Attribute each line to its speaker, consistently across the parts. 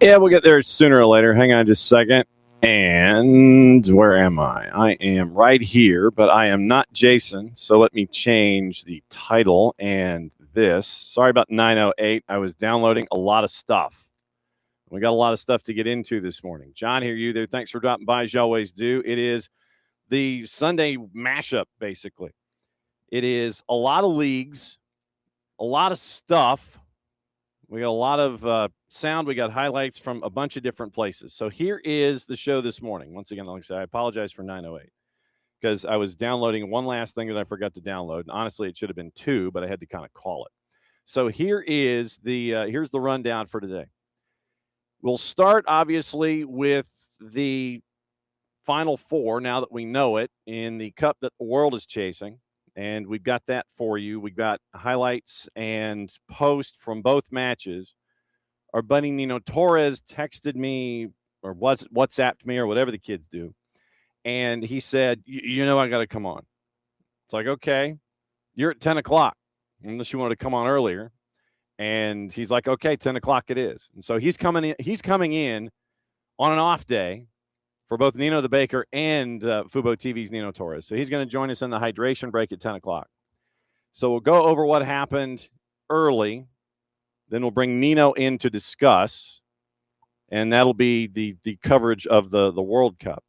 Speaker 1: Yeah, we'll get there sooner or later. Hang on just a second. And where am I? I am right here, but I am not Jason. So let me change the title and this. Sorry about 908. I was downloading a lot of stuff. We got a lot of stuff to get into this morning. John, here you there. Thanks for dropping by as you always do. It is the Sunday mashup, basically. It is a lot of leagues, a lot of stuff. We got a lot of sound. We got highlights from a bunch of different places. So here is the show this morning. Once again, like I said, I apologize for 908 because I was downloading one last thing that I forgot to download. And honestly, it should have been two, but I had to kind of call it. So here is here's the rundown for today. We'll start, obviously, with the Final Four, now that we know it, in the cup that the world is chasing. And we've got that for you. We've got highlights and posts from both matches. Our buddy Nino Torres texted me or WhatsApped me or whatever the kids do. And he said, you know, I got to come on. It's like, okay, you're at 10 o'clock, unless you wanted to come on earlier. And he's like, okay, 10 o'clock it is. And so he's coming in on an off day for both Nino the Baker and FuboTV's Nino Torres. So he's going to join us in the hydration break at 10 o'clock. So we'll go over what happened early. Then we'll bring Nino in to discuss. And that'll be the coverage of the World Cup.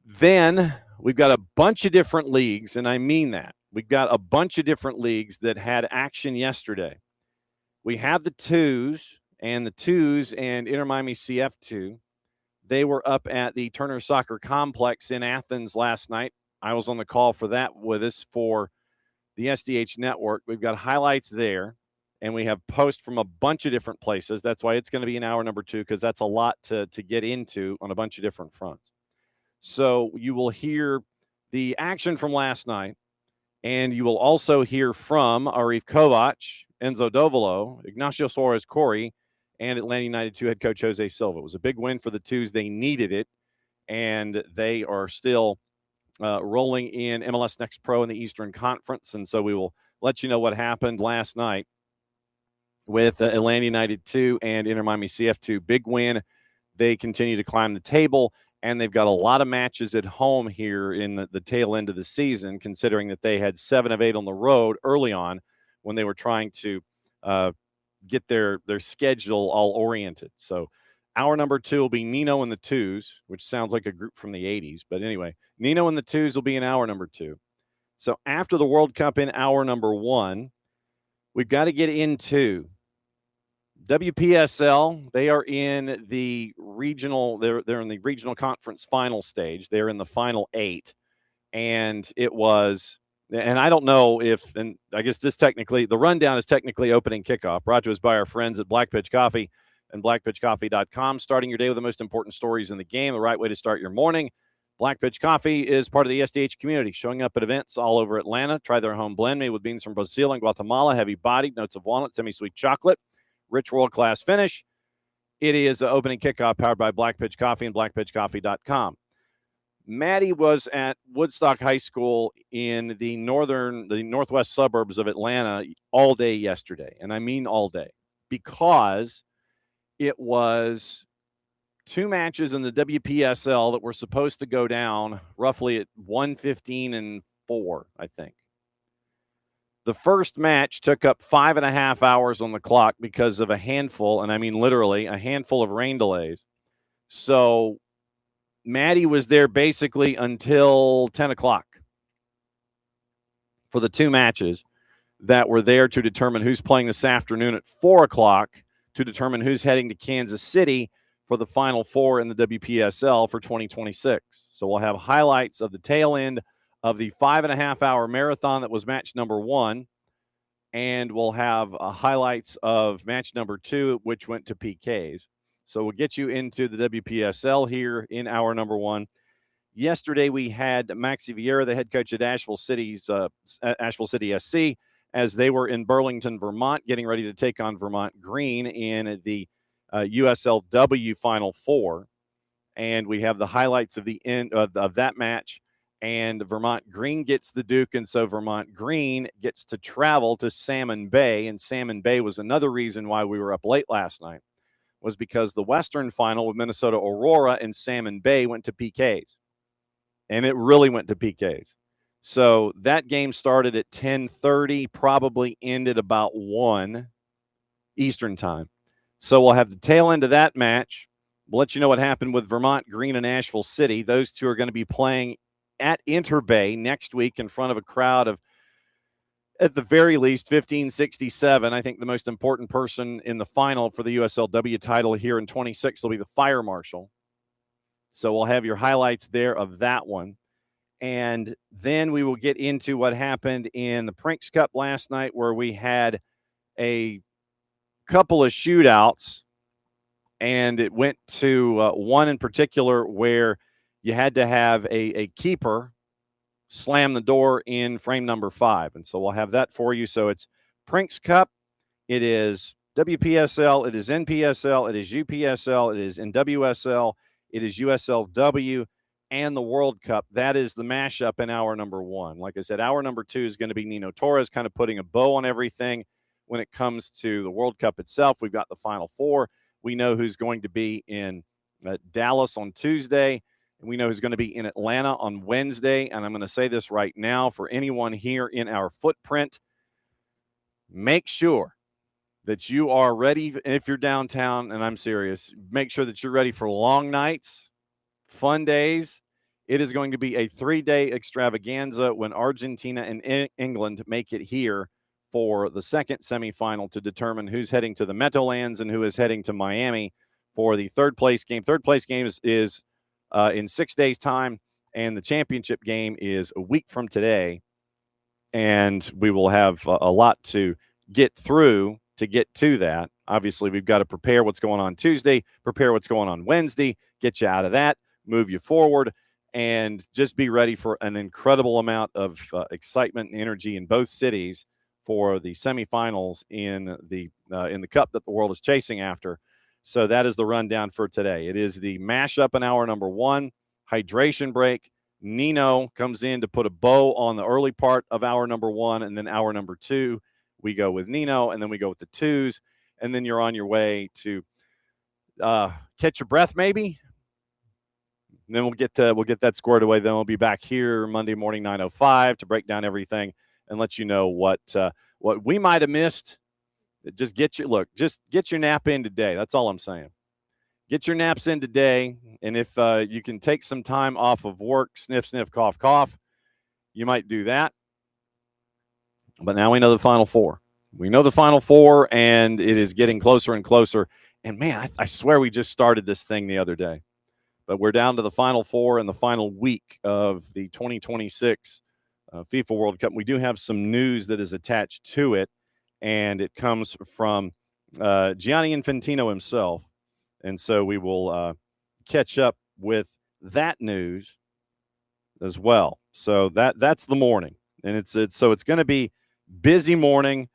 Speaker 1: Then we've got a bunch of different leagues, and I mean that. We've got a bunch of different leagues that had action yesterday. We have the twos and Inter Miami CF2. They were up at the Turner Soccer Complex in Athens last night. I was on the call for that with us for the SDH network. We've got highlights there, and we have posts from a bunch of different places. That's why it's going to be in hour number 2, because that's a lot to get into on a bunch of different fronts. So you will hear the action from last night, and you will also hear from Arif Kovac, Enzo Dovolo, Ignacio Suarez-Corey, and Atlanta United 2 head coach Jose Silva. It was a big win for the twos. They needed it, and they are still rolling in MLS NEXT Pro in the Eastern Conference. And so we will let you know what happened last night with Atlanta United 2 and Inter Miami CF2. Big win. They continue to climb the table, and they've got a lot of matches at home here in the tail end of the season, considering that they had 7 of 8 on the road early on when they were trying to get their schedule all oriented. So hour number 2 will be Nino and the Twos, which sounds like a group from the 80s. But anyway, Nino and the Twos will be in hour number 2. So after the World Cup in hour number 1, we've got to get into WPSL. They are in the regional. They're in the regional conference final stage. They're in the final 8, and it was. And I don't know if, and I guess the rundown is technically opening kickoff. Brought to us by our friends at Black Pitch Coffee and blackpitchcoffee.com. Starting your day with the most important stories in the game, the right way to start your morning. Black Pitch Coffee is part of the SDH community, showing up at events all over Atlanta. Try their home blend made with beans from Brazil and Guatemala, heavy-bodied, notes of walnut, semi-sweet chocolate, rich world-class finish. It is opening kickoff powered by Black Pitch Coffee and blackpitchcoffee.com. Maddie was at Woodstock High School in the northwest suburbs of Atlanta all day yesterday. And I mean all day, because it was 2 matches in the WPSL that were supposed to go down roughly at 1:15 and 4, I think. The first match took up 5.5 hours on the clock because of a handful, and I mean literally a handful of rain delays. So Maddie was there basically until 10 o'clock for the 2 matches that were there to determine who's playing this afternoon at 4 o'clock to determine who's heading to Kansas City for the Final Four in the WPSL for 2026. So we'll have highlights of the tail end of the 5.5-hour marathon that was match number 1, and we'll have highlights of match number 2, which went to PKs. So we'll get you into the WPSL here in hour number 1. Yesterday we had Maxi Vieira, the head coach at Asheville City SC, as they were in Burlington, Vermont, getting ready to take on Vermont Green in the USL-W Final Four. And we have the highlights of the end of that match. And Vermont Green gets the Duke, and so Vermont Green gets to travel to Salmon Bay. And Salmon Bay was another reason why we were up late last night. was because the Western final with Minnesota Aurora and Salmon Bay went to PKs. And it really went to PKs. So that game started at 10:30, probably ended about 1 Eastern time. So we'll have the tail end of that match. We'll let you know what happened with Vermont Green and Asheville City. Those two are going to be playing at Interbay next week in front of a crowd of, at the very least, 1567. I think the most important person in the final for the USL-W title here in 26 will be the fire marshal. So we'll have your highlights there of that one. And then we will get into what happened in the Prinks Cup last night, where we had a couple of shootouts. And it went to one in particular where you had to have a keeper slam the door in frame number 5. And so we'll have that for you. So it's Prinks Cup. It is WPSL. It is NPSL. It is UPSL. It is NWSL. It is USL-W and the World Cup. That is the mashup in hour number 1. Like I said, hour number 2 is going to be Nino Torres kind of putting a bow on everything when it comes to the World Cup itself. We've got the Final Four. We know who's going to be in Dallas on Tuesday, and we know who's going to be in Atlanta on Wednesday. And I'm going to say this right now for anyone here in our footprint, make sure that you are ready. If you're downtown, and I'm serious, make sure that you're ready for long nights, fun days. It is going to be a 3-day extravaganza when Argentina and England make it here for the second semifinal to determine who's heading to the Meadowlands and who is heading to Miami for the third place game. Third place game is in 6 days' time, and the championship game is a week from today. And we will have a lot to get through to get to that. Obviously, we've got to prepare what's going on Tuesday, prepare what's going on Wednesday, get you out of that, move you forward, and just be ready for an incredible amount of excitement and energy in both cities for the semifinals in the cup that the world is chasing after. So that is the rundown for today. It is the mashup in hour number 1, hydration break. Nino comes in to put a bow on the early part of hour number 1, and then hour number 2, we go with Nino, and then we go with the 2s, and then you're on your way to catch your breath maybe. And then we'll get that squared away. Then we'll be back here Monday morning, 9:05, to break down everything and let you know what we might have missed. Just get your nap in today. That's all I'm saying. Get your naps in today, and if you can take some time off of work, sniff, sniff, cough, cough, you might do that. But now we know the Final Four. We know the Final Four, and it is getting closer and closer. And, man, I swear we just started this thing the other day. But we're down to the Final Four in the final week of the 2026 FIFA World Cup. We do have some news that is attached to it, and it comes from Gianni Infantino himself. And so we will catch up with that news as well. So that's the morning. And it's going to be busy morning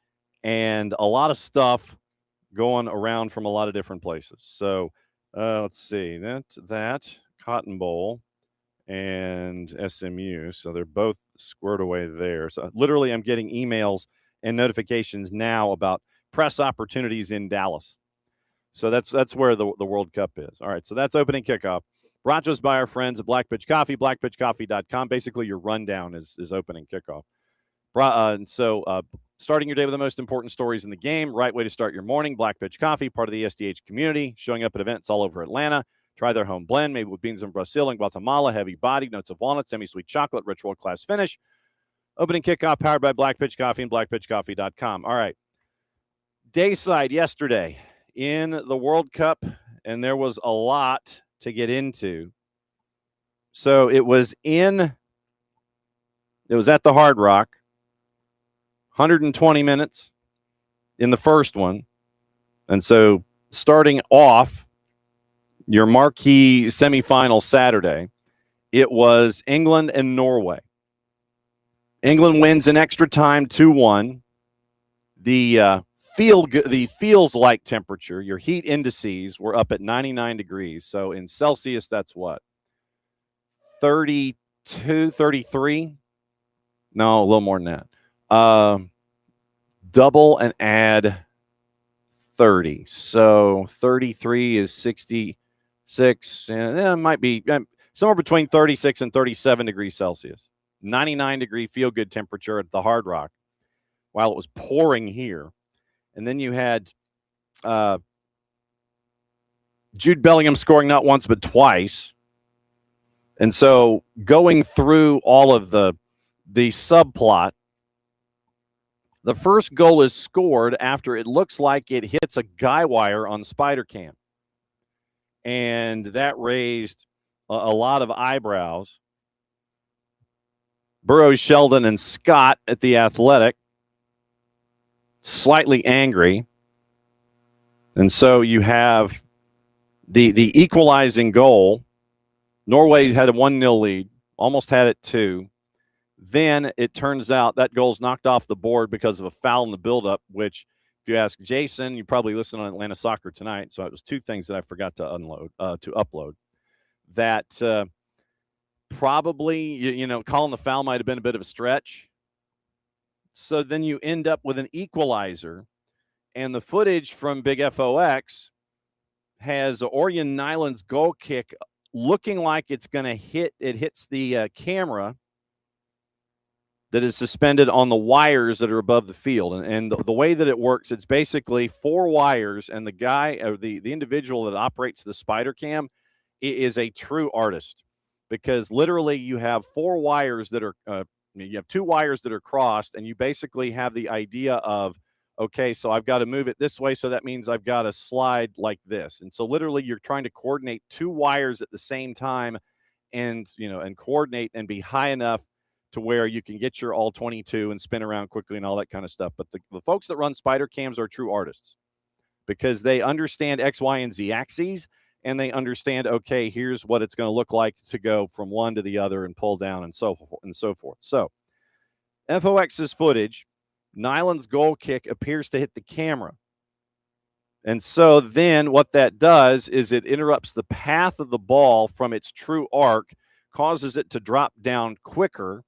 Speaker 1: and a lot of stuff going around from a lot of different places. So let's see, that Cotton Bowl and SMU. So they're both squared away there. So literally I'm getting emails and notifications now about press opportunities in Dallas. So that's where the World Cup is. All right, so that's opening kickoff. Brought to us by our friends at Black Pitch Coffee, blackpitchcoffee.com. Basically, your rundown is opening kickoff. Starting your day with the most important stories in the game, right way to start your morning. Black Pitch Coffee, part of the SDH community, showing up at events all over Atlanta. Try their home blend, made with beans from Brazil and Guatemala, heavy body, notes of walnut, semi-sweet chocolate, rich world-class finish. Opening kickoff, powered by Black Pitch Coffee and blackpitchcoffee.com. All right. Dayside yesterday in the World Cup, and there was a lot to get into. So it was at the Hard Rock, 120 minutes in the first one. And so starting off your marquee semifinal Saturday, it was England and Norway. England wins in extra time 2-1. The feels-like temperature, your heat indices were up at 99 degrees. So in Celsius, that's what? 32, 33? No, a little more than that. Double and add 30. So 33 is 66. And it might be somewhere between 36 and 37 degrees Celsius. 99-degree feel-good temperature at the Hard Rock while it was pouring here. And then you had Jude Bellingham scoring not once but twice. And so going through all of the subplot, the first goal is scored after it looks like it hits a guy wire on Spider Cam. And that raised a lot of eyebrows. Burroughs, Sheldon, and Scott at The Athletic, slightly angry. And so you have the equalizing goal. Norway had a 1-0 lead, almost had it 2. Then it turns out that goal's knocked off the board because of a foul in the buildup, which, if you ask Jason, you probably listen on Atlanta Soccer Tonight. So it was 2 things that I forgot to upload. That probably, calling the foul might have been a bit of a stretch. So then you end up with an equalizer, and the footage from Big FOX has Orion Nyland's goal kick looking like it's going to hit. It hits the camera that is suspended on the wires that are above the field. And the way that it works, it's basically 4 wires, and the guy or the individual that operates the Spider Cam is a true artist, because literally you have 4 wires that are you have 2 wires that are crossed, and you basically have the idea of, okay, so I've got to move it this way, so that means I've got to slide like this. And so literally you're trying to coordinate 2 wires at the same time, and coordinate and be high enough to where you can get your all 22 and spin around quickly and all that kind of stuff. But the folks that run Spider Cams are true artists, because they understand X, Y, and Z axes, and they understand, okay, here's what it's going to look like to go from one to the other and pull down and so forth. So FOX's footage, Nyland's goal kick appears to hit the camera. And so then what that does is it interrupts the path of the ball from its true arc, causes it to drop down quicker,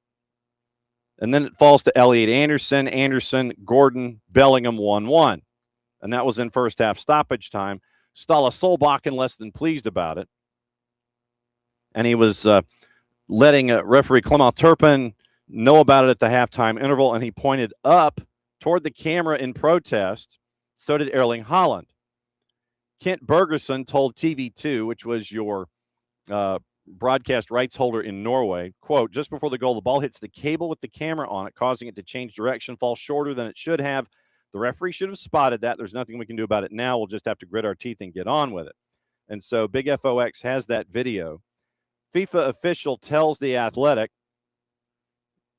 Speaker 1: and then it falls to Elliot Anderson, Gordon, Bellingham 1-1. And that was in first half stoppage time. Stala Solbakken less than pleased about it. And he was letting referee Clement Turpin know about it at the halftime interval, and he pointed up toward the camera in protest. So did Erling Haaland. Kent Bergerson told TV2, which was your broadcast rights holder in Norway, quote, just before the goal, the ball hits the cable with the camera on it, causing it to change direction, fall shorter than it should have. The referee should have spotted that. There's nothing we can do about it now. We'll just have to grit our teeth and get on with it. And so Big FOX has that video. FIFA official tells The Athletic,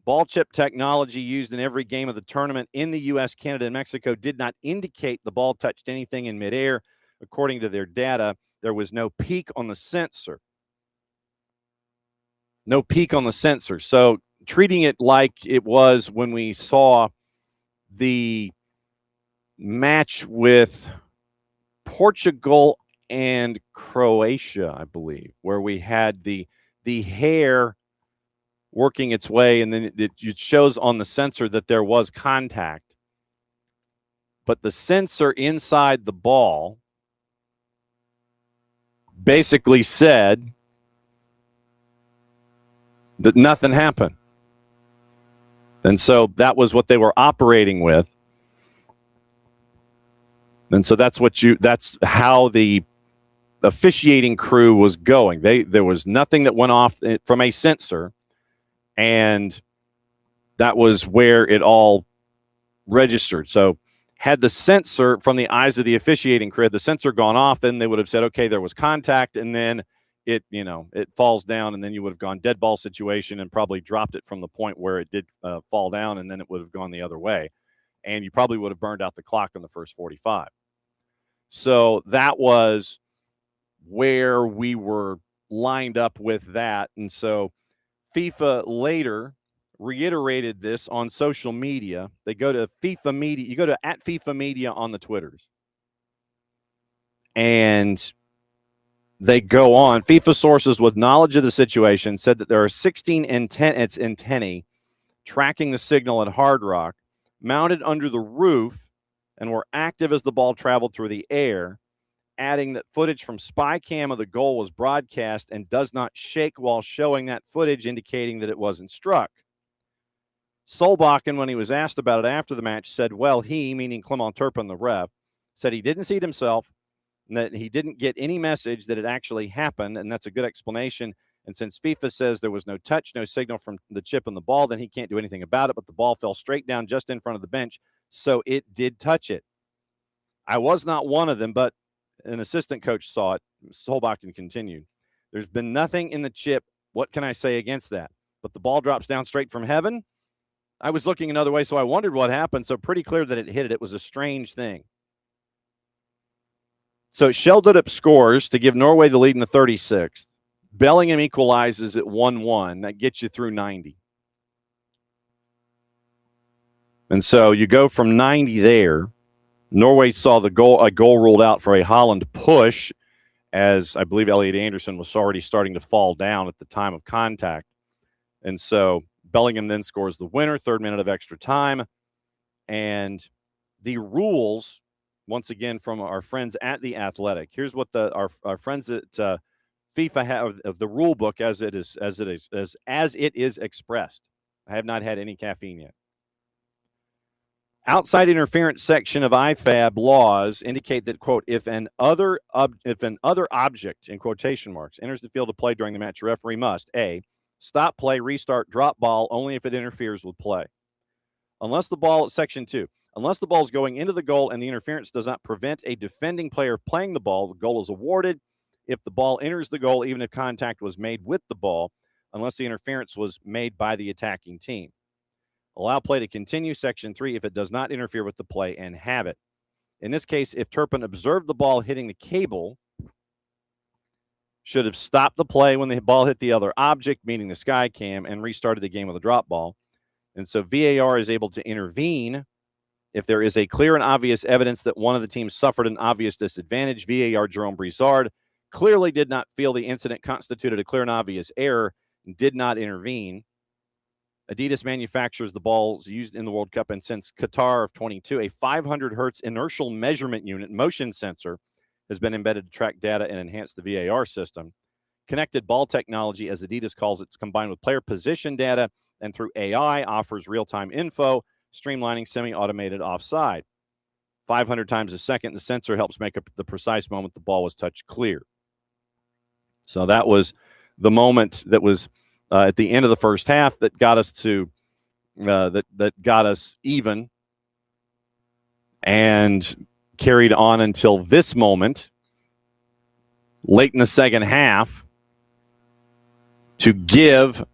Speaker 1: ball chip technology used in every game of the tournament in the U.S., Canada, and Mexico did not indicate the ball touched anything in midair. According to their data, there was no peak on the sensor. No peak on the sensor. So treating it like it was when we saw the match with Portugal and Croatia, I believe, where we had the hair working its way, and then it shows on the sensor that there was contact. But the sensor inside the ball basically said that nothing happened. And so that was what they were operating with. And so that's how the officiating crew was going. There was nothing that went off from a sensor, and that was where it all registered. So had the sensor, from the eyes of the officiating crew, had the sensor gone off, then they would have said, okay, there was contact, and then it falls down, and then you would have gone dead ball situation and probably dropped it from the point where it did fall down, and then it would have gone the other way. And you probably would have burned out the clock in the first 45. So that was where we were lined up with that. And so FIFA later reiterated this on social media. They go to FIFA Media. You go to @FIFA Media on the Twitters. And they go on. FIFA sources with knowledge of the situation said that there are 16 antennae tracking the signal at Hard Rock, mounted under the roof and were active as the ball traveled through the air, adding that footage from spy cam of the goal was broadcast and does not shake while showing that footage, indicating that it wasn't struck. Solbakken, when he was asked about it after the match, said, well, he, meaning Clement Turpin, the ref, said he didn't see it himself and that he didn't get any message that it actually happened, and that's a good explanation. And since FIFA says there was no touch, no signal from the chip on the ball, then he can't do anything about it, but the ball fell straight down just in front of the bench, so it did touch it. I was not one of them, but an assistant coach saw it. Solbakken continued. There's been nothing in the chip. What can I say against that? But the ball drops down straight from heaven. I was looking another way, so I wondered what happened. So pretty clear that it hit it. It was a strange thing. So Sheldon scores to give Norway the lead in the 36th. Bellingham equalizes at 1-1. That gets you through 90. And so you go from 90 there. Norway saw a goal ruled out for a Holland push, as I believe Elliot Anderson was already starting to fall down at the time of contact. And so Bellingham then scores the winner, 3rd minute of extra time. And the rules, once again, from our friends at The Athletic. Here's what our friends at FIFA have of the rule book as it is expressed. I have not had any caffeine yet. Outside interference section of IFAB laws indicate that, quote, if an other object, in quotation marks, enters the field of play during the match, referee must, A, stop play, restart, drop ball only if it interferes with play. Section 2, unless the ball is going into the goal and the interference does not prevent a defending player playing the goal is awarded. If the ball enters the goal, even if contact was made with the ball, unless the interference was made by the attacking team. Allow play to continue, Section 3, if it does not interfere with the play and have it. In this case, if Turpin observed the ball hitting the cable, should have stopped the play when the ball hit the other object, meaning the sky cam, and restarted the game with a drop ball. And so VAR is able to intervene if there is a clear and obvious evidence that one of the teams suffered an obvious disadvantage. VAR Jerome Brizard clearly did not feel the incident constituted a clear and obvious error and did not intervene. Adidas manufactures the balls used in the World Cup, and since Qatar of 22, a 500 hertz inertial measurement unit motion sensor has been embedded to track data and enhance the VAR system. Connected ball technology, as Adidas calls it, combined with player position data and through AI offers real-time info, streamlining semi-automated offside. 500 times a second, the sensor helps make up the precise moment the ball was touched clear. So that was the moment that was at the end of the first half that got us to that got us even and carried on until this moment late in the second half to give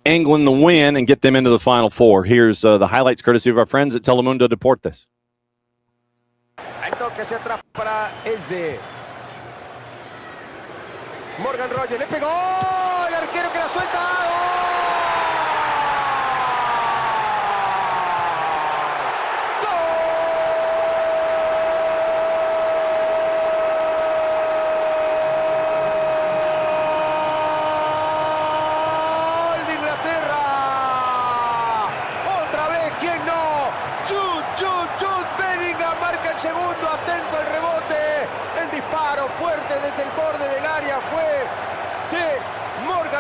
Speaker 1: England the win and get them into the Final Four. Here's the highlights courtesy of our friends at Telemundo Deportes.
Speaker 2: El toque hacia atrás para Eze. Morgan Rogers le pegó. El arquero que la suelta.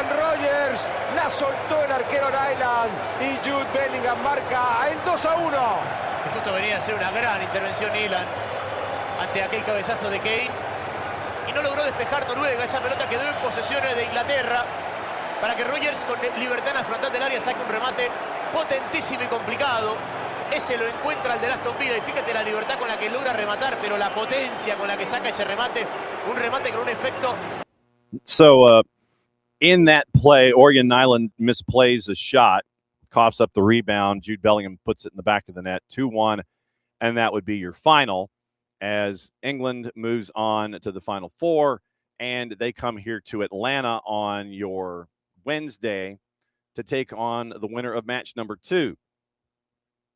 Speaker 2: Rogers la soltó el arquero Nyland y Jude Bellingham marca el 2-1.
Speaker 3: Esto venía a ser una gran intervención Nyland ante aquel cabezazo de Kane y no logró despejar Noruega. Esa pelota quedó en posesiones de Inglaterra para que Rogers con libertad en la frontal del área saque un remate potentísimo y complicado. Ese lo encuentra el de Aston Villa y fíjate la libertad con la que logra rematar, pero la potencia con la que saca ese remate, un remate con un efecto.
Speaker 1: In that play, Orjan Nyland misplays a shot, coughs up the rebound. Jude Bellingham puts it in the back of the net, 2-1, and that would be your final as England moves on to the Final Four, and they come here to Atlanta on your Wednesday to take on the winner of match number 2.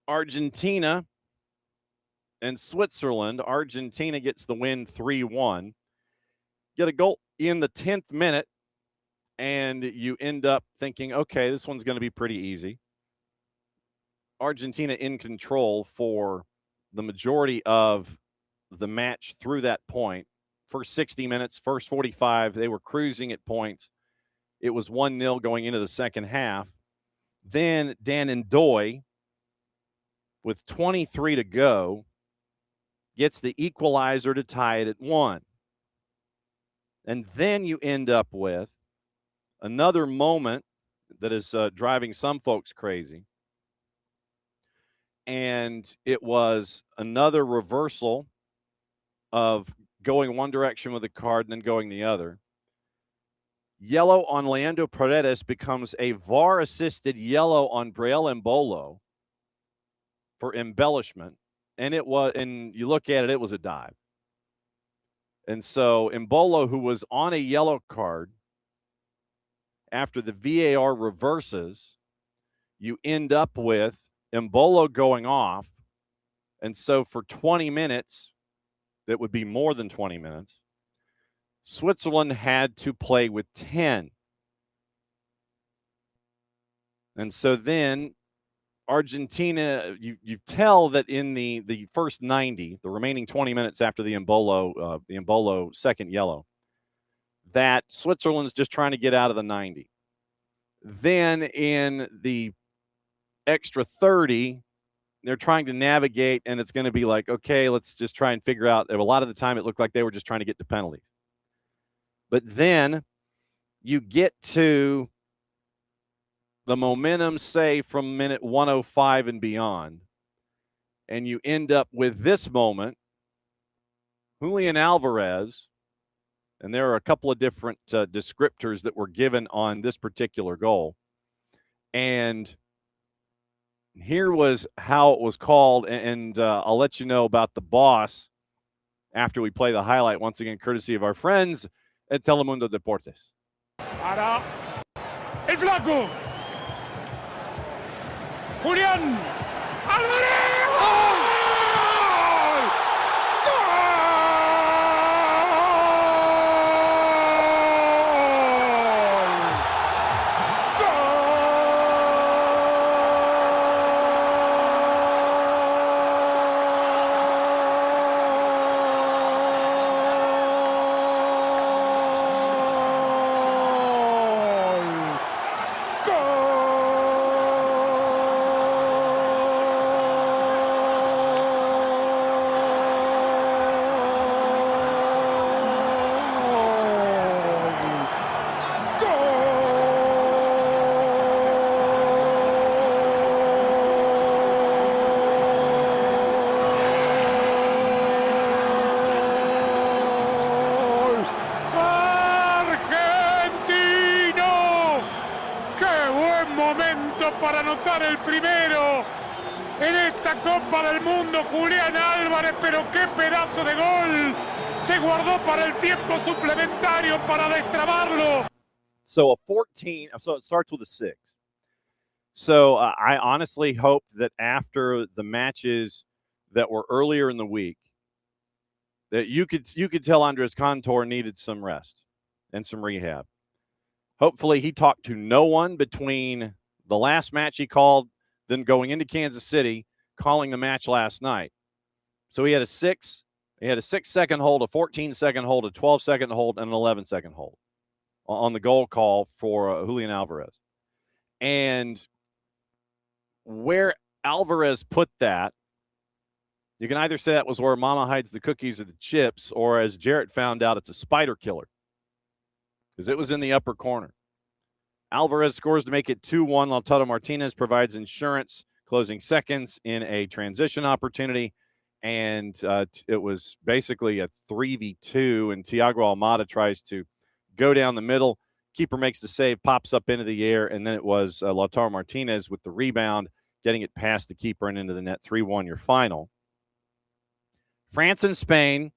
Speaker 1: Argentina and Switzerland. Argentina gets the win 3-1. Get a goal in the 10th minute, and you end up thinking, okay, this one's going to be pretty easy. Argentina in control for the majority of the match through that point. First 60 minutes, first 45, they were cruising at points. It was 1-0 going into the second half. Then Dan Ndoye, with 23 to go, gets the equalizer to tie it at 1. And then you end up with another moment that is driving some folks crazy. And it was another reversal of going one direction with a card and then going the other. Yellow on Leandro Paredes becomes a VAR-assisted yellow on Braille Embolo for embellishment. And you look at it, it was a dive. And so Embolo, who was on a yellow card, after the VAR reverses, you end up with Embolo going off. And so for 20 minutes, that would be more than 20 minutes, Switzerland had to play with 10. And so then Argentina, you tell that in the first 90, the remaining 20 minutes after the Embolo second yellow, that Switzerland's just trying to get out of the 90. Then in the extra 30, they're trying to navigate, and it's going to be like, okay, let's just try and figure out. A lot of the time, it looked like they were just trying to get to penalties. But then you get to the momentum, say, from minute 105 and beyond, and you end up with this moment. Julian Alvarez, and there are a couple of different descriptors that were given on this particular goal. And here was how it was called, and I'll let you know about the boss after we play the highlight, once again, courtesy of our friends at Telemundo Deportes.
Speaker 4: Para el flaco. Julián Álvarez. ¡Gol! Para anotar el primero en esta Copa del Mundo, Julián Álvarez, pero qué pedazo de gol, se guardó para el tiempo suplementario para destrabarlo.
Speaker 1: So it starts with a 6. So I honestly hoped that after the matches that were earlier in the week, that you could tell Andres Cantor needed some rest and some rehab. Hopefully he talked to no one between the last match he called, then going into Kansas City, calling the match last night. So he had a 6. He had a 6-second hold, a 14-second hold, a 12-second hold, and an 11-second hold on the goal call for Julian Alvarez. And where Alvarez put that, you can either say that was where Mama hides the cookies or the chips, or as Jarrett found out, it's a spider killer, because it was in the upper corner. Alvarez scores to make it 2-1. Lautaro Martinez provides insurance, closing seconds in a transition opportunity. And it was basically a 3v2, and Thiago Almada tries to go down the middle. Keeper makes the save, pops up into the air, and then it was Lautaro Martinez with the rebound, getting it past the keeper and into the net. 3-1 your final. France and Spain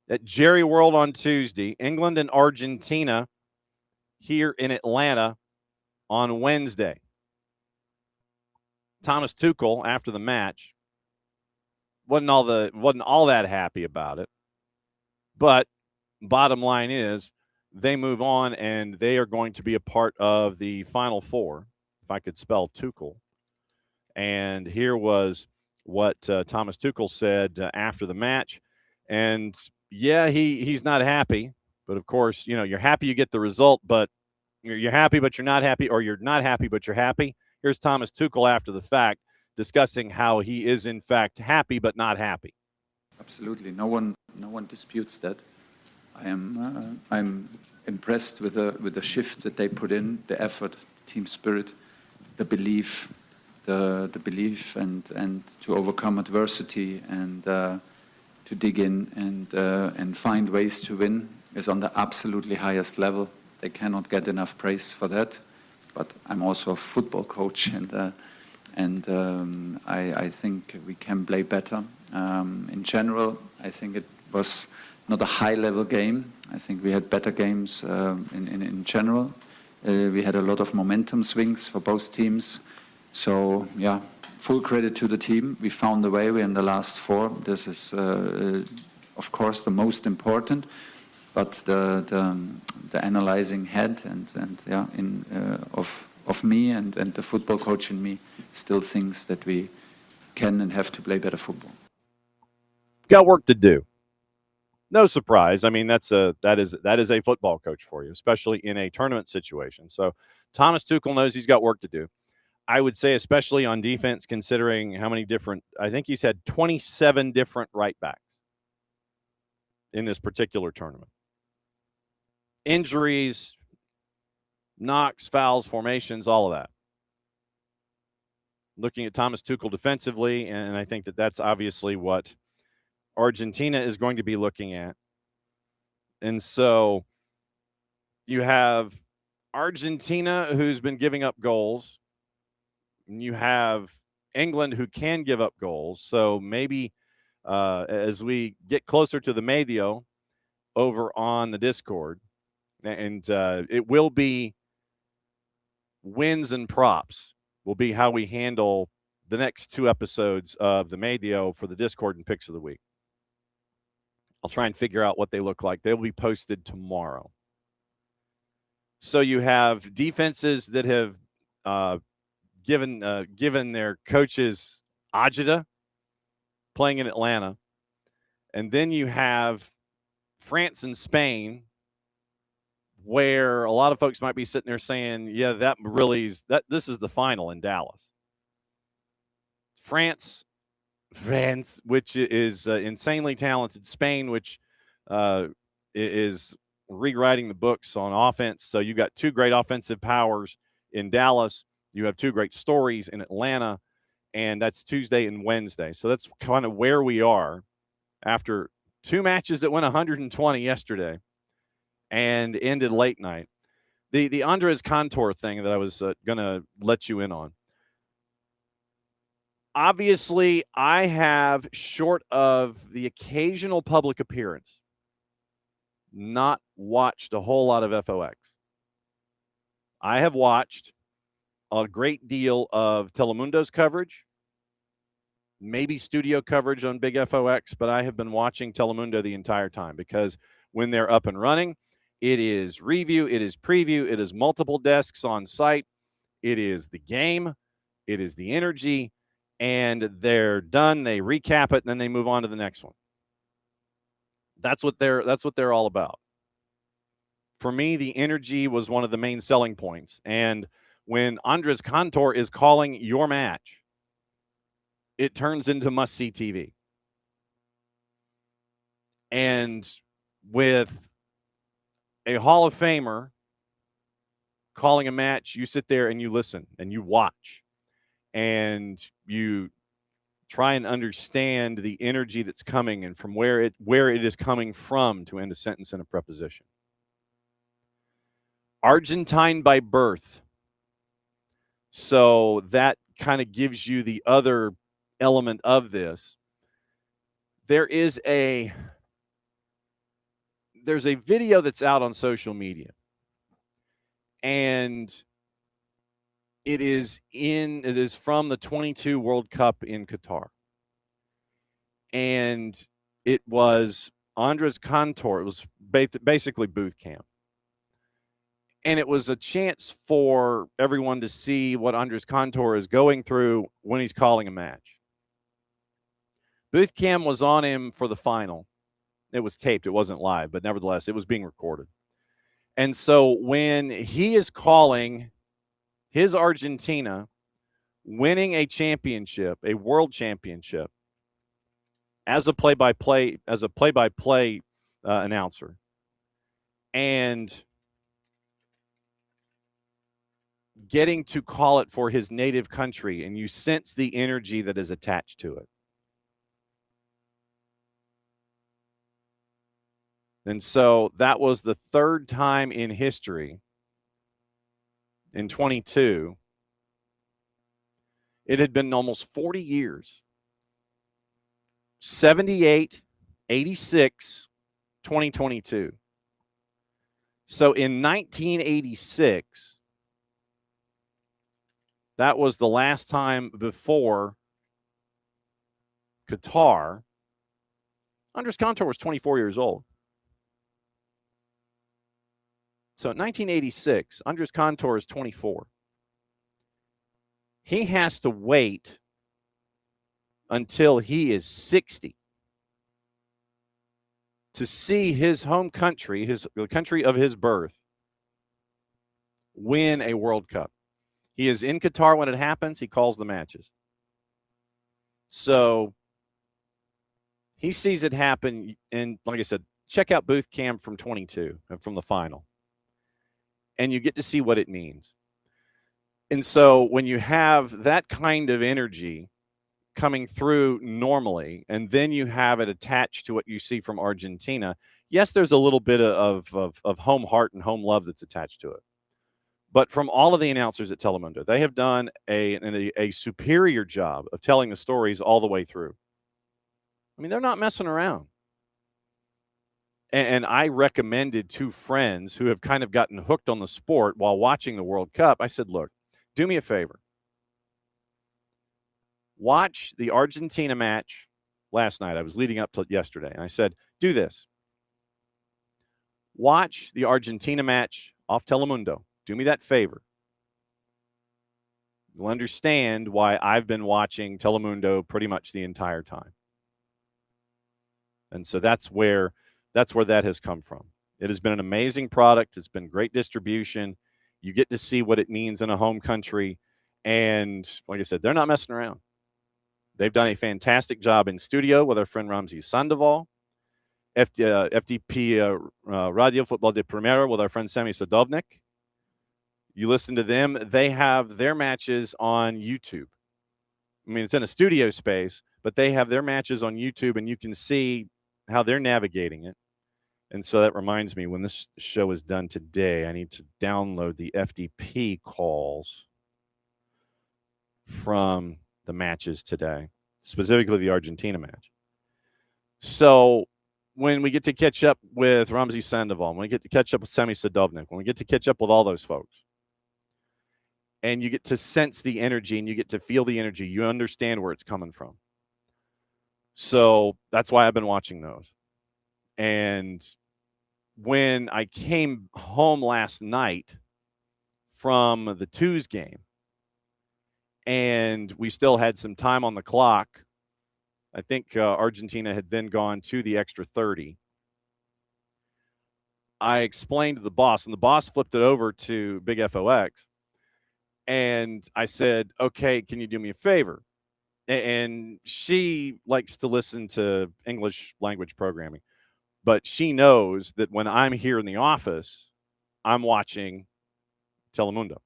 Speaker 1: at Jerry World on Tuesday. England and Argentina here in Atlanta on Wednesday. Thomas Tuchel, after the match, wasn't all that happy about it. But bottom line is, they move on, and they are going to be a part of the Final Four, if I could spell Tuchel. And here was what Thomas Tuchel said after the match. And, yeah, he's not happy. But, of course, you're happy you get the result, but you're happy but you're not happy, or you're not happy but you're happy. Here's Thomas Tuchel after the fact discussing how he is, in fact, happy but not happy.
Speaker 5: Absolutely. No one disputes that. I'm impressed with the shift that they put in, the effort, team spirit, the belief, the belief and to overcome adversity and to dig in and find ways to win is on the absolutely highest level. They cannot get enough praise for that. But I'm also a football coach, and I think we can play better. In general, I think it was not a high-level game. I think we had better games in general. We had a lot of momentum swings for both teams. So, yeah, full credit to the team. We found a way. We're in the last 4. This is, of course, the most important. But the analyzing head of me and the football coach in me still thinks that we can and have to play better football.
Speaker 1: Got work to do. No surprise. I mean, that is a football coach for you, especially in a tournament situation. So Thomas Tuchel knows he's got work to do. I would say especially on defense, considering how many different, I think he's had 27 different right backs in this particular tournament. Injuries, knocks, fouls, formations, all of that. Looking at Thomas Tuchel defensively, and I think that's obviously what Argentina is going to be looking at. And so you have Argentina, who's been giving up goals. And you have England, who can give up goals. So maybe as we get closer to the medio over on the Discord, and it will be wins and props will be how we handle the next 2 episodes of the medio for the Discord and picks of the week. I'll try and figure out what they look like. They'll be posted tomorrow. So you have defenses that have given their coaches agita playing in Atlanta. And then you have France and Spain, where a lot of folks might be sitting there saying, yeah, this is the final in Dallas. France, which is insanely talented. Spain, which is rewriting the books on offense. So you got 2 great offensive powers in Dallas. You have 2 great stories in Atlanta, and that's Tuesday and Wednesday. So that's kind of where we are after 2 matches that went 120 yesterday and ended late night. The Andres Cantor thing that I was going to let you in on. Obviously, I have, short of the occasional public appearance, not watched a whole lot of FOX. I have watched a great deal of Telemundo's coverage, maybe studio coverage on Big FOX, but I have been watching Telemundo the entire time because when they're up and running, it is review, it is preview, it is multiple desks on site, it is the game, it is the energy, and they're done. They recap it, and then they move on to the next one. That's what they're all about. For me, the energy was one of the main selling points. And when Andres Cantor is calling your match, it turns into must-see TV. And with a Hall of Famer calling a match, you sit there and you listen and you watch and you try and understand the energy that's coming and from where it is coming from to end a sentence in a preposition. Argentine by birth. So that kind of gives you the other element of this. There's a video that's out on social media, and it is from the 22 World Cup in Qatar. And it was Andres Cantor. It was basically booth camp. And it was a chance for everyone to see what Andres Cantor is going through when he's calling a match. Booth cam was on him for the final. It was taped. It wasn't live, but nevertheless, it was being recorded. And so when he is calling his Argentina winning a championship, a world championship, as a play-by-play announcer, and getting to call it for his native country, and you sense the energy that is attached to it. And so that was the third time in history, in 22. It had been almost 40 years. 78, 86, 2022. So in 1986, that was the last time before Qatar. Andres Cantor was 24 years old. So in 1986, Andres Cantor is 24. He has to wait until he is 60 to see his home country, the country of his birth, win a World Cup. He is in Qatar when it happens. He calls the matches. So he sees it happen. And like I said, check out booth cam from 22, from the final. And you get to see what it means. And so when you have that kind of energy coming through normally, and then you have it attached to what you see from Argentina, yes, there's a little bit of home heart and home love that's attached to it. But from all of the announcers at Telemundo, they have done a superior job of telling the stories all the way through. I mean, they're not messing around. And I recommended to friends who have kind of gotten hooked on the sport while watching the World Cup. I said, look, do me a favor. Watch the Argentina match last night. I was leading up to yesterday. And I said, do this. Watch the Argentina match off Telemundo. Do me that favor. You'll understand why I've been watching Telemundo pretty much the entire time. And so that's where that has come from. It has been an amazing product. It's been great distribution. You get to see what it means in a home country. And like I said, they're not messing around. They've done a fantastic job in studio with our friend Ramzi Sandoval. FDP Radio Football de Primera with our friend Sami Sadovnik. You listen to them. They have their matches on YouTube. I mean, it's in a studio space, but they have their matches on YouTube, and you can see how they're navigating it. And so that reminds me, when this show is done today, I need to download the FDP calls from the matches today, specifically the Argentina match. So when we get to catch up with Ramzi Sandoval, when we get to catch up with Sami Sadovnik, when we get to catch up with all those folks, and you get to sense the energy and you get to feel the energy, you understand where it's coming from. So that's why I've been watching those. And when I came home last night from the twos game, and we still had some time on the clock, I think Argentina had then gone to the extra 30. I explained to the boss, and the boss flipped it over to Big FOX. And I said, okay, can you do me a favor? And she likes to listen to English language programming. But she knows that when I'm here in the office, I'm watching Telemundo.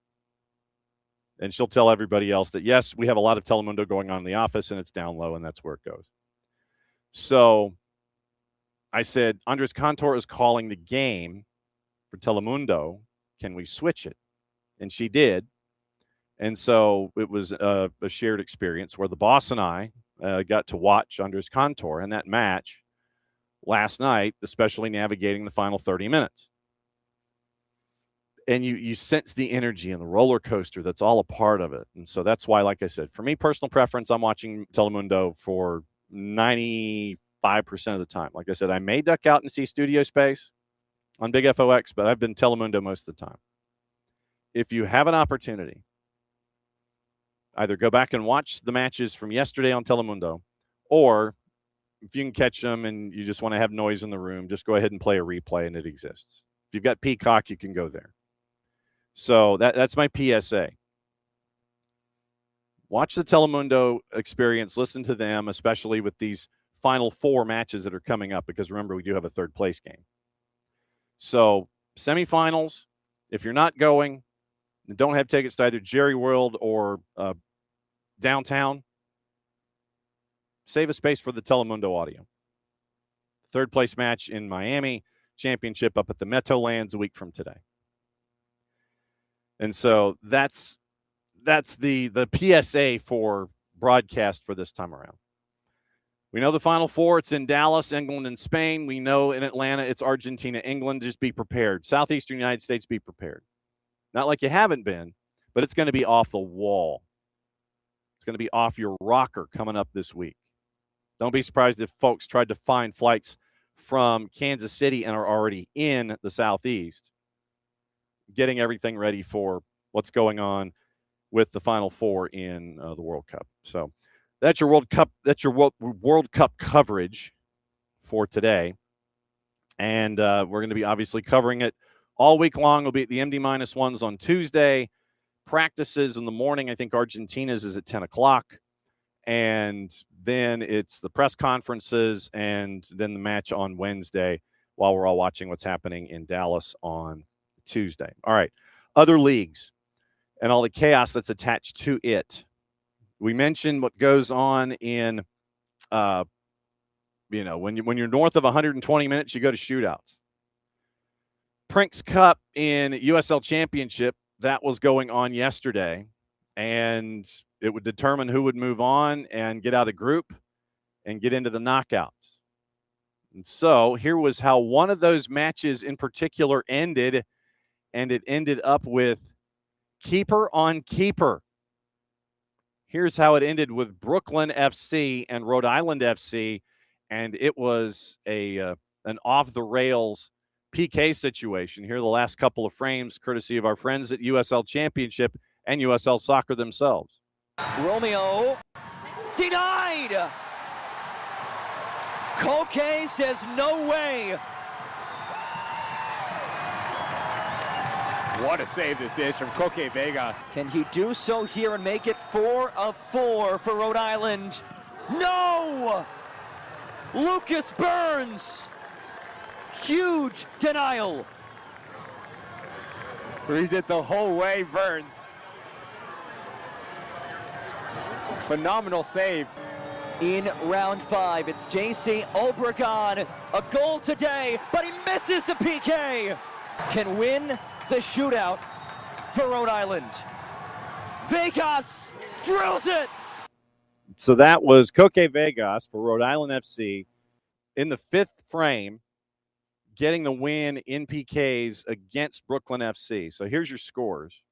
Speaker 1: And she'll tell everybody else that, yes, we have a lot of Telemundo going on in the office, and it's down low, and that's where it goes. So I said, Andres Cantor is calling the game for Telemundo. Can we switch it? And she did. And so it was a shared experience where the boss and I got to watch Andres Cantor in that match last night, especially navigating the final 30 minutes. And you sense the energy and the roller coaster that's all a part of it. And so that's why, like I said, for me, personal preference, I'm watching Telemundo for 95% of the time. Like I said, I may duck out and see studio space on Big FOX, but I've been Telemundo most of the time. If you have an opportunity, either go back and watch the matches from yesterday on Telemundo, or if you can catch them and you just want to have noise in the room, just go ahead and play a replay, and it exists. If you've got Peacock, you can go there. So that's my PSA. Watch the Telemundo experience. Listen to them, especially with these final 4 matches that are coming up, because remember, we do have a third place game. So semifinals, if you're not going, don't have tickets to either Jerry World or downtown, save a space for the Telemundo audio. Third place match in Miami, championship up at the Meadowlands a week from today. And so that's the PSA for broadcast for this time around. We know the Final Four, it's in Dallas, England, and Spain. We know in Atlanta, it's Argentina, England. Just be prepared. Southeastern United States, be prepared. Not like you haven't been, but it's going to be off the wall. It's going to be off your rocker coming up this week. Don't be surprised if folks tried to find flights from Kansas City and are already in the Southeast, getting everything ready for what's going on with the Final Four in the World Cup. So that's your World Cup. That's your World Cup coverage for today, and we're going to be obviously covering it all week long. We'll be at the MD-1s on Tuesday. Practices in the morning. I think Argentina's is at 10 o'clock, and then it's the press conferences, and then the match on Wednesday. While we're all watching what's happening in Dallas on Tuesday. All right, other leagues and all the chaos that's attached to it. We mentioned what goes on in, when you're north of 120 minutes, you go to shootouts. Prinks Cup in USL Championship, that was going on yesterday, and it would determine who would move on and get out of group and get into the knockouts. And so here was how one of those matches in particular ended, and it ended up with keeper on keeper. Here's how it ended with Brooklyn FC and Rhode Island FC, and it was an off-the-rails PK situation. Here are the last couple of frames, courtesy of our friends at USL Championship and USL Soccer themselves.
Speaker 6: Romeo denied. Koke says no way.
Speaker 2: What a save this is from Koke Vegas.
Speaker 6: Can he do so here and make it 4 of 4 for Rhode Island? No! Lucas Burns. Huge denial.
Speaker 2: He's it the whole way, Burns. Phenomenal save.
Speaker 6: In round 5, it's JC Obregon. A goal today, but he misses the PK. Can win the shootout for Rhode Island. Vegas drills it.
Speaker 1: So that was Koke Vegas for Rhode Island FC in the 5th frame, getting the win in PKs against Brooklyn FC. So here's your scores.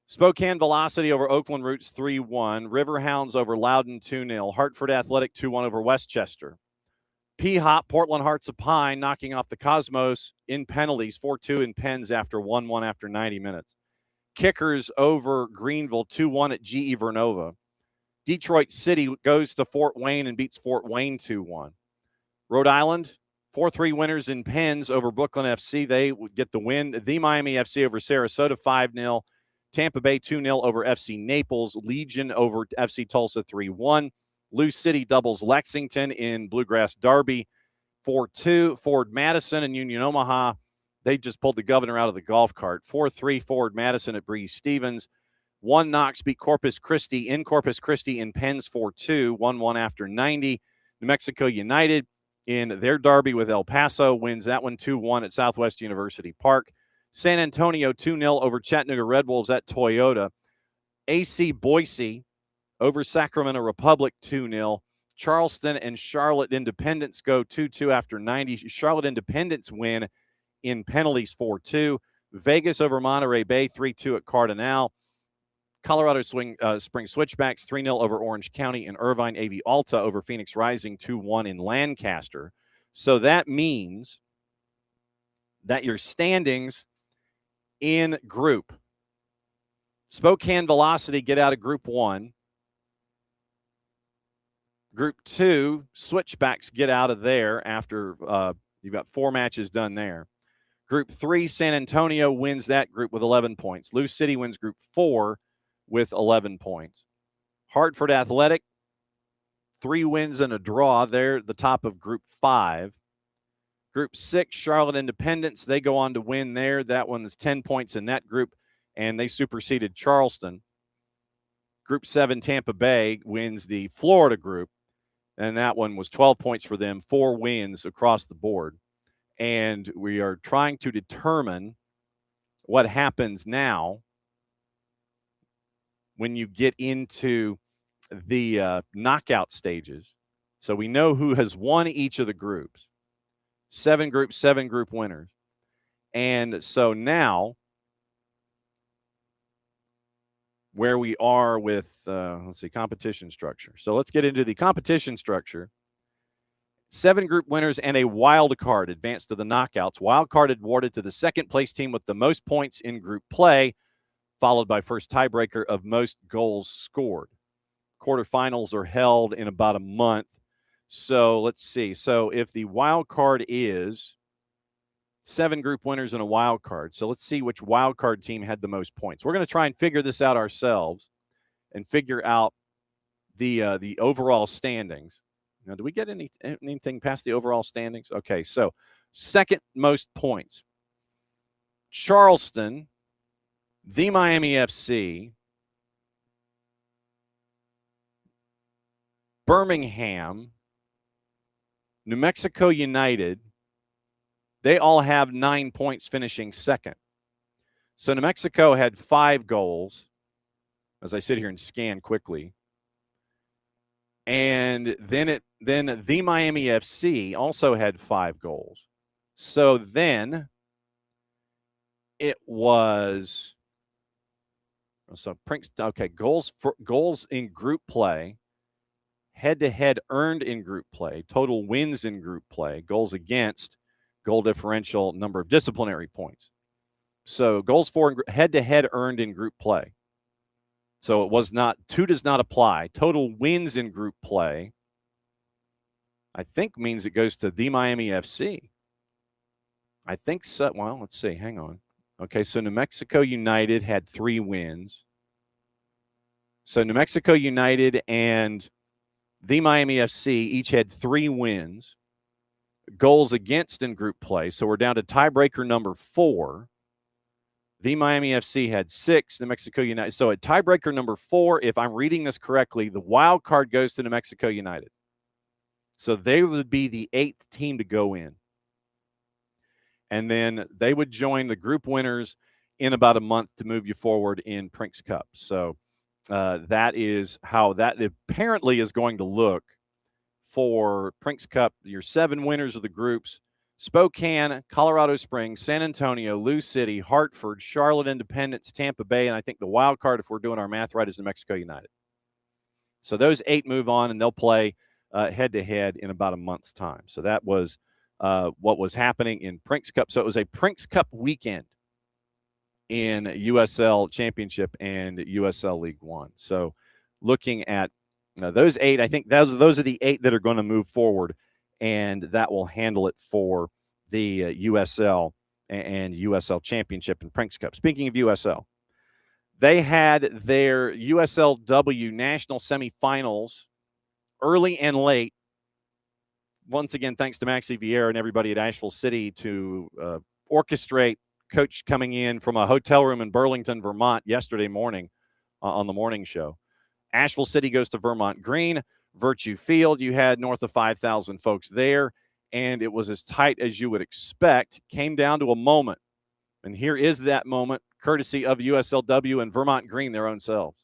Speaker 1: Spokane Velocity over Oakland Roots 3-1. Riverhounds over Loudon 2-0. Hartford Athletic 2-1 over Westchester. P-Hop, Portland Hearts of Pine knocking off the Cosmos in penalties, 4-2 in pens after 1-1 after 90 minutes. Kickers over Greenville 2-1 at GE Vernova. Detroit City goes to Fort Wayne and beats Fort Wayne 2-1. Rhode Island, 4-3 winners in pens over Brooklyn FC. They would get the win. The Miami FC over Sarasota 5-0. Tampa Bay 2-0 over FC Naples. Legion over FC Tulsa 3-1. Lou City doubles Lexington in Bluegrass Derby 4-2. Ford Madison and Union Omaha, they just pulled the governor out of the golf cart. 4-3 Ford Madison at Breeze Stevens. 1 Knox beat Corpus Christi in Pens 4-2. 1-1 after 90. New Mexico United in their derby with El Paso wins that one 2-1 at Southwest University Park. San Antonio 2-0 over Chattanooga Red Wolves at Toyota. AC Boise over Sacramento Republic 2-0. Charleston and Charlotte Independence go 2-2 after 90. Charlotte Independence win in penalties 4-2. Vegas over Monterey Bay 3-2 at Cardinal. Colorado Spring Switchbacks 3-0 over Orange County, and Irvine AV Alta over Phoenix Rising 2-1 in Lancaster. So that means that your standings in group. Spokane Velocity get out of Group 1. Group 2, Switchbacks get out of there after you've got 4 matches done there. Group 3, San Antonio wins that group with 11 points. Lou City wins Group 4 with 11 points. Hartford Athletic, 3 wins and a draw. They're at the top of Group 5. Group 6, Charlotte Independence, they go on to win there. That one's 10 points in that group, and they superseded Charleston. Group 7, Tampa Bay wins the Florida group, and that one was 12 points for them, 4 wins across the board. And we are trying to determine what happens now when you get into the knockout stages. So we know who has won each of the groups. 7 groups, 7 group winners. And so now where we are with, competition structure. So let's get into the competition structure. 7 group winners and a wild card advance to the knockouts. Wild card awarded to the second place team with the most points in group play, followed by first tiebreaker of most goals scored. Quarterfinals are held in about a month. So let's see. So if the wild card is 7 group winners and a wild card. So let's see which wild card team had the most points. We're going to try and figure this out ourselves and figure out the overall standings. Now, do we get anything past the overall standings? Okay, so second most points. Charleston, the Miami FC, Birmingham, New Mexico United, they all have 9 points, finishing second. So New Mexico had 5 goals, as I sit here and scan quickly. And then the Miami FC also had 5 goals. So then it was goals in group play, head-to-head earned in group play, total wins in group play, goals against, goal differential, number of disciplinary points. So goals for head-to-head earned in group play. So it was not, 2 does not apply. Total wins in group play, I think, means it goes to the Miami FC. I think so. Well, let's see. Hang on. Okay, so New Mexico United had 3 wins. So New Mexico United and the Miami FC each had 3 wins. Goals against in group play. So we're down to tiebreaker number 4. The Miami FC had 6, New Mexico United. So at tiebreaker number 4, if I'm reading this correctly, the wild card goes to New Mexico United. So they would be the 8th team to go in. And then they would join the group winners in about a month to move you forward in Prinks Cup. So that is how that apparently is going to look for Prinks Cup. Your 7 winners of the groups: Spokane, Colorado Springs, San Antonio, Lou City, Hartford, Charlotte Independence, Tampa Bay, and I think the wild card, if we're doing our math right, is New Mexico United. So those 8 move on, and they'll play head-to-head in about a month's time. So that was what was happening in Prinks Cup. So it was a Prinks Cup weekend in USL Championship and USL League One. So looking at those 8, I think those are the 8 that are going to move forward, and that will handle it for the USL and USL Championship and Prinks Cup. Speaking of USL, they had their USL-W national semifinals early and late. Once again, thanks to Maxie Vieira and everybody at Asheville City to orchestrate Coach coming in from a hotel room in Burlington, Vermont yesterday morning on the morning show. Asheville City goes to Vermont Green. Virtue Field, you had north of 5,000 folks there, and it was as tight as you would expect. Came down to a moment, and here is that moment, courtesy of USL-W and Vermont Green, their own selves.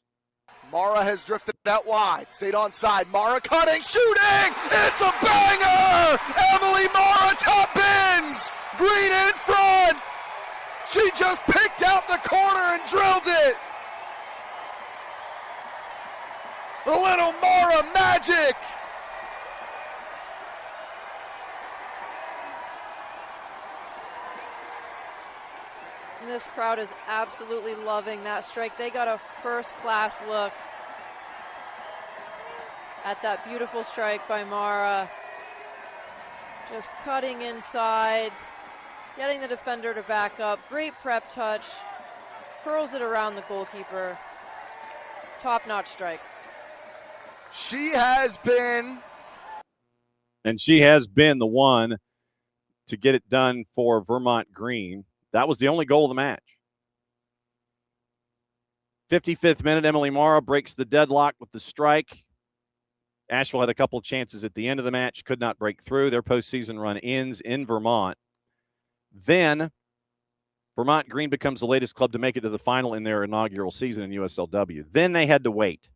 Speaker 2: Mara has drifted out wide, stayed on side. Mara cutting, shooting! It's a banger! Emily Mara top bins! Green in front! She just picked out the corner and drilled it! The little Mara magic!
Speaker 7: And this crowd is absolutely loving that strike. They got a first-class look. at that beautiful strike by Mara. Just cutting inside, getting the defender to back up. Great prep touch. Curls it around the goalkeeper. Top-notch strike.
Speaker 2: She has been.
Speaker 1: And she has been the one to get it done for Vermont Green. That was the only goal of the match. 55th minute, Emily Mara breaks the deadlock with the strike. Asheville had a couple of chances at the end of the match, could not break through. Their postseason run ends in Vermont. Then Vermont Green becomes the latest club to make it to the final in their inaugural season in USL-W. Then they had to wait.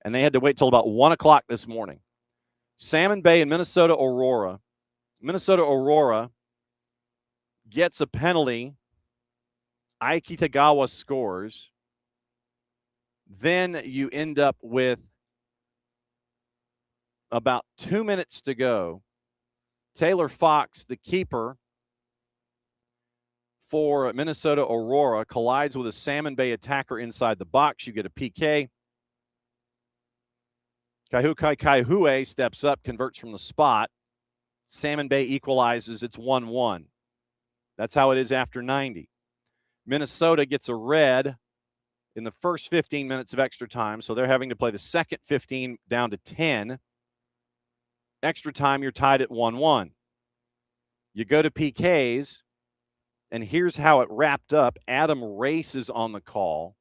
Speaker 1: And they had to wait till about 1 o'clock this morning. Salmon Bay and Minnesota Aurora. Minnesota Aurora gets a penalty. Aiki Tagawa scores. Then you end up with about 2 minutes to go. Taylor Fox, the keeper for Minnesota Aurora, collides with a Salmon Bay attacker inside the box. You get a PK. Kaihue steps up, converts from the spot. Salmon Bay equalizes. It's 1-1. That's how it is after 90. Minnesota gets a red in the first 15 minutes of extra time, so they're having to play the second 15 down to 10. Extra time, you're tied at 1-1. You go to PKs, and here's how it wrapped up. Adam Race is on the call,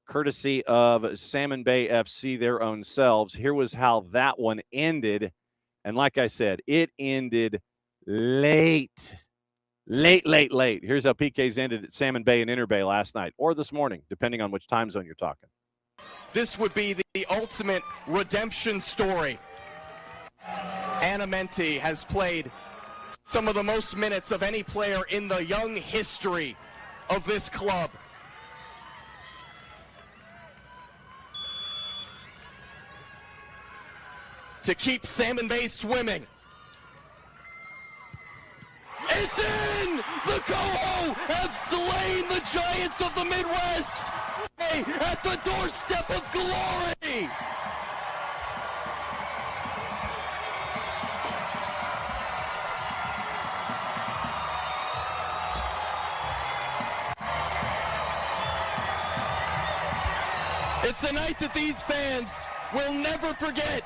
Speaker 1: courtesy of Salmon Bay FC, their own selves. Here was how that one ended. And like I said, it ended late. Late. Here's how PKs ended at Salmon Bay and Inner Bay last night, or this morning, depending on which time zone you're talking.
Speaker 8: This would be the ultimate redemption story. Anna Menti has played some of the most minutes of any player in the young history of this club. To keep Salmon Bay swimming. It's in! The Coho have slain the Giants of the Midwest at the doorstep of glory! It's a night that these fans will never forget.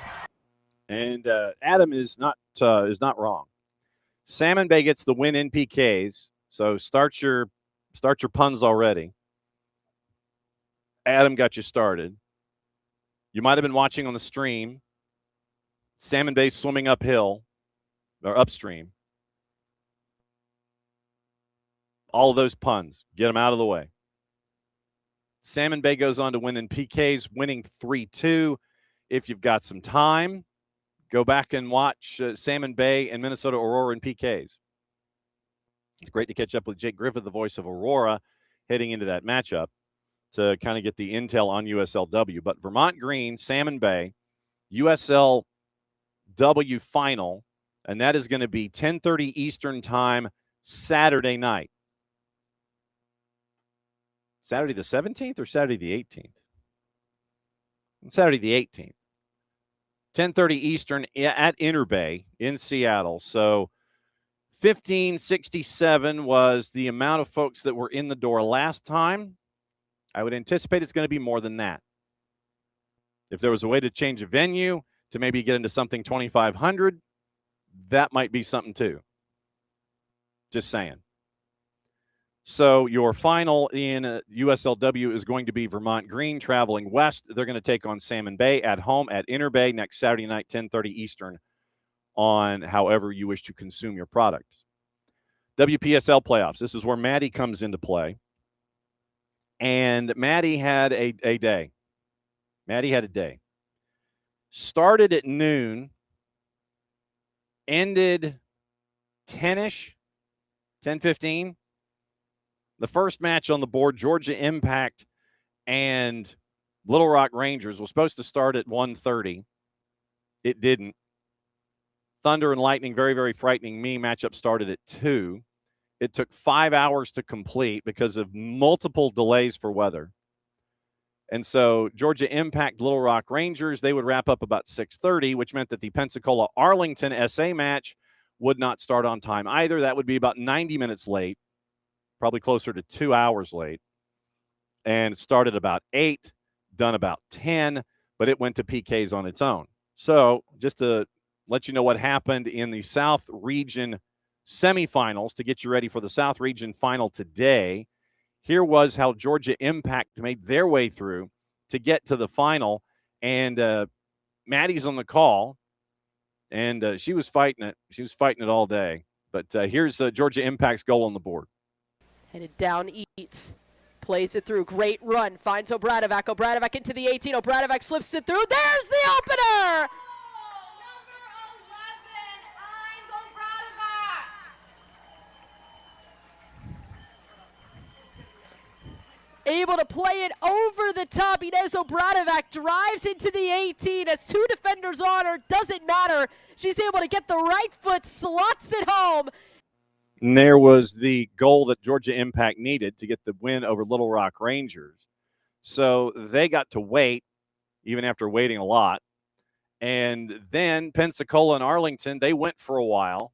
Speaker 1: And Adam is not wrong. Salmon Bay gets the win in PKs, so start your puns already. Adam got you started. You might have been watching on the stream. Salmon Bay swimming uphill or upstream. All of those puns, get them out of the way. Salmon Bay goes on to win in PKs, winning 3-2. If you've got some time, go back and watch Salmon Bay and Minnesota Aurora in PKs. It's great to catch up with Jake Griffith, the voice of Aurora, heading into that matchup to kind of get the intel on USL-W. But Vermont Green, Salmon Bay, USL-W final, and that is going to be 10:30 Eastern time Saturday night. Saturday the 17th or Saturday the 18th? Saturday the 18th. 10:30 Eastern at Inner Bay in Seattle. So 1567 was the amount of folks that were in the door last time. I would anticipate it's going to be more than that. If there was a way to change a venue to maybe get into something 2,500, that might be something too. Just saying. So your final in USL-W is going to be Vermont Green traveling west. They're going to take on Salmon Bay at home at Inner Bay next Saturday night, 10:30 Eastern, on however you wish to consume your product. WPSL playoffs. This is where Maddie comes into play. And Maddie had a day. Maddie had a day. Started at noon, ended 10-ish, 10:15. The first match on the board, Georgia Impact and Little Rock Rangers, was supposed to start at 1:30. It didn't. Thunder and Lightning, very, very frightening me. Matchup started at 2. It took 5 hours to complete because of multiple delays for weather. And so Georgia Impact, Little Rock Rangers, they would wrap up about 6:30, which meant that the Pensacola-Arlington SA match would not start on time either. That would be about 90 minutes late, probably closer to 2 hours late. And it started about 8, done about 10, but it went to PKs on its own. So just to let you know what happened in the South Region semifinals to get you ready for the South Region final today, here was how Georgia Impact made their way through to get to the final. And Maddie's on the call, and she was fighting it. She was fighting it all day. But here's Georgia Impact's goal on the board.
Speaker 9: Headed down, Eats. Plays it through. Great run. Finds Obradovac. Obradovac into the 18. Obradovac slips it through. There's the opener! Able to play it over the top. Inez Obradovac drives into the 18 as 2 defenders on her. Doesn't matter. She's able to get the right foot, slots it home.
Speaker 1: And there was the goal that Georgia Impact needed to get the win over Little Rock Rangers. So they got to wait, even after waiting a lot. And then Pensacola and Arlington, they went for a while.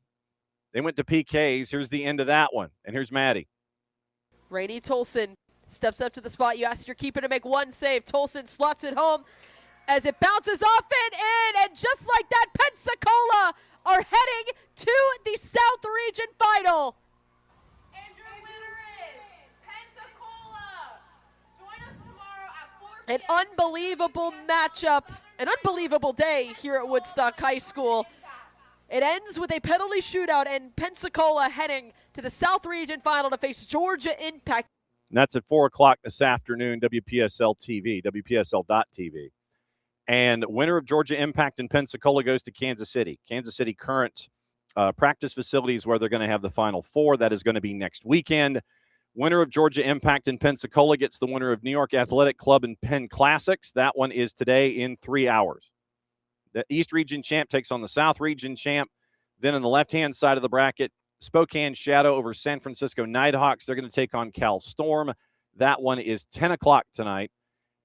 Speaker 1: They went to PKs. Here's the end of that one. And here's Maddie.
Speaker 9: Rainey Tolson steps up to the spot. You asked your keeper to make one save. Tolson slots it home as it bounces off and in. And just like that, Pensacola are heading to the South Region final.
Speaker 10: And your winner is Pensacola. Join us tomorrow at 4
Speaker 9: An
Speaker 10: p.m.
Speaker 9: unbelievable matchup, an unbelievable day here at Woodstock High School. It ends with a penalty shootout and Pensacola heading to the South Region final to face Georgia Impact.
Speaker 1: And that's at 4 o'clock this afternoon, WPSL TV, WPSL.TV. And winner of Georgia Impact and Pensacola goes to Kansas City. Kansas City current practice facilities where they're going to have the Final Four. That is going to be next weekend. Winner of Georgia Impact and Pensacola gets the winner of New York Athletic Club and Penn Classics. That one is today in 3 hours. The East Region champ takes on the South Region champ. Then on the left-hand side of the bracket, Spokane Shadow over San Francisco Nighthawks. They're going to take on Cal Storm. That one is 10 o'clock tonight.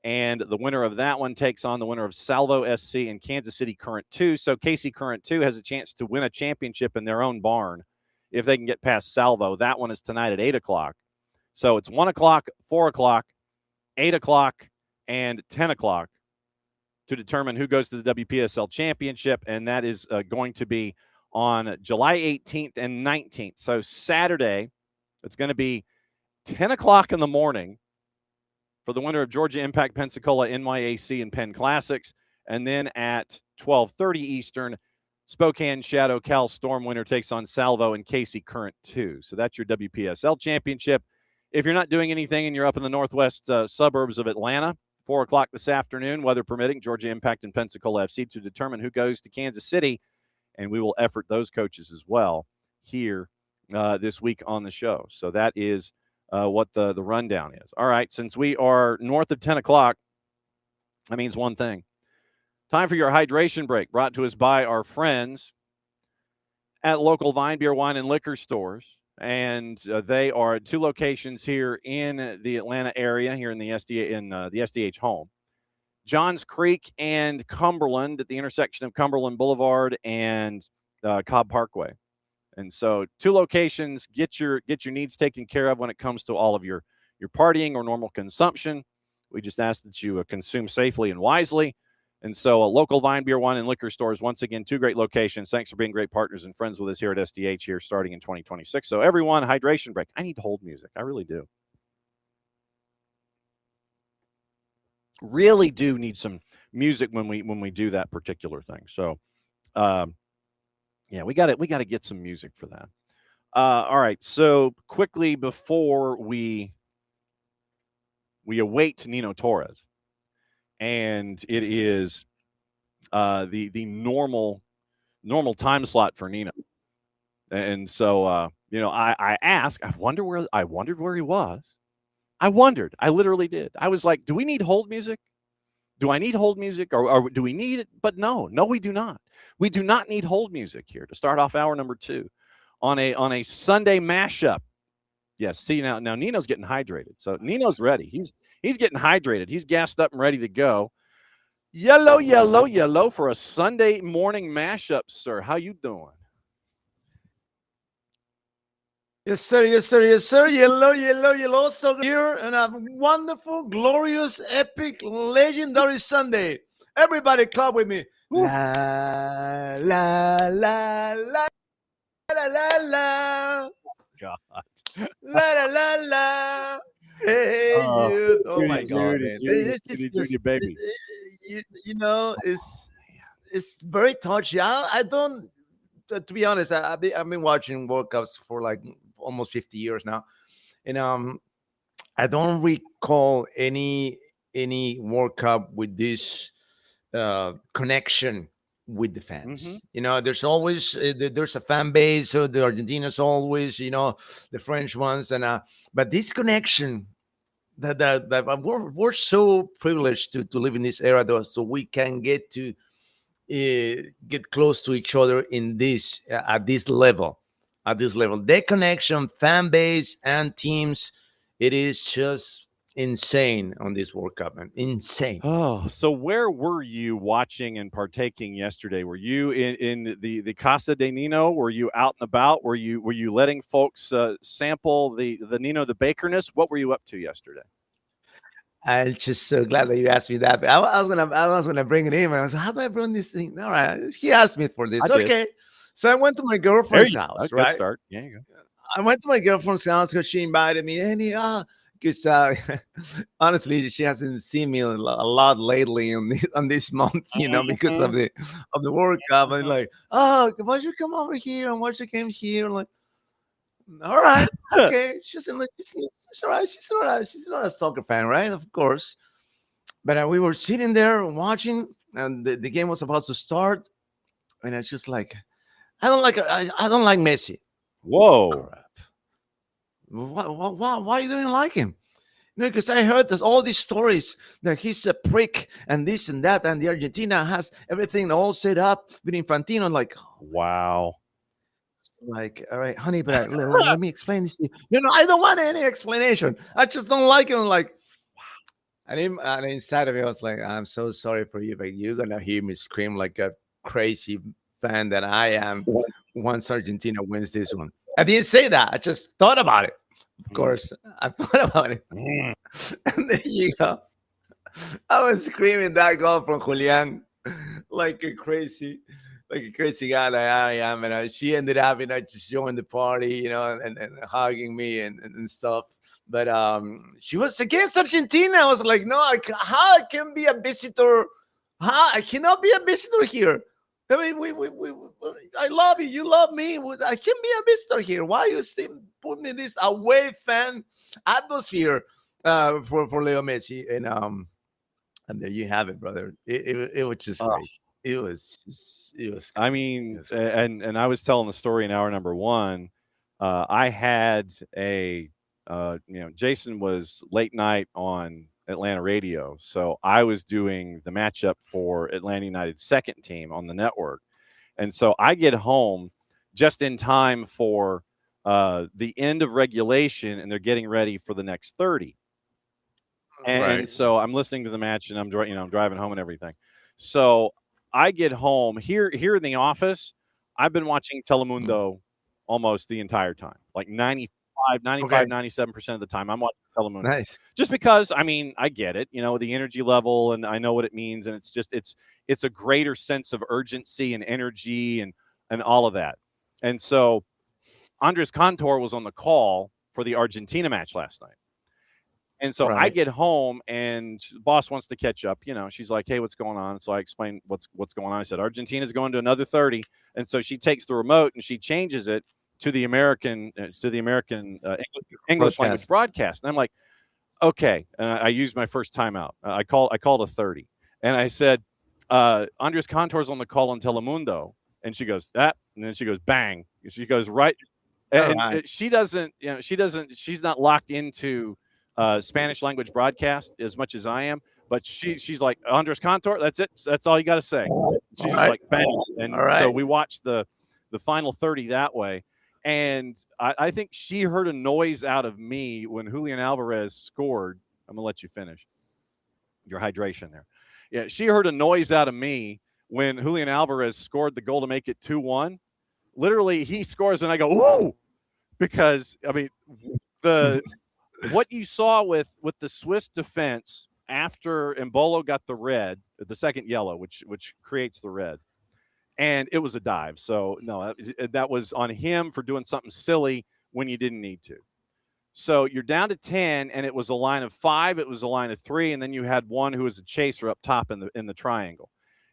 Speaker 1: And the winner of that one takes on the winner of Salvo SC and Kansas City Current 2. So Casey Current 2 has a chance to win a championship in their own barn if they can get past Salvo. That one is tonight at 8 o'clock. So it's 1 o'clock, 4 o'clock, 8 o'clock, and 10 o'clock to determine who goes to the WPSL championship. And that is going to be on July 18th and 19th. So Saturday, it's going to be 10 o'clock in the morning for the winner of Georgia Impact, Pensacola, NYAC, and Penn Classics. And then at 12:30 Eastern, Spokane Shadow Cal Storm winner takes on Salvo and Casey Current 2. So that's your WPSL championship. If you're not doing anything and you're up in the northwest suburbs of Atlanta, 4 o'clock this afternoon, weather permitting, Georgia Impact and Pensacola FC to determine who goes to Kansas City. And we will effort those coaches as well here this week on the show. So that is what the rundown is. All right, since we are north of 10 o'clock, that means one thing. Time for your hydration break, brought to us by our friends at local Vine Beer, Wine, and Liquor stores. And they are at 2 locations here in the Atlanta area, here in the SDH home. Johns Creek and Cumberland at the intersection of Cumberland Boulevard and Cobb Parkway. And so 2 locations, get your needs taken care of when it comes to all of your partying or normal consumption. We just ask that you consume safely and wisely. And so local Vine Beer, Wine, and Liquor stores, once again, 2 great locations. Thanks for being great partners and friends with us here at SDH here starting in 2026. So everyone, hydration break. I need to hold music. I really do. Really do need some music when we do that particular thing. So, yeah, we got to get some music for that. All right. So quickly before we await Nino Torres, and it is the normal time slot for Nino, and so I wondered where he was. I literally did. I was like, do we need hold music? Do I need hold music or do we need it? But no, we do not. We do not need hold music here to start off hour number 2 on a Sunday mashup. Yes, see now Nino's getting hydrated. So Nino's ready. He's getting hydrated. He's gassed up and ready to go. Yellow, yellow, yellow for a Sunday morning mashup, sir. How you doing?
Speaker 11: Yes, sir. Yes, sir. Yes, sir. Yellow, yellow, yellow. So here and a wonderful, glorious, epic, legendary Sunday. Everybody clap with me. La, la, la, la, la, la, la.
Speaker 1: God.
Speaker 11: La, la, la, la. Hey, youth. Oh, my God, man.
Speaker 1: Judy, baby.
Speaker 11: You know, it's very touchy. I don't, to be honest, I've been watching World Cups for like almost 50 years now, and I don't recall any World Cup with this connection with the fans. You know, there's always there's a fan base. So the Argentinians always, you know, the French ones, and but this connection that we're so privileged to live in this era, though, so we can get to get close to each other in this at this level. The connection, fan base, and teams, it is just insane on this World Cup, man. Insane.
Speaker 1: Oh, so where were you watching and partaking yesterday? Were you in the Casa de Nino? Were you out and about? Were you letting folks sample the Nino the Bakerness? What were you up to yesterday?
Speaker 11: I'm just so glad that you asked me that. I was gonna bring it in. I was like, how do I bring this thing? All right, he asked me for this. Okay, so I went to my girlfriend's house. Right,
Speaker 1: start. Yeah, you go.
Speaker 11: I went to my girlfriend's house because she invited me. And because honestly, she hasn't seen me a lot lately on this month, you know, because of the World Cup. I'm like, oh, why don't you come over here and watch the game here? I'm like, all right, okay. She's all right. She's not a soccer fan, right? Of course. But we were sitting there watching, and the game was about to start, and it's just like, I don't like Messi.
Speaker 1: Whoa.
Speaker 11: Crap. Why you don't like him? You know, because I heard all these stories that he's a prick and this and that, and the Argentina has everything all set up with Infantino. Like,
Speaker 1: wow.
Speaker 11: Like, all right, honey, but let me explain this to you. You know, I don't want any explanation. I just don't like him. Like, and inside of me, I was like, I'm so sorry for you, but you're gonna hear me scream like a crazy fan that I am once Argentina wins this one. I didn't say that. I just thought about it. Of course, I thought about it. And there you go. I was screaming that goal from Julian like a crazy guy that I am. And she ended up, you know, just joining the party, you know, and hugging me and stuff. But she was against Argentina. I was like, no, how I can be a visitor? How I cannot be a visitor here? I mean, I love you. You love me. I can be a visitor here. Why you still put me in this away fan atmosphere for Leo Messi? And there you have it, brother. It was just great. It was.
Speaker 1: I mean, and I was telling the story in hour number one. I had Jason was late night on Atlanta radio, so I was doing the matchup for Atlanta United's second team on the network, and so I get home just in time for the end of regulation, and they're getting ready for the next 30. And so I'm listening to the match, and I'm driving home and everything. So I get home here in the office. I've been watching Telemundo almost the entire time, like 97% of the time I'm watching Telemundo.
Speaker 11: Nice.
Speaker 1: Just because, I mean, I get it, you know, the energy level, and I know what it means, and it's a greater sense of urgency and energy and all of that. And so Andres Cantor was on the call for the Argentina match last night. And so I get home, and boss wants to catch up. You know, she's like, "Hey, what's going on?" So I explained what's going on. I said, "Argentina's going to another 30," and so she takes the remote and she changes it to the American English language broadcast. And I'm like, "Okay." And I used my first timeout. I called a 30, and I said, "Andres Cantor's on the call on Telemundo," and she goes, "That," and then she goes, "Bang!" And she goes right, and she doesn't. You know, she's not locked into Spanish language broadcast as much as I am, but she's like, Andres Cantor, that's it. That's all you got to say. She's like, bang. And so we watched the final 30 that way. And I think she heard a noise out of me when Julian Alvarez scored I'm going to let you finish your hydration there. Yeah, she heard a noise out of me when Julian Alvarez scored the goal to make it 2-1. Literally, he scores, and I go, "Ooh!" Because, I mean, what you saw with the Swiss defense after Embolo got the red, the second yellow, which creates the red, and it was a dive. So, no, that was on him for doing something silly when you didn't need to. So you're down to 10, and it was a line of 5, it was a line of 3, and then you had one who was a chaser up top in the triangle.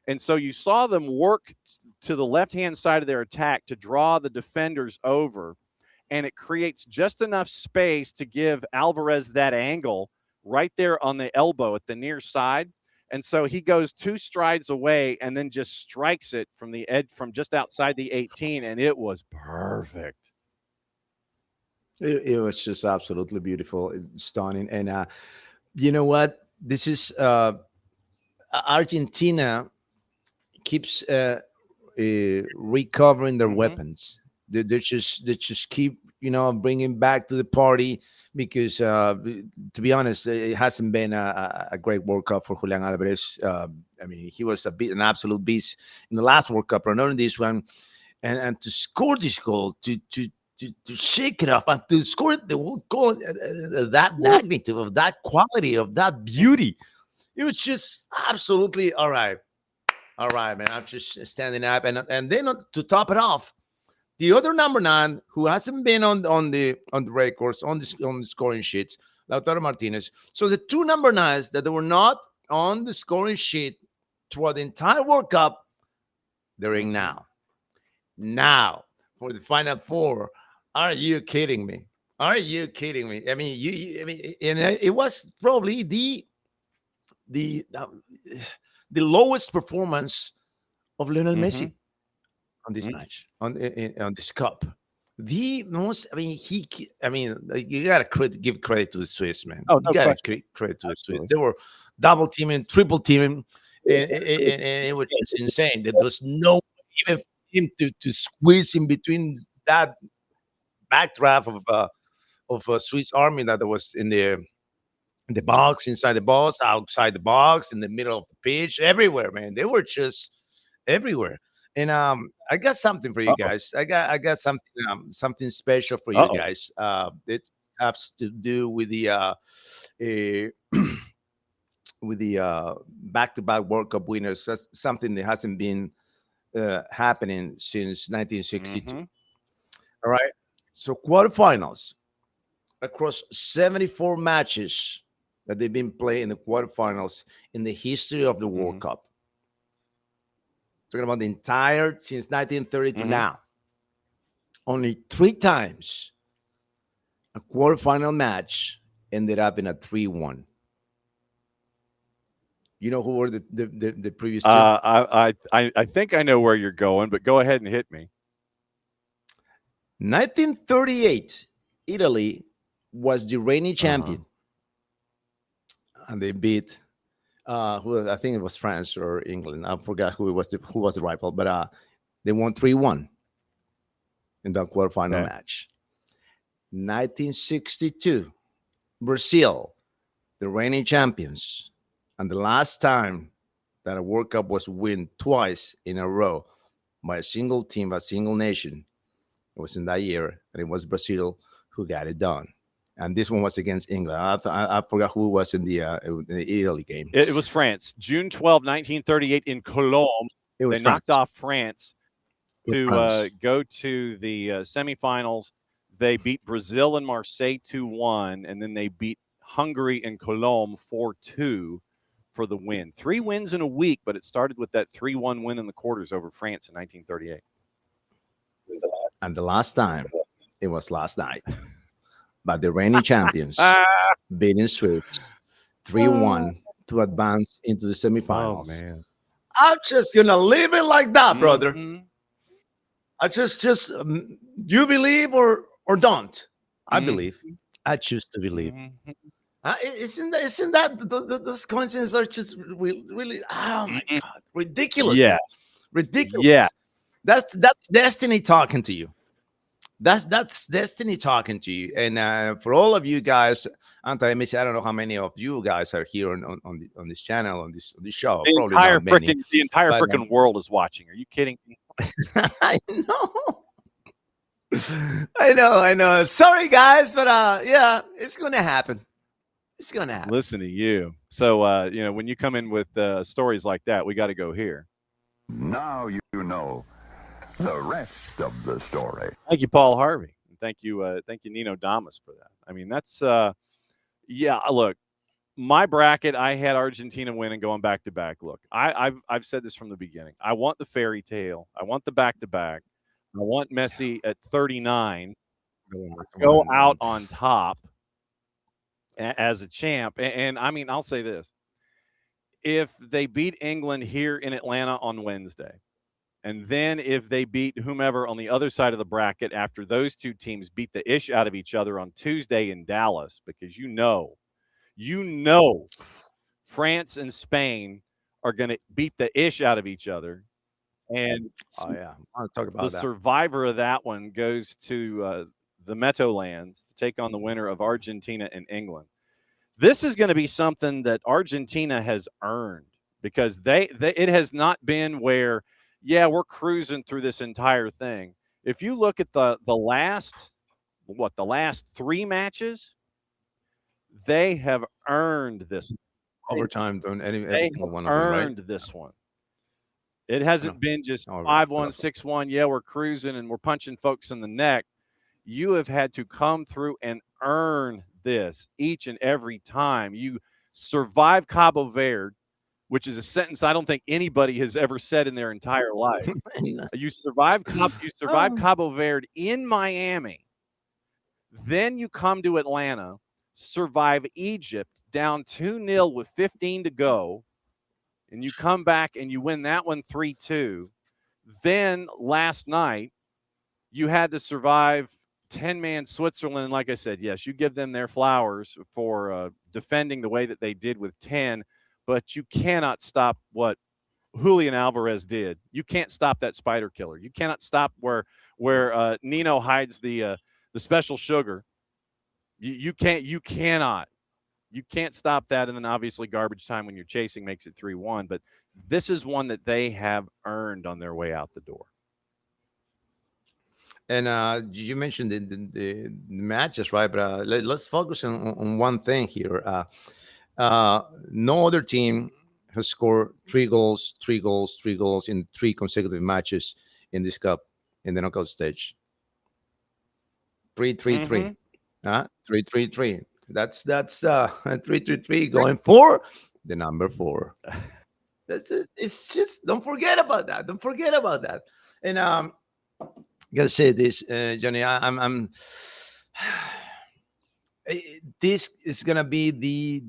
Speaker 1: And so you saw them work to the left-hand side of their attack to draw the defenders over, and it creates just enough space to give Alvarez that angle right there on the elbow at the near side. And so he goes 2 strides away and then just strikes it from the edge, from just outside the 18, and it was perfect.
Speaker 11: It was just absolutely beautiful, stunning. And you know what? This is Argentina keeps recovering their weapons. They just keep bringing back to the party, because to be honest, it hasn't been a great World Cup for Julian Alvarez. I mean, he was an absolute beast in the last World Cup, or not in this one, and to score this goal, to shake it up, and to score the whole goal, that magnitude, of that quality, of that beauty, it was just absolutely all right, man. I'm just standing up, and then to top it off, the other number 9 who hasn't been on the records, on the scoring sheets, Lautaro Martinez. So the 2 number 9s that they were not on the scoring sheet throughout the entire World Cup, they're in now. Now for the Final Four. Are you kidding me? Are you kidding me? I mean, and it was probably the lowest performance of Lionel Messi on this match, on this cup. The most, you gotta give credit to the Swiss, man.
Speaker 1: Oh,
Speaker 11: you gotta credit to the Swiss. They were double teaming, triple teaming, and it was just insane. There was no even him to squeeze in between that backdraft of a Swiss army that was in the box, inside the box, outside the box, in the middle of the pitch, everywhere, man. They were just everywhere. And I got something for you guys. I got something special for you guys. It has to do with the back-to-back World Cup winners. That's something that hasn't been happening since 1962. All right. So quarterfinals, across 74 matches that they've been playing in the quarterfinals in the history of the World Cup. Talking about the entire, since 1930 to now. Only 3 times a quarterfinal match ended up in a 3-1. You know who were the previous 2?
Speaker 1: I think I know where you're going, but go ahead and hit me.
Speaker 11: 1938, Italy was the reigning champion, and they beat I think it was France or England. I forgot who was the rival, but they won 3-1 in that quarterfinal match. 1962, Brazil, the reigning champions, and the last time that a World Cup was won twice in a row by a single team, a single nation. It was in that year, and it was Brazil who got it done. And this one was against England. I forgot who was in the Italy game.
Speaker 1: It was France. June 12, 1938 in Cologne. They knocked off France to go to the semifinals. They beat Brazil and Marseille 2-1, and then they beat Hungary and Cologne 4-2 for the win. 3 wins in a week, but it started with that 3-1 win in the quarters over France in 1938.
Speaker 11: And the last time, it was last night. But the reigning champions beating Swiss 3-1 to advance into the semifinals.
Speaker 1: Oh, man.
Speaker 11: I'm just going to leave it like that, brother. I just you believe or don't. I believe. I choose to believe. Isn't that those coincidences are just really, oh my God, ridiculous.
Speaker 1: Yeah.
Speaker 11: Ridiculous.
Speaker 1: Yeah.
Speaker 11: That's destiny talking to you. That's destiny talking to you. And for all of you guys, anti-Messi. I don't know how many of you guys are here on this channel, on this show.
Speaker 1: The
Speaker 11: Probably
Speaker 1: entire
Speaker 11: not many.
Speaker 1: freaking world is watching. Are you kidding me?
Speaker 11: I know. I know. Sorry, guys, but yeah, it's gonna happen. It's gonna happen.
Speaker 1: Listen to you. So, you know, when you come in with stories like that, we got to go here.
Speaker 12: Now you know the rest of the story.
Speaker 1: Thank you, Paul Harvey. Thank you, Nino Damas, for that. I mean, that's yeah. Look, my bracket, I had Argentina winning, going back to back. Look, I've said this from the beginning. I want the fairy tale. I want the back to back. I want Messi at 39 go out on top as a champ. And I mean, I'll say this. If they beat England here in Atlanta on Wednesday, and then if they beat whomever on the other side of the bracket after those two teams beat the ish out of each other on Tuesday in Dallas, because you know, France and Spain are going to beat the ish out of each other. And
Speaker 11: I'll talk about
Speaker 1: the survivor of that one goes to the Meadowlands to take on the winner of Argentina and England. This is going to be something that Argentina has earned, because it has not been where, yeah, we're cruising through this entire thing. If you look at the last 3 matches, they have earned this
Speaker 11: overtime.
Speaker 1: They have earned this one. It hasn't been just 5-1, 6-1. Yeah, we're cruising and we're punching folks in the neck. You have had to come through and earn this each and every time. You survive Cabo Verde, which is a sentence I don't think anybody has ever said in their entire life. You survive Cabo Verde in Miami. Then you come to Atlanta, survive Egypt down 2-0 with 15 to go. And you come back and you win that one 3-2. Then last night, you had to survive 10-man Switzerland. Like I said, yes, you give them their flowers for defending the way that they did with 10, but you cannot stop what Julian Alvarez did. You can't stop that spider killer. You cannot stop where Nino hides the special sugar. You cannot. You can't stop that, and then obviously garbage time when you're chasing makes it 3-1. But this is one that they have earned on their way out the door.
Speaker 11: And you mentioned the matches, right? But let's focus on one thing here. No other team has scored 3 goals in 3 consecutive matches in this cup in the knockout stage. 3-3-3. 3-3-3. That's 3-3-3 going for the number 4. It's just, don't forget about that. And I gotta say this, Johnny. I'm this is gonna be the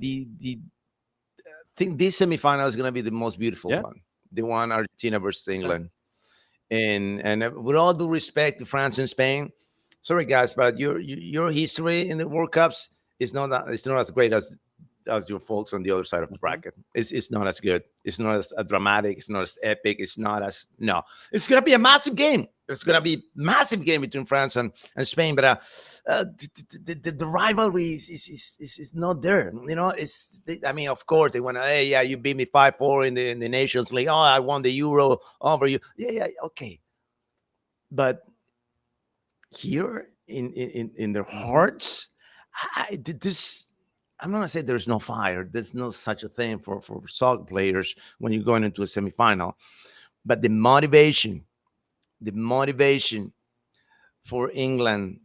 Speaker 11: I think this semifinal is gonna be the most beautiful one. The one Argentina versus England. And with all due respect to France and Spain, sorry guys, but your history in the World Cups is not as great as your folks on the other side of the bracket. It's not as good. It's not as dramatic. It's not as epic. It's not as It's gonna be a massive game. It's gonna be a massive game between France and Spain. But the rivalry is not there. You know, I mean, of course they want to. Hey, yeah, you beat me 5-4 in the Nations League. Oh, I won the Euro over you. Yeah, okay. But here in their hearts, I'm not gonna say there's no fire. There's no such a thing for soccer players when you're going into a semifinal. But the motivation for England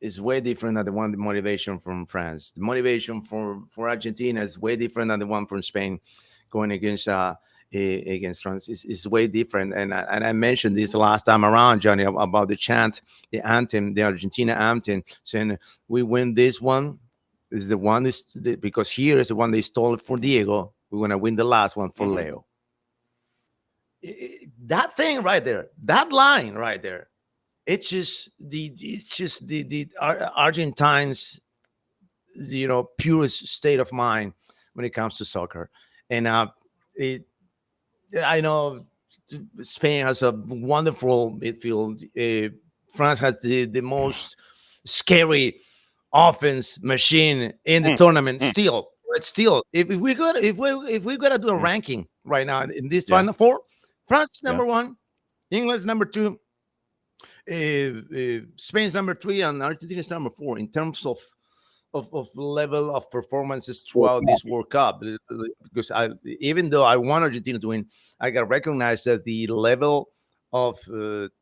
Speaker 11: is way different than the motivation from France. The motivation for Argentina is way different than the one from Spain going against France. Is way different. And I mentioned this last time around, Johnny, about the chant, the anthem, the Argentina anthem, saying we win this one. Is the one because here is the one they stole for Diego. We're gonna win the last one for Leo. That thing right there, that line right there, it's just the Argentines, purest state of mind when it comes to soccer. And I know Spain has a wonderful midfield. France has the most scary offense machine in the tournament. Still, if we gotta do a ranking right now in this Final Four, France number 1, England's number 2, Spain's number 3, and Argentina's number 4 in terms of level of performances throughout this World Cup. Because even though I want Argentina to win, I got to recognize that the level of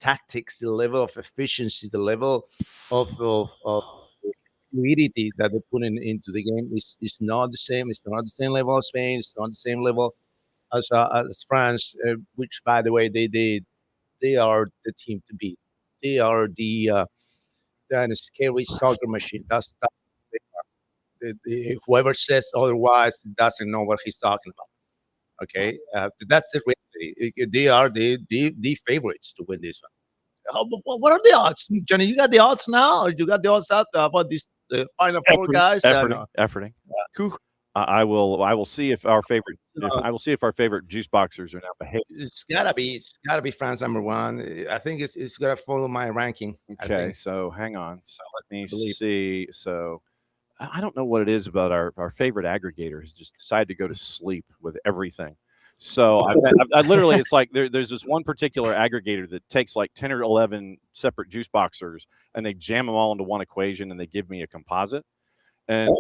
Speaker 11: tactics, the level of efficiency, the level of fluidity that they put into the game is not the same. It's not the same level as Spain. It's not the same level as France, which, by the way, they are the team to beat. They are the scary soccer machine. That's whoever says otherwise doesn't know what he's talking about. Okay, that's the reality. They are the favorites to win this one. What are the odds, Johnny? You got the odds now, or you got the odds out about these Final Four guys?
Speaker 1: Efforting. I will see if our favorite. I will see if our favorite juice boxers are now behaving.
Speaker 11: It's gotta be France number 1. I think it's gonna follow my ranking.
Speaker 1: Okay, so hang on. So let me see. So I don't know what it is about our favorite aggregators. Just decided to go to sleep with everything. So I literally, it's like there's this one particular aggregator that takes like 10 or 11 separate juice boxers and they jam them all into one equation and they give me a composite. And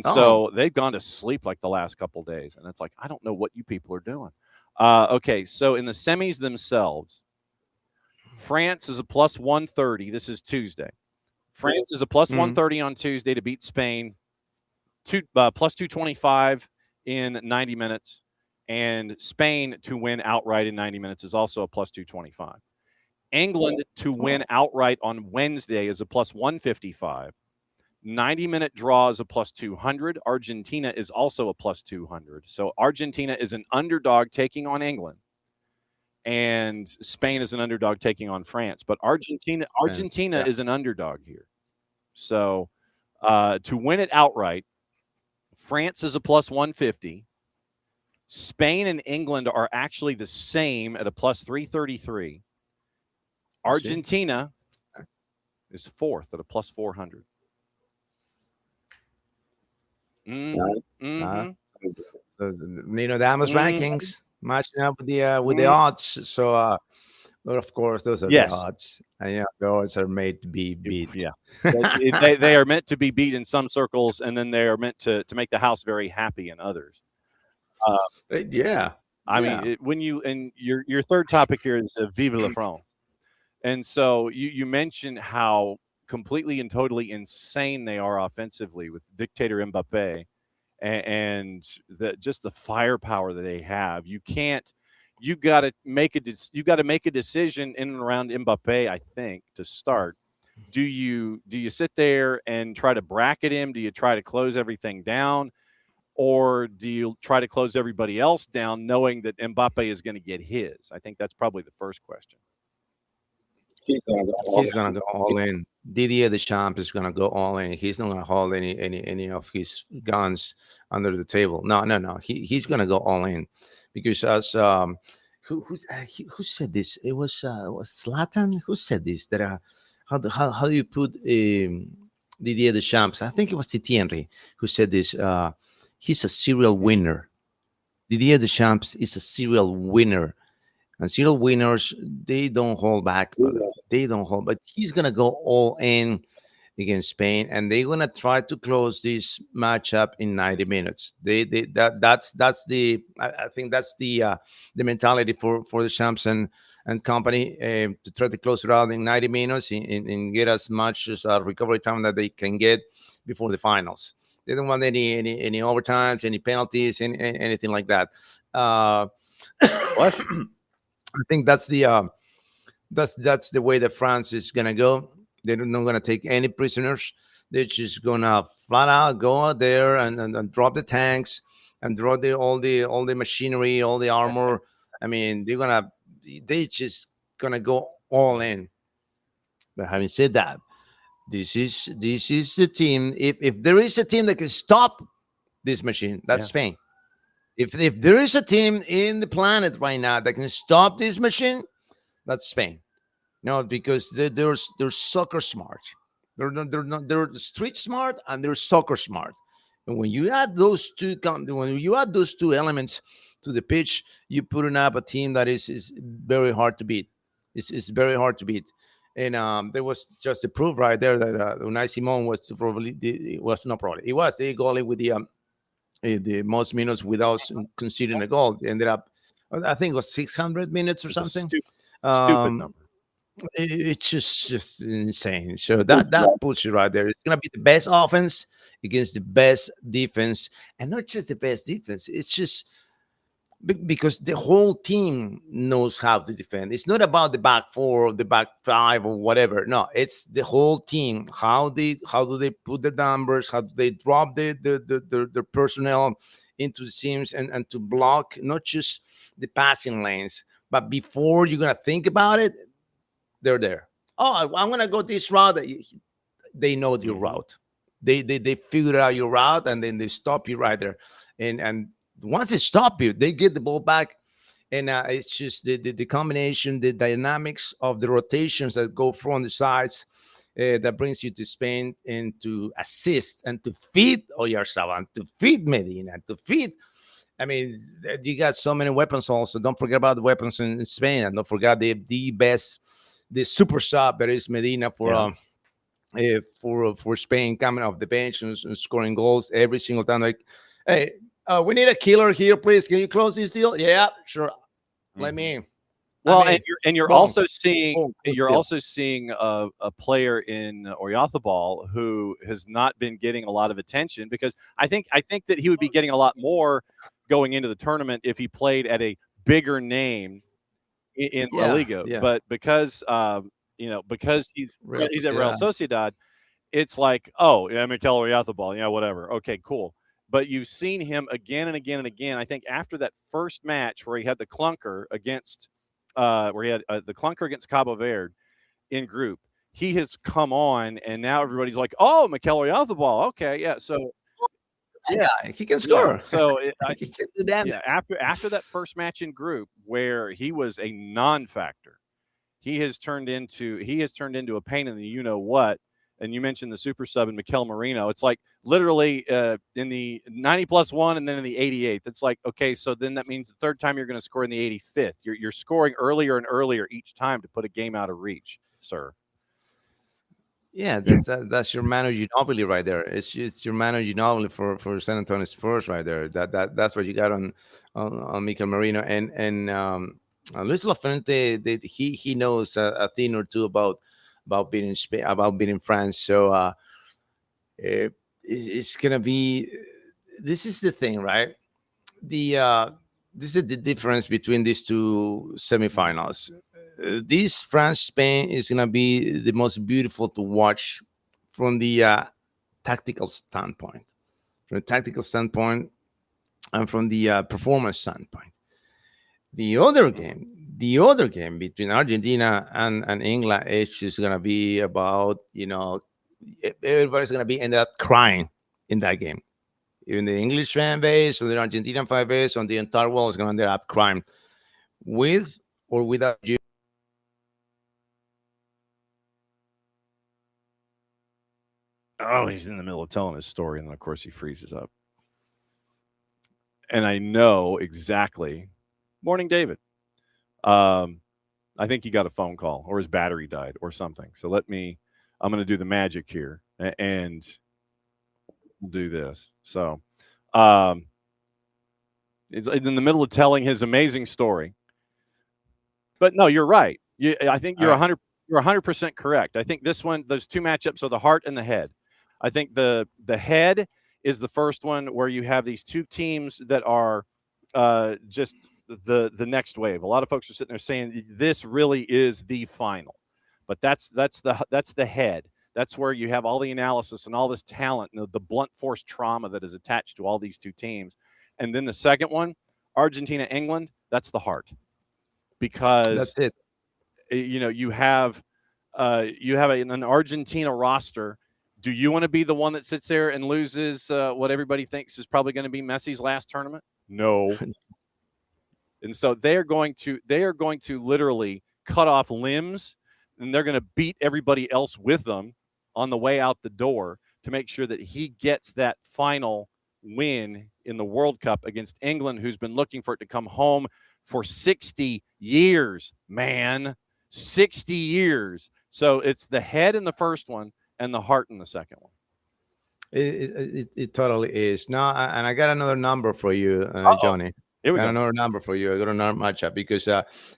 Speaker 1: so they've gone to sleep like the last couple of days. And it's like, I don't know what you people are doing. Okay, so in the semis themselves, France is a plus 130. This is Tuesday. France is a plus 130 on Tuesday to beat Spain, plus 225 in 90 minutes. And Spain to win outright in 90 minutes is also a plus 225. England to win outright on Wednesday is a plus 155. 90-minute draw is a plus 200. Argentina is also a plus 200. So Argentina is an underdog taking on England. And Spain is an underdog taking on France. But Argentina is an underdog here. So to win it outright, France is a plus 150. Spain and England are actually the same at a plus 333. Argentina is 4th at a plus 400.
Speaker 11: So Nino Damas rankings matching up with the odds. So, but of course, those are the odds, and the odds are made to be beat.
Speaker 1: Yeah, they are meant to be beat in some circles, and then they are meant to make the house very happy in others. I mean, when you and your third topic here is Vive la France, and so you mentioned how completely and totally insane they are offensively with dictator Mbappe and just the firepower that they have. You got to make a decision in and around Mbappe, I think, to start. Do you sit there and try to bracket him? Do you try to close everything down? Or do you try to close everybody else down knowing that Mbappe is going to get his? I think that's probably the first question.
Speaker 11: He's going to go all in. Didier Deschamps is going to go all in. He's not going to hold any of his guns under the table. No. He's going to go all in because as who said this? It was Zlatan who said this. That how do you put Didier Deschamps? I think it was Titi Henry who said this. He's a serial winner. Didier Deschamps is a serial winner. And serial winners, they don't hold back. They don't hold. But he's gonna go all in against Spain, and they're gonna try to close this matchup in 90 minutes. That's the I think that's the mentality for the Champs and company to try to close it out in 90 minutes and get as much as recovery time that they can get before the finals. They don't want any overtimes, any penalties, anything like that. I think that's the way that France is gonna go. They're not gonna take any prisoners. They're just gonna flat out go out there and drop the tanks and drop all the machinery, all the armor. I mean, they just gonna go all in. But having said that, this is the team. If there is a team that can stop this machine, that's Spain. If there is a team in the planet right now that can stop this machine, that's Spain. No, because they're soccer smart. They're street smart and they're soccer smart. And when you add those two elements to the pitch, you putting up a team that is very hard to beat. It's very hard to beat. And there was just a proof right there that Unai Simon was he was the goalie with the most minutes without conceding a goal. They ended up, I think it was 600 minutes or something.
Speaker 1: Stupid number.
Speaker 11: It's just insane. So that puts you right there. It's gonna be the best offense against the best defense, and not just the best defense. It's just because the whole team knows how to defend. It's not about the back four or the back five or whatever. No, it's the whole team. How do they put the numbers? How do they drop the personnel into the seams and to block not just the passing lanes, but before you're gonna think about it, they're there. Oh, I'm gonna go this route. They know your route. They figure out your route, and then they stop you right there. And once they stop you, they get the ball back. And it's just the combination, the dynamics of the rotations that go from the sides that brings you to Spain and to assist and to feed Oyarzabal, to feed Medina, to feed. I mean, you got so many weapons also. Don't forget about the weapons in Spain, and don't forget the best. The super sub that is Medina for Spain, coming off the bench and scoring goals every single time. Like, hey, we need a killer here, please. Can you close this deal? Yeah, sure. Let me.
Speaker 1: Well, and you're also seeing a player in Oyarzabal who has not been getting a lot of attention, because I think that he would be getting a lot more going into the tournament if he played at a bigger name in La Liga, but because because he's at Real Sociedad, it's like, oh yeah, Mikel Oyarzabal, yeah, whatever, okay, cool. But you've seen him again and again and again. I think after that first match where he had the clunker against against Cabo Verde in group, he has come on, and now everybody's like, oh, Mikel Oyarzabal, okay, yeah, so.
Speaker 11: Yeah, he can score.
Speaker 1: Yeah, so
Speaker 11: he can do that.
Speaker 1: Yeah, after that first match in group where he was a non-factor, he has turned into a pain in the you know what. And you mentioned the super sub in Mikel Merino. It's like literally in the 90+1 and then in the 88th. It's like, okay, so then that means the third time you're going to score in the 85th. You're scoring earlier and earlier each time to put a game out of reach, sir.
Speaker 11: Yeah, that's your Manu Ginobili right there. It's just your Manu Ginobili for San Antonio Spurs right there. That's what you got on Mikel Merino and Luis Lafuente. He knows a thing or two about being in Spain, about being in France. So it's gonna be. This is the thing, right? This is the difference between these two semifinals. This France-Spain is going to be the most beautiful to watch from the tactical standpoint. From the tactical standpoint and from the performance standpoint. The other game between Argentina and England is just going to be about, everybody's going to be ended up crying in that game. Even the English fan base or the Argentinian fan base on the entire world is going to end up crying. With or without you.
Speaker 1: Oh, he's in the middle of telling his story, and then, of course, he freezes up. And I know exactly. Morning, David. I think he got a phone call, or his battery died, or something. So I'm going to do the magic here, and we'll do this. So he's in the middle of telling his amazing story. But no, you're right. I think you're 100% correct. I think those two matchups are the heart and the head. I think the head is the first one where you have these two teams that are just the next wave. A lot of folks are sitting there saying this really is the final, but that's the head. That's where you have all the analysis and all this talent and the blunt force trauma that is attached to all these two teams. And then the second one, Argentina, England, that's the heart, because
Speaker 11: that's it.
Speaker 1: You have an Argentina roster. Do you want to be the one that sits there and loses what everybody thinks is probably going to be Messi's last tournament? No. And so they are going to literally cut off limbs, and they're going to beat everybody else with them on the way out the door to make sure that he gets that final win in the World Cup against England, who's been looking for it to come home for 60 years, man. 60 years. So it's the head in the first one and the heart in the second one.
Speaker 11: It totally is. No, and I got another number for you, Johnny.
Speaker 1: Here we
Speaker 11: got
Speaker 1: go.
Speaker 11: another number for you. I got another matchup because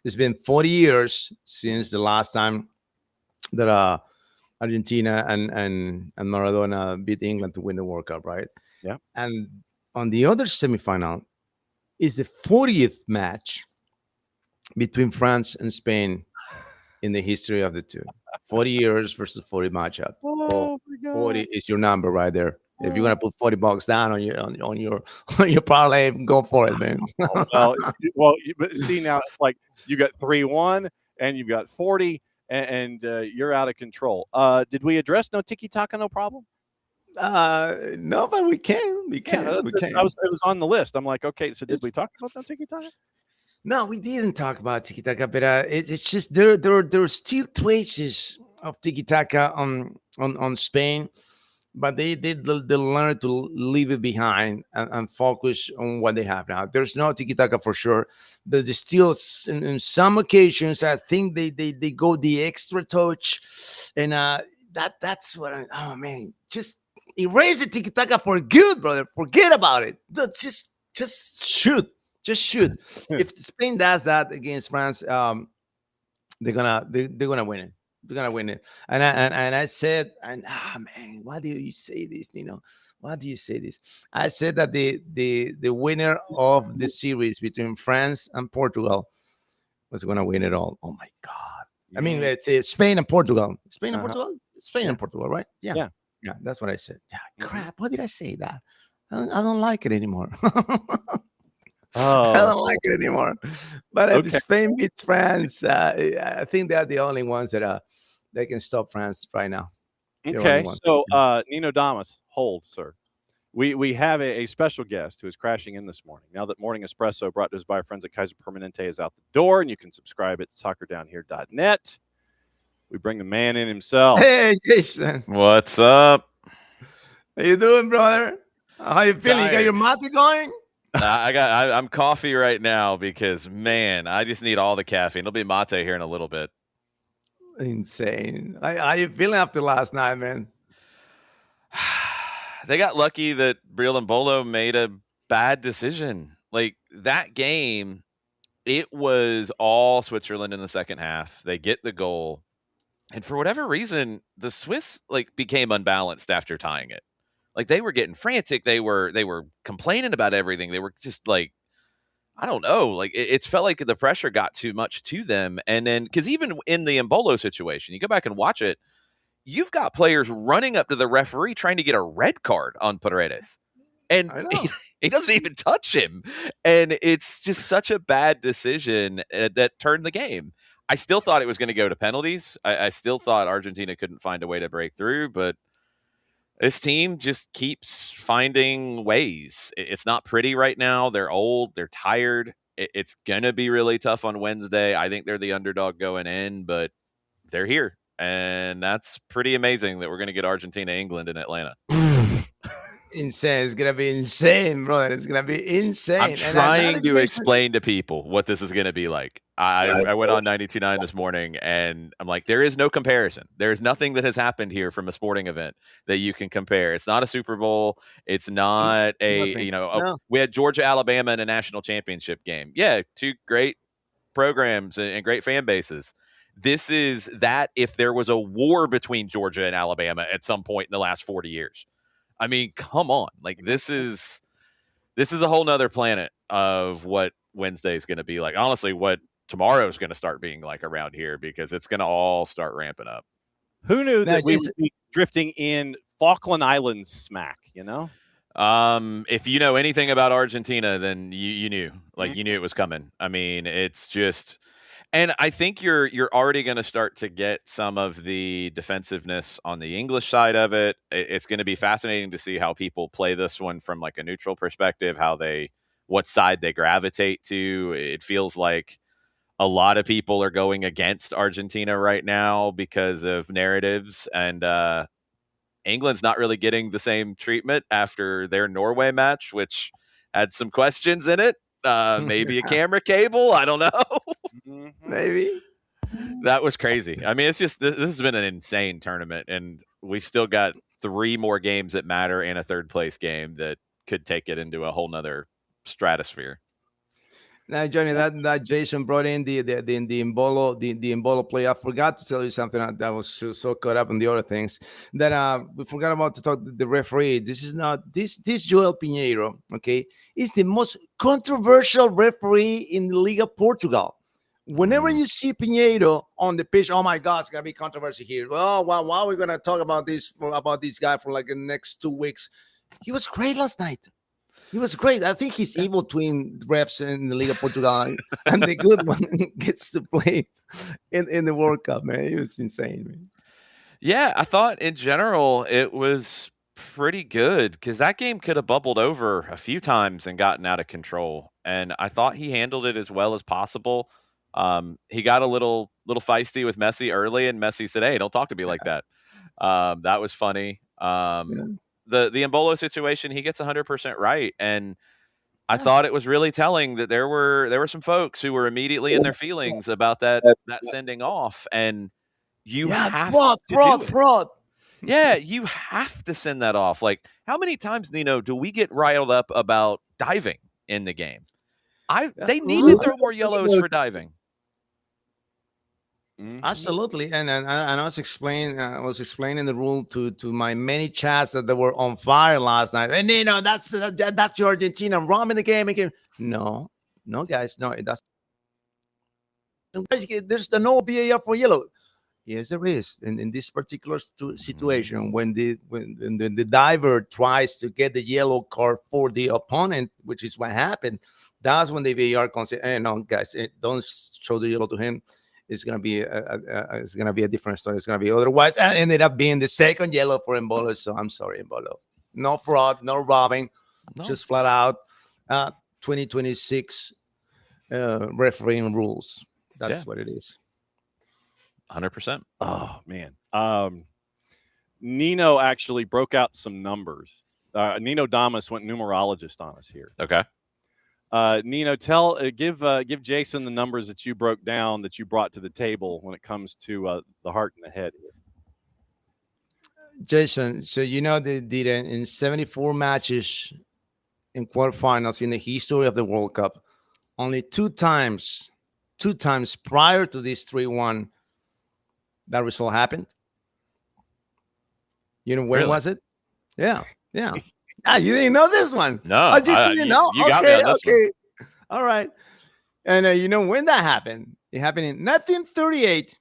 Speaker 11: it's been 40 years since the last time that Argentina and Maradona beat England to win the World Cup, right?
Speaker 1: Yeah.
Speaker 11: And on the other semifinal is the 40th match between France and Spain in the history of the two. 40 years versus 40 matchup.
Speaker 1: Oh my God.
Speaker 11: 40 is your number right there. If you're gonna put $40 down on your parlay, go for it, man.
Speaker 1: But see now, it's like you got 3-1 and you've got 40, and you're out of control. Did we address no tiki taka, no problem?
Speaker 11: No, but we can. We can.
Speaker 1: It was on the list. I'm like, okay, so did we talk about no tiki taka?
Speaker 11: No, we didn't talk about tiki taka, but it's just there's still traces of tiki taka on Spain, but they learned to leave it behind and focus on what they have now. There's no tiki taka for sure, but there's still in some occasions I think they go the extra touch, and that's what oh man, just erase the tiki taka for good, brother. Forget about it. Just shoot. Just shoot. If Spain does that against France, they're gonna win it. They're gonna win it. And I said, man, why do you say this, Nino? Why do you say this? I said that the winner of the series between France and Portugal was gonna win it all. Oh my God! I mean, it's Spain and Portugal. Spain and Portugal. Spain and Portugal, right? Yeah. That's what I said. Yeah. Crap. Why did I say that? I don't like it anymore. I don't like it anymore. But if Spain beats France, I think they're the only ones that they can stop France right now.
Speaker 1: Okay, so Nino Damas, hold, sir. We have a special guest who is crashing in this morning. Now that Morning Espresso, brought to us by our friends at Kaiser Permanente, is out the door, and you can subscribe at soccerdownhere.net. We bring the man in himself.
Speaker 11: Hey, Jason.
Speaker 13: What's up?
Speaker 11: How you doing, brother? How you feeling? You got your mate going?
Speaker 13: I'm coffee right now because, man, I just need all the caffeine. It'll be mate here in a little bit.
Speaker 11: Insane. How you feeling after last night, man?
Speaker 13: They got lucky that Briel and Bolo made a bad decision. Like, that game, it was all Switzerland in the second half. They get the goal. And for whatever reason, the Swiss became unbalanced after tying it. Like, they were getting frantic. They were complaining about everything. They were just like, I don't know. Like, it felt like the pressure got too much to them. And then, because even in the Embolo situation, you go back and watch it, you've got players running up to the referee trying to get a red card on Paredes. And he doesn't even touch him. And it's just such a bad decision that turned the game. I still thought it was going to go to penalties. I still thought Argentina couldn't find a way to break through, but this team just keeps finding ways. It's not pretty right now. They're old. They're tired. It's going to be really tough on Wednesday. I think they're the underdog going in, but they're here. And that's pretty amazing that we're going to get Argentina, England in Atlanta.
Speaker 11: Insane. It's going to be insane, brother. It's going to be insane.
Speaker 13: I'm trying to explain to people what this is going to be like. I went on 92.9 this morning, and I'm like, there is no comparison. There is nothing that has happened here from a sporting event that you can compare. It's not a Super Bowl. It's not we had Georgia, Alabama in a national championship game. Yeah, two great programs and great fan bases. This is that if there was a war between Georgia and Alabama at some point in the last 40 years. I mean, come on. Like, this is a whole nother planet of what Wednesday is going to be like. Honestly, what tomorrow is going to start being like around here, because it's going to all start ramping up.
Speaker 1: Who knew that we would be drifting in Falkland Islands smack, you know?
Speaker 13: If you know anything about Argentina, then you knew. Like, you knew it was coming. I mean, it's just... And I think you're already going to start to get some of the defensiveness on the English side of it. It's going to be fascinating to see how people play this one from like a neutral perspective, what side they gravitate to. It feels like a lot of people are going against Argentina right now because of narratives. And England's not really getting the same treatment after their Norway match, which had some questions in it. Maybe a camera cable. I don't know.
Speaker 11: Maybe.
Speaker 13: That was crazy. I mean, it's just this has been an insane tournament, and we still got 3 more games that matter and a third place game that could take it into a whole nother stratosphere.
Speaker 11: Now, Johnny, that Jason brought in the Embolo play. I forgot to tell you something. That was so caught up in the other things that we forgot about to talk to the referee. This is not this Joel Pinheiro. Okay, is the most controversial referee in the Liga Portugal. Whenever you see Pinheiro on the pitch, oh my God, it's gonna be controversy here. Oh, why are we gonna talk about this guy for like the next 2 weeks? He was great last night. He was great. I think he's evil twin refs in the Liga Portugal, and the good one gets to play in the World Cup, man. It was insane, man.
Speaker 13: Yeah, I thought in general it was pretty good because that game could have bubbled over a few times and gotten out of control. And I thought he handled it as well as possible. He got a little feisty with Messi early, and Messi said, "Hey, don't talk to me like that." That was funny. The Embolo situation, he gets 100% right, and I thought it was really telling that there were some folks who were immediately in their feelings about that sending off, and you have
Speaker 11: fraud.
Speaker 13: Yeah, you have to send that off. Like, how many times, Nino, do we get riled up about diving in the game? They need to throw more yellows for diving.
Speaker 11: Absolutely, and I was explaining the rule to my many chats that they were on fire last night. And that's the Argentina roaming the game again. No, guys, no, that's there's the no VAR for yellow. Yes, there is. In this particular situation, when the diver tries to get the yellow card for the opponent, which is what happened, that's when the VAR comes in. Hey, no, guys, don't show the yellow to him. It's gonna be a different story. It's gonna be otherwise. And ended up being the second yellow for Embolo. So I'm sorry, Embolo. No fraud, no robbing, just flat out 2026 refereeing rules. That's what it is.
Speaker 13: 100%.
Speaker 1: Oh man, Nino actually broke out some numbers. Nino Damas went numerologist on us here.
Speaker 13: Okay.
Speaker 1: Nino, give Jason the numbers that you broke down that you brought to the table when it comes to the heart and the head here.
Speaker 11: Jason, so they did it in 74 matches in quarterfinals in the history of the World Cup. Only two times prior to this 3-1, that result happened. When
Speaker 13: Really?
Speaker 11: was it? Yeah. You didn't know this one?
Speaker 13: No,
Speaker 11: I just didn't know.
Speaker 13: You got me on this one.
Speaker 11: All right. And when that happened? It happened in 1938,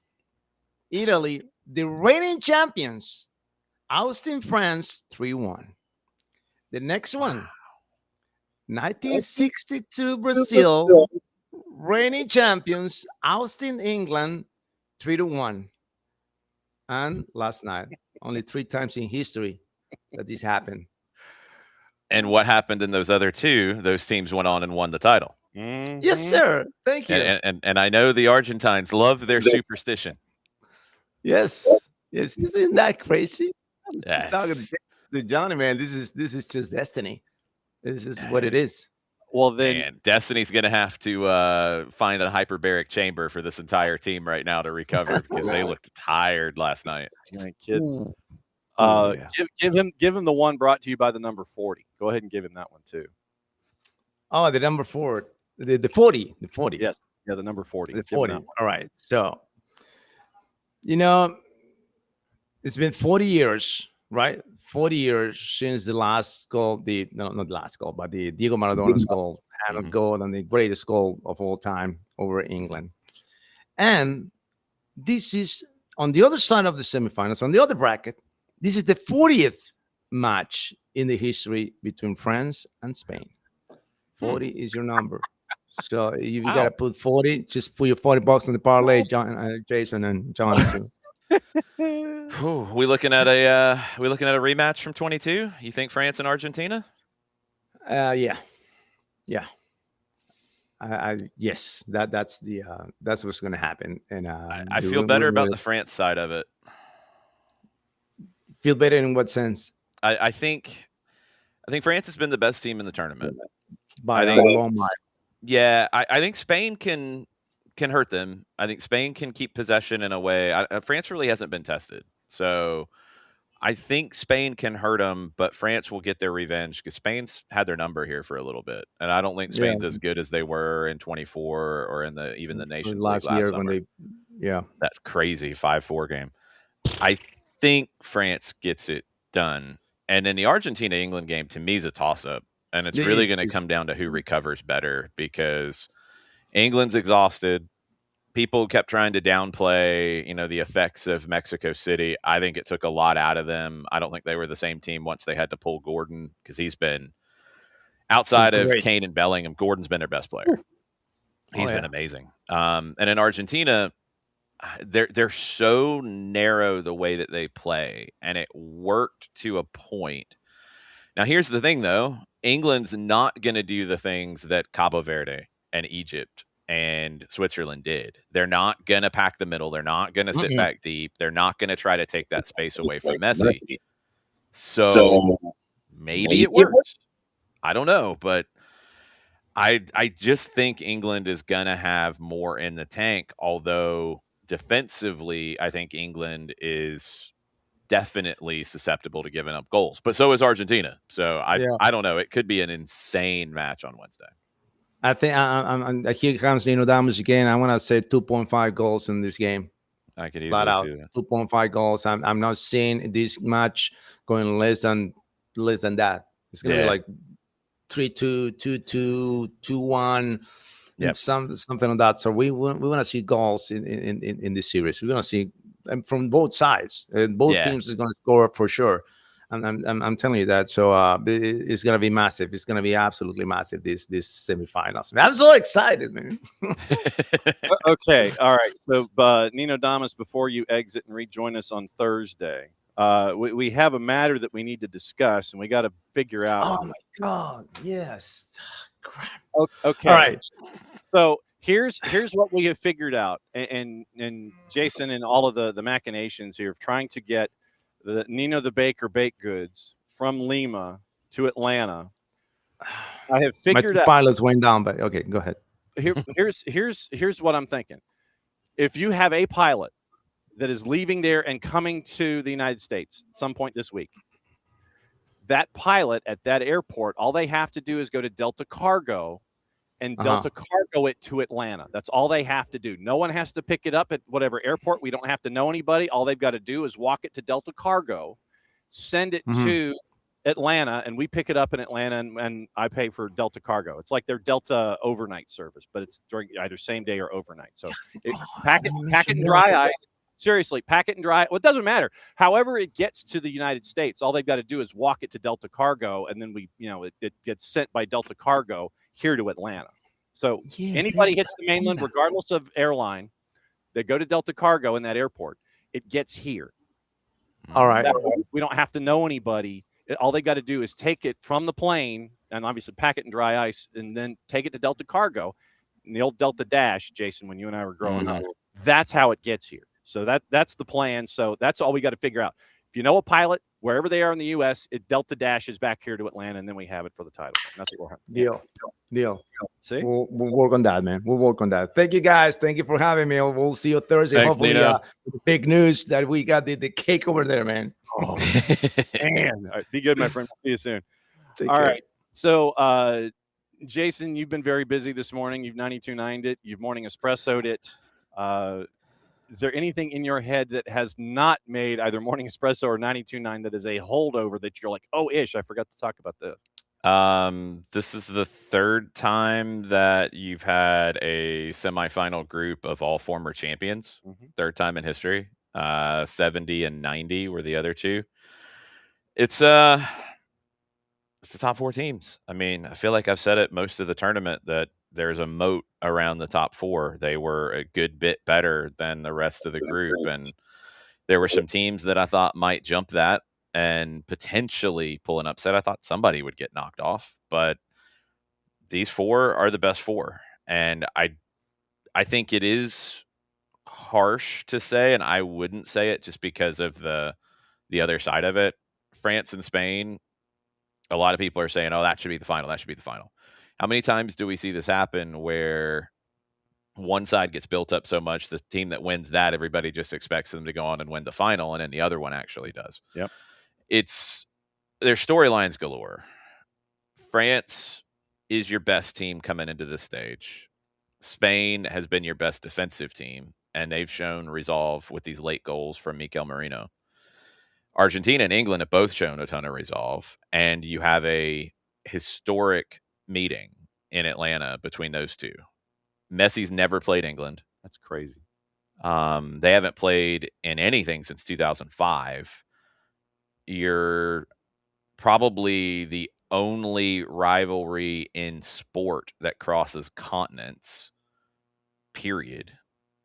Speaker 11: Italy, the reigning champions, ousting France 3-1. The next one, 1962, Brazil, reigning champions, ousting England 3-1. And last night, only 3 times in history that this happened.
Speaker 13: And what happened in those other 2? Those teams went on and won the title.
Speaker 1: Mm-hmm.
Speaker 11: Yes, sir. Thank you.
Speaker 13: And I know the Argentines love their superstition.
Speaker 11: Yes. Isn't that crazy?
Speaker 13: Yes.
Speaker 11: Talking to Johnny, man. This is just destiny. This is what it is.
Speaker 1: Well, then,
Speaker 13: man, Destiny's going to have to find a hyperbaric chamber for this entire team right now to recover because they looked tired last night.
Speaker 1: Give him the one brought to you by the number 40. Go ahead and give him that one too.
Speaker 11: Oh, the number 4, the 40, the 40.
Speaker 1: Yes, yeah, the number 40.
Speaker 11: The 40. All right. So, it's been 40 years, right? 40 years since the last goal. Not the last goal, but the Diego Maradona's goal, and goal, and the greatest goal of all time over England. And this is on the other side of the semifinals, on the other bracket. This is the 40th match in the history between France and Spain. 40 is your number. So you got to put 40. Just put your $40 on the parlay, Jason and John.
Speaker 13: We looking at a rematch from 22? You think France and Argentina?
Speaker 11: Yeah. Yes, that's what's going to happen. And
Speaker 13: I feel better about the France side of it.
Speaker 11: Feel better in what sense?
Speaker 13: I think France has been the best team in the tournament.
Speaker 11: By
Speaker 13: I
Speaker 11: a
Speaker 13: think,
Speaker 11: long mile.
Speaker 13: yeah, I think Spain can hurt them. I think Spain can keep possession in a way. France really hasn't been tested, so I think Spain can hurt them, but France will get their revenge because Spain's had their number here for a little bit, and I don't think Spain's as good as they were in 24 or in even the Nations League last
Speaker 11: year
Speaker 13: summer.
Speaker 11: when
Speaker 13: That crazy 5-4 game. I think France gets it done, and then the Argentina-England game to me is a toss-up, and it's really going to come down to who recovers better because England's exhausted. People kept trying to downplay, the effects of Mexico City. I think it took a lot out of them. I don't think they were the same team once they had to pull Gordon because he's been outside of Kane and Bellingham. Gordon's been their best player. He's been amazing. And in Argentina, they're so narrow the way that they play, and it worked to a point. Now, here's the thing, though. England's not going to do the things that Cabo Verde and Egypt and Switzerland did. They're not going to pack the middle. They're not going to sit back deep. They're not going to try to take that space away from Messi. So maybe it works. I don't know, but I just think England is going to have more in the tank, although defensively, I think England is definitely susceptible to giving up goals. But so is Argentina. So I don't know. It could be an insane match on Wednesday.
Speaker 11: I think here comes Nino Damus again. I want to say 2.5 goals in this game.
Speaker 13: I could easily see that.
Speaker 11: 2.5 goals. I'm not seeing this match going less than that. It's gonna be like 3-2, 2-2, 2-1, and something like that. So we want to see goals in this series. We're gonna see from both sides. Both teams is gonna score for sure. I'm telling you that. So it's gonna be massive. It's gonna be absolutely massive. This semifinals. I'm so excited, man.
Speaker 1: Okay, all right. So Nino Damas, before you exit and rejoin us on Thursday, we have a matter that we need to discuss, and we got to figure out.
Speaker 11: Oh my God! Yes. Crap.
Speaker 1: Okay.
Speaker 11: All right.
Speaker 1: So here's what we have figured out, and Jason and all of the machinations here of trying to get the Nino the Baker baked goods from Lima to Atlanta. I have figured out.
Speaker 11: Pilots went down, but okay, go ahead.
Speaker 1: Here's what I'm thinking. If you have a pilot that is leaving there and coming to the United States at some point this week, that pilot at that airport, all they have to do is go to Delta Cargo and Delta Cargo it to Atlanta. That's all they have to do. No one has to pick it up at whatever airport. We don't have to know anybody. All they've got to do is walk it to Delta Cargo, send it to Atlanta, and we pick it up in Atlanta, and I pay for Delta Cargo. It's like their Delta overnight service, but it's during either same day or overnight. So pack it in dry ice. Seriously, pack it in dry. Well, it doesn't matter. However it gets to the United States, all they've got to do is walk it to Delta Cargo, and then it gets sent by Delta Cargo here to Atlanta. So anybody hits the mainland, regardless of airline, they go to Delta Cargo in that airport. It gets here.
Speaker 11: All right.
Speaker 1: We don't have to know anybody. All they got to do is take it from the plane and obviously pack it in dry ice and then take it to Delta Cargo. And the old Delta Dash, Jason, when you and I were growing up, that's how it gets here. So that's the plan. So that's all we got to figure out. If you know a pilot, wherever they are in the U.S., it Delta dashes back here to Atlanta, and then we have it for the title. That's what we're having.
Speaker 11: Deal.
Speaker 1: See?
Speaker 11: We'll work on that, man. We'll work on that. Thank you, guys. Thank you for having me. We'll see you Thursday.
Speaker 13: Thanks,
Speaker 11: hopefully, big news that we got the cake over there, man.
Speaker 1: Oh, man. All right, be good, my friend. See you soon.
Speaker 11: Take
Speaker 1: All
Speaker 11: care.
Speaker 1: right. So, Jason, you've been very busy this morning. You've 92.9'd it. You've morning espressoed it. Is there anything in your head that has not made either Morning Espresso or 92.9 that is a holdover that you're like, oh, I forgot to talk about this?
Speaker 13: This is the third time that you've had a semifinal group of all former champions. Third time in history. 70 and 90 were the other two. It's the top four teams. I mean, I feel like I've said it most of the tournament that there's a moat around the top four. They were a good bit better than the rest of the group. And there were some teams that I thought might jump that and potentially pull an upset. I thought somebody would get knocked off, but these four are the best four. And I think it is harsh to say, and I wouldn't say it just because of the the other side of it. France and Spain, a lot of people are saying, oh, that should be the final. That should be the final. How many times do we see this happen where one side gets built up so much, the team that wins that, everybody just expects them to go on and win the final, and then the other one actually does.
Speaker 1: Yep.
Speaker 13: There's storylines galore. France is your best team coming into this stage. Spain has been your best defensive team, and they've shown resolve with these late goals from Mikel Merino. Argentina and England have both shown a ton of resolve, and you have a historic meeting in Atlanta between those two. Messi's never played England.
Speaker 1: That's crazy.
Speaker 13: They haven't played in anything since 2005. You're probably the only rivalry in sport that crosses continents, period.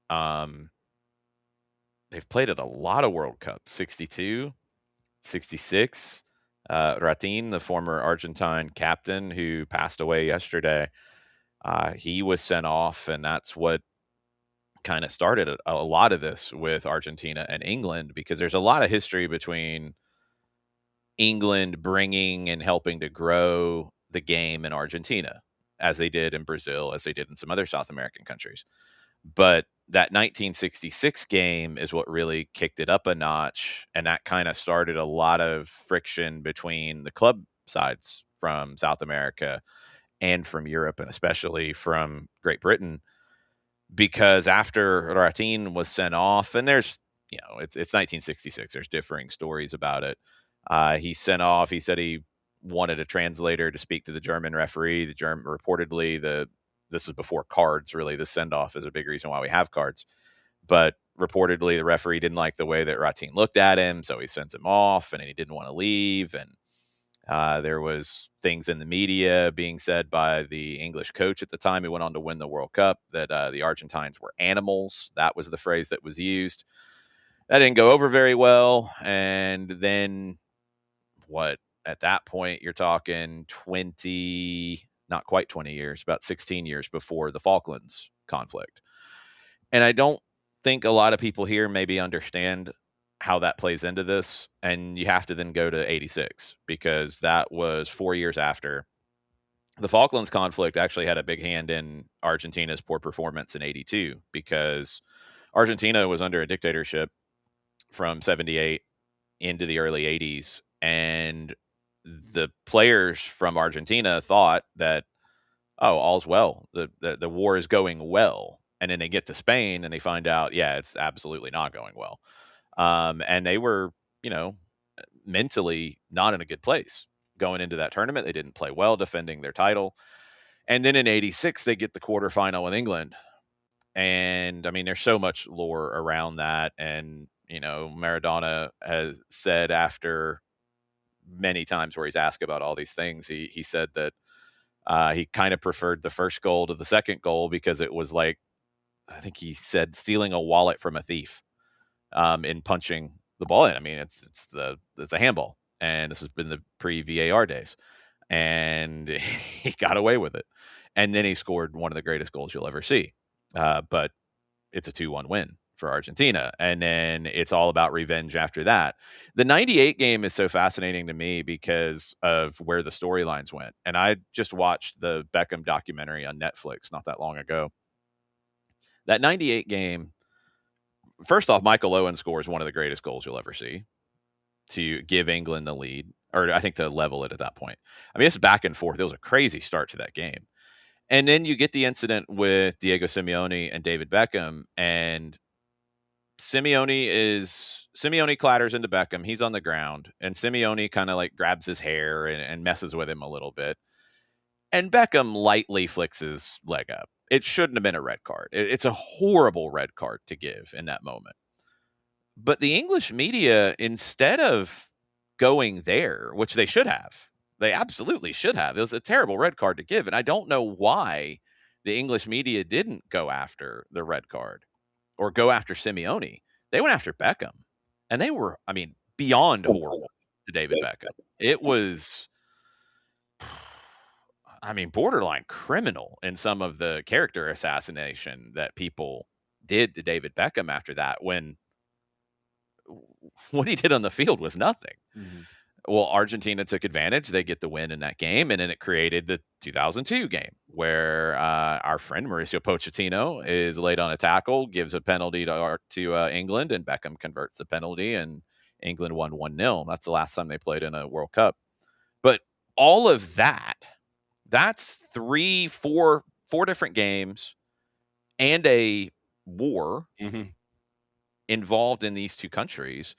Speaker 13: They've played at a lot of World Cups, 62, 66. Ratin, the former Argentine captain who passed away yesterday, he was sent off, and that's what kind of started a lot of this with Argentina and England, because there's a lot of history between England bringing and helping to grow the game in Argentina, as they did in Brazil, as they did in some other South American countries. But that 1966 game is what really kicked it up a notch, and that kind of started a lot of friction between the club sides from South America and from Europe, and especially from Great Britain, because after Ratin was sent off, and there's, it's 1966, there's differing stories about it. He's sent off. He said he wanted a translator to speak to the German referee. The German reportedly, this was before cards, really. The send-off is a big reason why we have cards. But reportedly, the referee didn't like the way that Ratin looked at him, so he sends him off, and he didn't want to leave. And there was things in the media being said by the English coach at the time who went on to win the World Cup that the Argentines were animals. That was the phrase that was used. That didn't go over very well. And then at that point, you're talking 20, not quite 20 years, about 16 years before the Falklands conflict. And I don't think a lot of people here maybe understand how that plays into this. And you have to then go to 86, because that was 4 years after. The Falklands conflict actually had a big hand in Argentina's poor performance in 82, because Argentina was under a dictatorship from 78 into the early 80s. And the players from Argentina thought that, oh, all's well. The war is going well. And then they get to Spain and they find out, yeah, it's absolutely not going well. And they were, mentally not in a good place going into that tournament. They didn't play well defending their title. And then in 86, they get the quarterfinal with England. And I mean, there's so much lore around that. And, Maradona has said after many times where he's asked about all these things, he said that he kind of preferred the first goal to the second goal, because it was like, I think he said, stealing a wallet from a thief in punching the ball in. I mean, it's a handball, and this has been the pre-VAR days, and he got away with it. And then he scored one of the greatest goals you'll ever see. But it's a 2-1 win for Argentina. And then it's all about revenge after that. The 98 game is so fascinating to me because of where the storylines went. And I just watched the Beckham documentary on Netflix not that long ago. That 98 game, first off, Michael Owen scores one of the greatest goals you'll ever see to give England the lead, or I think to level it at that point. I mean, it's back and forth. It was a crazy start to that game. And then you get the incident with Diego Simeone and David Beckham, and Simeone clatters into Beckham. He's on the ground, and Simeone kind of like grabs his hair and messes with him a little bit. And Beckham lightly flicks his leg up. It shouldn't have been a red card. It's a horrible red card to give in that moment. But the English media, instead of going there, which they should have, they absolutely should have. It was a terrible red card to give. And I don't know why the English media didn't go after the red card or go after Simeone. They went after Beckham. And they were, I mean, beyond horrible to David Beckham. It was, I mean, borderline criminal in some of the character assassination that people did to David Beckham after that, when what he did on the field was nothing.
Speaker 1: Mm-hmm.
Speaker 13: Well, Argentina took advantage. They get the win in that game, and then it created the 2002 game where our friend Mauricio Pochettino is late on a tackle, gives a penalty to England, and Beckham converts the penalty, and England won 1-0. That's the last time they played in a World Cup. But all of that's four different games and a war involved in these two countries.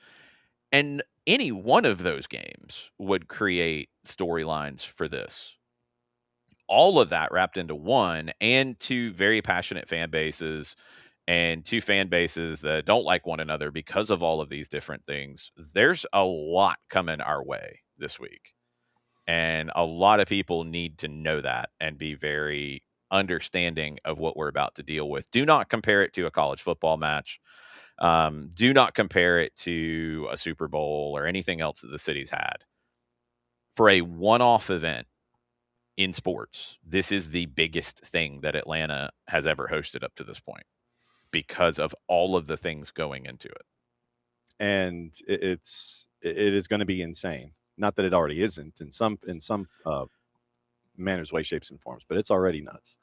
Speaker 13: And any one of those games would create storylines for this. All of that wrapped into one, and two very passionate fan bases and two fan bases that don't like one another because of all of these different things. There's a lot coming our way this week. And a lot of people need to know that and be very understanding of what we're about to deal with. Do not compare it to a college football match. Do not compare it to a Super Bowl or anything else that the city's had. For a one-off event in sports, this is the biggest thing that Atlanta has ever hosted up to this point because of all of the things going into it.
Speaker 1: And it is going to be insane. Not that it already isn't in some manners, ways, shapes, and forms, but it's already nuts.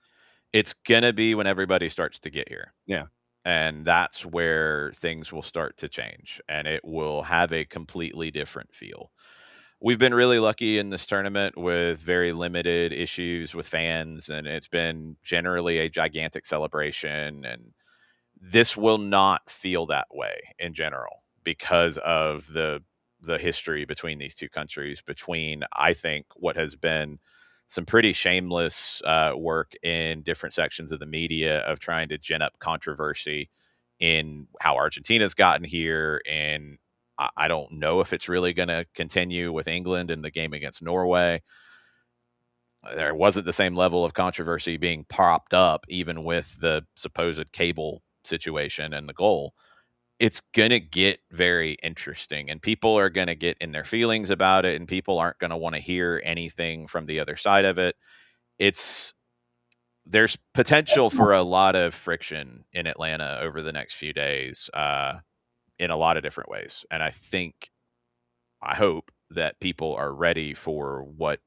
Speaker 13: It's going to be when everybody starts to get here.
Speaker 1: Yeah.
Speaker 13: And that's where things will start to change, and it will have a completely different feel. We've been really lucky in this tournament with very limited issues with fans, and it's been generally a gigantic celebration. And this will not feel that way in general because of the history between these two countries, between, I think, what has been some pretty shameless work in different sections of the media of trying to gin up controversy in how Argentina's gotten here. And I don't know if it's really going to continue with England in the game against Norway. There wasn't the same level of controversy being propped up, even with the supposed cable situation and the goal. It's going to get very interesting, and people are going to get in their feelings about it, and people aren't going to want to hear anything from the other side of it. There's potential for a lot of friction in Atlanta over the next few days in a lot of different ways. And I hope that people are ready for what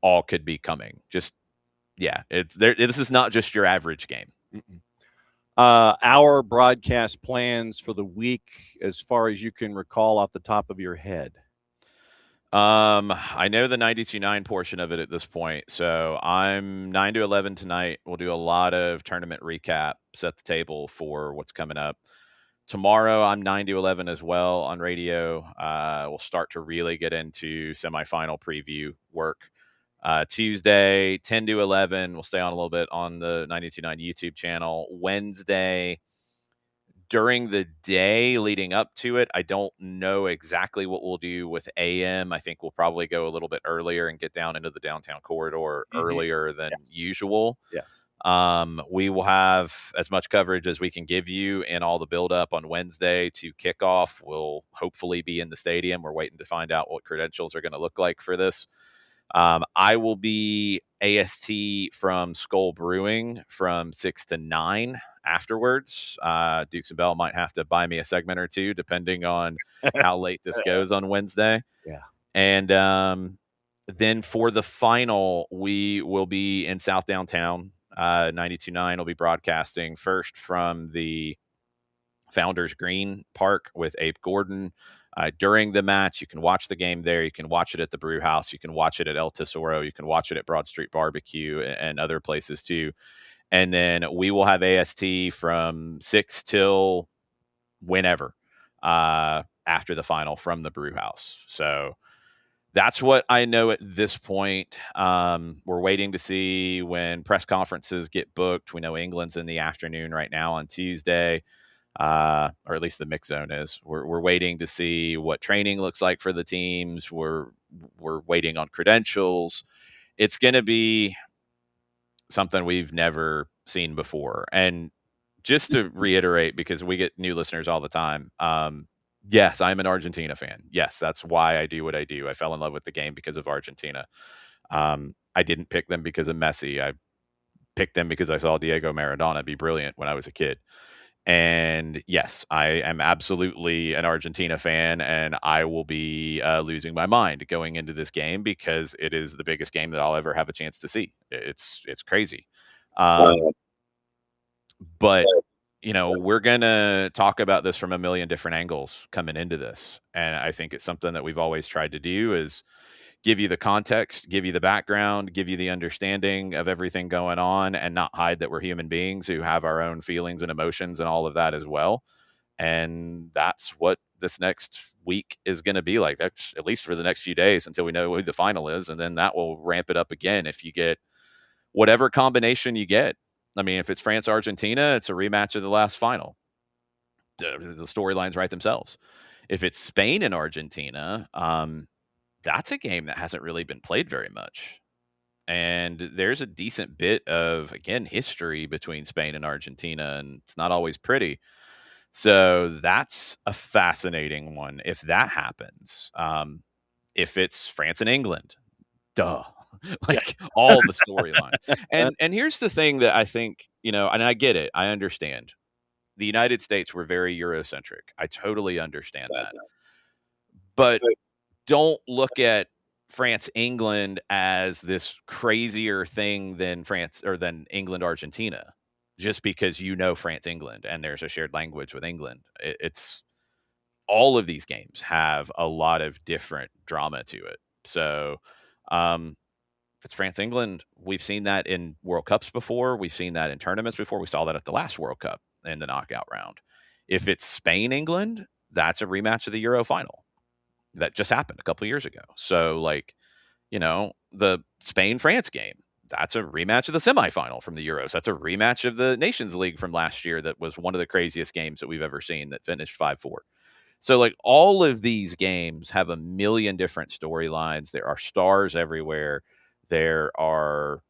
Speaker 13: all could be coming. This is not just your average game.
Speaker 1: Mm-mm. Our broadcast plans for the week, as far as you can recall off the top of your head.
Speaker 13: I know the 92.9 portion of it at this point. So I'm 9 to 11 tonight. We'll do a lot of tournament recap, set the table for what's coming up. Tomorrow I'm 9 to 11 as well on radio. We'll start to really get into semifinal preview work. Tuesday, 10 to 11. We'll stay on a little bit on the 92.9 YouTube channel. Wednesday, during the day leading up to it, I don't know exactly what we'll do with AM. I think we'll probably go a little bit earlier and get down into the downtown corridor earlier than usual.
Speaker 1: Yes.
Speaker 13: We will have as much coverage as we can give you in all the buildup on Wednesday to kickoff. We'll hopefully be in the stadium. We're waiting to find out what credentials are going to look like for this. I will be AST from Skull Brewing from 6 to 9 afterwards. Dukes and Bell might have to buy me a segment or two, depending on how late this goes on Wednesday.
Speaker 1: Yeah.
Speaker 13: And then for the final, we will be in South Downtown. 92.9 will be broadcasting first from the Founders Green Park with Abe Gordon. During the match, you can watch the game there. You can watch it at the Brew House. You can watch it at El Tesoro. You can watch it at Broad Street Barbecue and other places too. And then we will have AST from 6 till whenever after the final from the Brew House. So that's what I know at this point. We're waiting to see when press conferences get booked. We know England's in the afternoon right now on Tuesday. Or at least the mix zone is. We're waiting to see what training looks like for the teams. We're waiting on credentials. It's going to be something we've never seen before. And just to reiterate, because we get new listeners all the time, yes, I'm an Argentina fan. Yes, that's why I do what I do. I fell in love with the game because of Argentina. I didn't pick them because of Messi. I picked them because I saw Diego Maradona be brilliant when I was a kid. And yes, I am absolutely an Argentina fan, and I will be losing my mind going into this game because it is the biggest game that I'll ever have a chance to see. It's crazy. But we're going to talk about this from a million different angles coming into this. And I think it's something that we've always tried to do is give you the context, give you the background, give you the understanding of everything going on, and not hide that we're human beings who have our own feelings and emotions and all of that as well. And that's what this next week is going to be like. That's at least for the next few days until we know who the final is. And then that will ramp it up again if you get whatever combination you get. I mean, if it's France-Argentina, it's a rematch of the last final. The storylines write themselves. If it's Spain and Argentina, that's a game that hasn't really been played very much. And there's a decent bit of, again, history between Spain and Argentina, and it's not always pretty. So that's a fascinating one if that happens. If it's France and England, duh. All the storyline. And here's the thing that I think, and I get it. I understand. The United States were very Eurocentric. I totally understand that. But don't look at France-England as this crazier thing than France or than England-Argentina, just because France-England and there's a shared language with England. It's all of these games have a lot of different drama to it. So if it's France-England, we've seen that in World Cups before. We've seen that in tournaments before. We saw that at the last World Cup in the knockout round. If it's Spain-England, that's a rematch of the Euro final. That just happened a couple of years ago. So, the Spain-France game, that's a rematch of the semifinal from the Euros. That's a rematch of the Nations League from last year that was one of the craziest games that we've ever seen that finished 5-4. So, all of these games have a million different storylines. There are stars everywhere. There are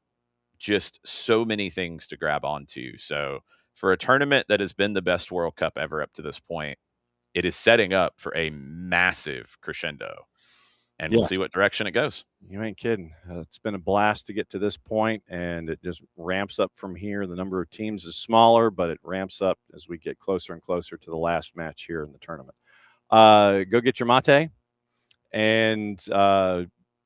Speaker 13: just so many things to grab onto. So, for a tournament that has been the best World Cup ever up to this point, it is setting up for a massive crescendo, and we'll see what direction it goes.
Speaker 1: You ain't kidding. It's been a blast to get to this point, and it just ramps up from here. The number of teams is smaller, but it ramps up as we get closer and closer to the last match here in the tournament. Go get your mate. And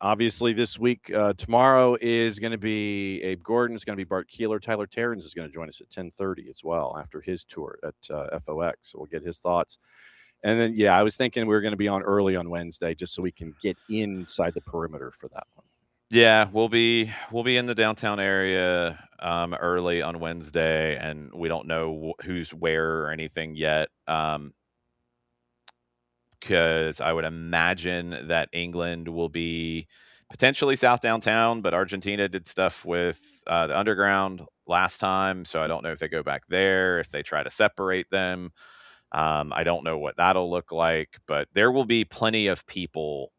Speaker 1: obviously this week, tomorrow is going to be Abe Gordon. It's going to be Bart Keeler. Tyler Terrens is going to join us at 10:30 as well after his tour at FOX. So we'll get his thoughts. And then, I was thinking we were going to be on early on Wednesday just so we can get inside the perimeter for that one.
Speaker 13: Yeah, we'll be in the downtown area early on Wednesday, and we don't know who's where or anything yet. Because I would imagine that England will be potentially south downtown, but Argentina did stuff with the underground last time, so I don't know if they go back there, if they try to separate them. I don't know what that'll look like, but there will be plenty of people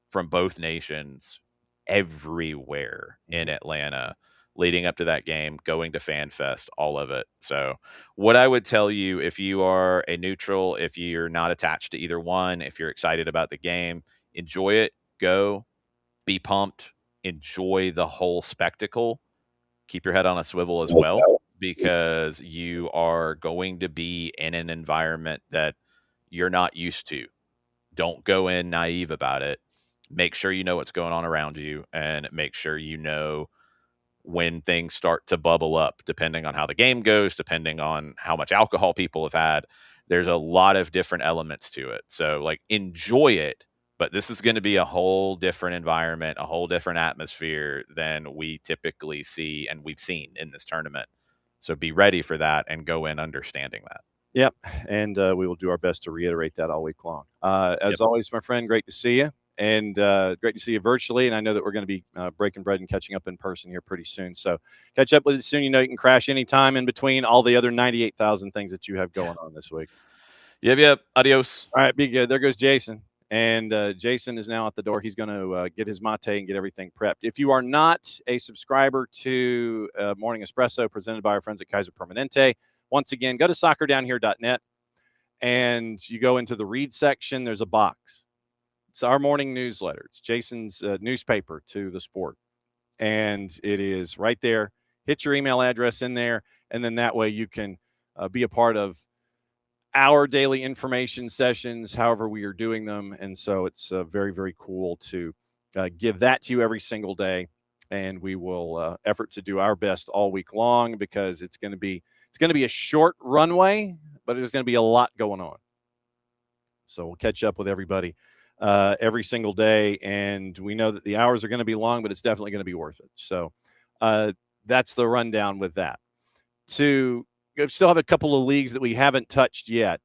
Speaker 13: from both nations everywhere in Atlanta leading up to that game, going to Fan Fest, all of it. So what I would tell you, if you are a neutral, if you're not attached to either one, if you're excited about the game, enjoy it, go, be pumped, enjoy the whole spectacle, keep your head on a swivel as well, because you are going to be in an environment that you're not used to. Don't go in naive about it. Make sure you know what's going on around you, and make sure you know when things start to bubble up, depending on how the game goes, depending on how much alcohol people have had. There's a lot of different elements to it. So, enjoy it, but this is going to be a whole different environment, a whole different atmosphere than we typically see and we've seen in this tournament. So be ready for that and go in understanding that.
Speaker 1: Yep. And we will do our best to reiterate that all week long. As always, my friend, great to see you. And great to see you virtually. And I know that we're going to be breaking bread and catching up in person here pretty soon. So catch up with you soon. You can crash anytime in between all the other 98,000 things that you have going on this week.
Speaker 13: Yep. Adios.
Speaker 1: All right. Be good. There goes Jason. And Jason is now at the door. He's going to get his mate and get everything prepped. If you are not a subscriber to Morning Espresso presented by our friends at Kaiser Permanente, once again, go to soccerdownhere.net and you go into the read section. There's a box. It's our morning newsletter. It's Jason's newspaper to the sport. And it is right there. Hit your email address in there. And then that way you can be a part of our daily information sessions, however we are doing them. And so it's very, very cool to give that to you every single day. And we will effort to do our best all week long, because it's going to be a short runway, but there's going to be a lot going on. So we'll catch up with everybody every single day. And we know that the hours are going to be long, but it's definitely going to be worth it. So that's the rundown with that. We still have a couple of leagues that we haven't touched yet,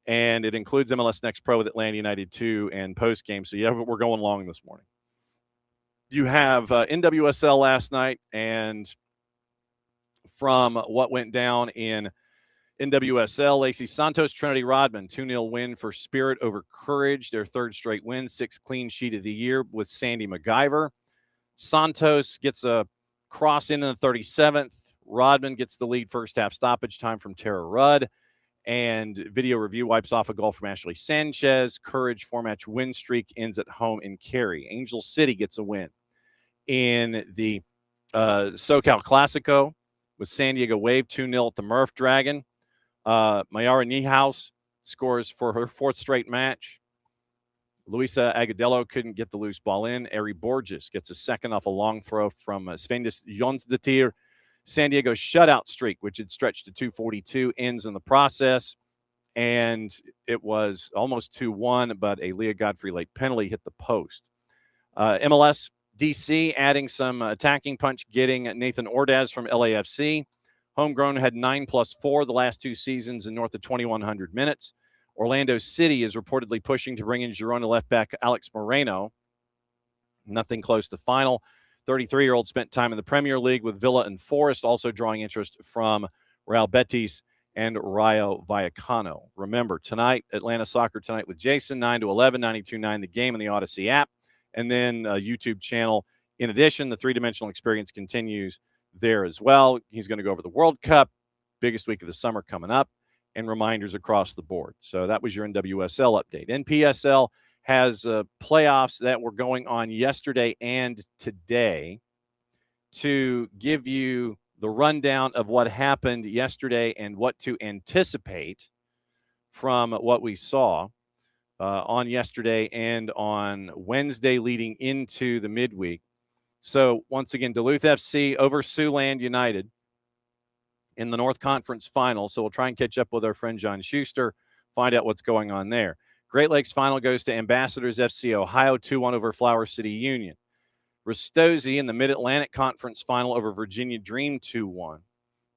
Speaker 1: and it includes MLS NEXT Pro with Atlanta United 2 and post game. So we're going long this morning. You have NWSL last night, and from what went down in NWSL, Lacey Santos, Trinity Rodman, 2-0 win for Spirit over Courage, their third straight win, 6th clean sheet of the year with Sandy MacGyver. Santos gets a cross in the 37th. Rodman gets the lead first half stoppage time from Tara Rudd, and video review wipes off a goal from Ashley Sanchez. Courage 4-match win streak ends at home in Cary. Angel City gets a win in the SoCal Classico with San Diego Wave 2-0 at the Murph Dragon. Mayara Niehaus scores for her 4th straight match. Luisa Agudelo couldn't get the loose ball in. Ari Borges gets a second off a long throw from Svendis Jonsdottir. San Diego shutout streak, which had stretched to 242, ends in the process. And it was almost 2-1, but a Leah Godfrey late penalty hit the post. MLS DC adding some attacking punch, getting Nathan Ordaz from LAFC. Homegrown had 9+4 the last 2 seasons in north of 2,100 minutes. Orlando City is reportedly pushing to bring in Girona left back Alex Moreno. Nothing close to final. 33-year-old spent time in the Premier League with Villa and Forest, also drawing interest from Real Betis and Rayo Vallecano. Remember, tonight, Atlanta Soccer Tonight with Jason, 9 to 11, 92.9 The Game in the Odyssey app, and then a YouTube channel. In addition, the three-dimensional experience continues there as well. He's going to go over the World Cup, biggest week of the summer coming up, and reminders across the board. So that was your NWSL update. NPSL has playoffs that were going on yesterday and today. To give you the rundown of what happened yesterday and what to anticipate from what we saw on yesterday and on Wednesday leading into the midweek. So once again, Duluth FC over Siouxland United in the North Conference Final. So we'll try and catch up with our friend John Schuster, find out what's going on there. Great Lakes Final goes to Ambassadors FC Ohio, 2-1 over Flower City Union. Ristosi in the Mid-Atlantic Conference Final over Virginia Dream, 2-1.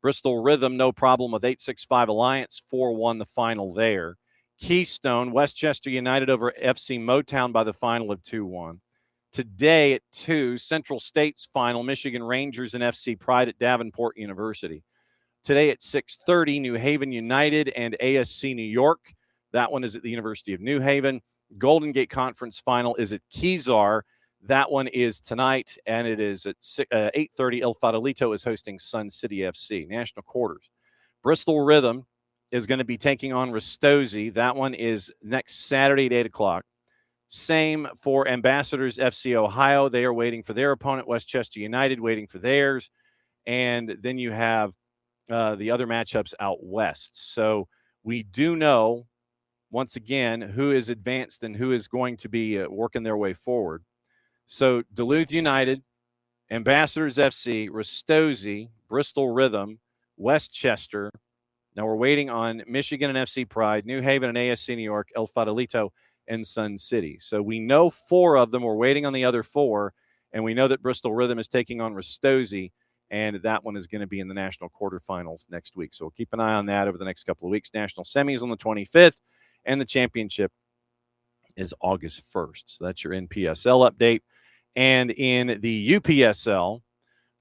Speaker 1: Bristol Rhythm, no problem with 865 Alliance, 4-1 the final there. Keystone, Westchester United over FC Motown by the final of 2-1. Today at 2, Central State's final, Michigan Rangers and FC Pride at Davenport University. Today at 6:30, New Haven United and ASC New York. That one is at the University of New Haven. Golden Gate Conference Final is at Kezar. That one is tonight, and it is at 8:30. El Farolito is hosting Sun City FC. National Quarters. Bristol Rhythm is going to be taking on Ristosi. That one is next Saturday at 8 o'clock. Same for Ambassadors FC Ohio. They are waiting for their opponent. Westchester United waiting for theirs. And then you have the other matchups out west. So we do know, once again, who is advanced and who is going to be working their way forward. So Duluth United, Ambassadors FC, Ristosi, Bristol Rhythm, Westchester. Now we're waiting on Michigan and FC Pride, New Haven and ASC New York, El Farolito, and Sun City. So we know 4 of them. We're waiting on the other 4, and we know that Bristol Rhythm is taking on Ristosi, and that one is going to be in the national quarterfinals next week. So we'll keep an eye on that over the next couple of weeks. National semis on the 25th, and the championship is August 1st. So that's your NPSL update. And in the UPSL,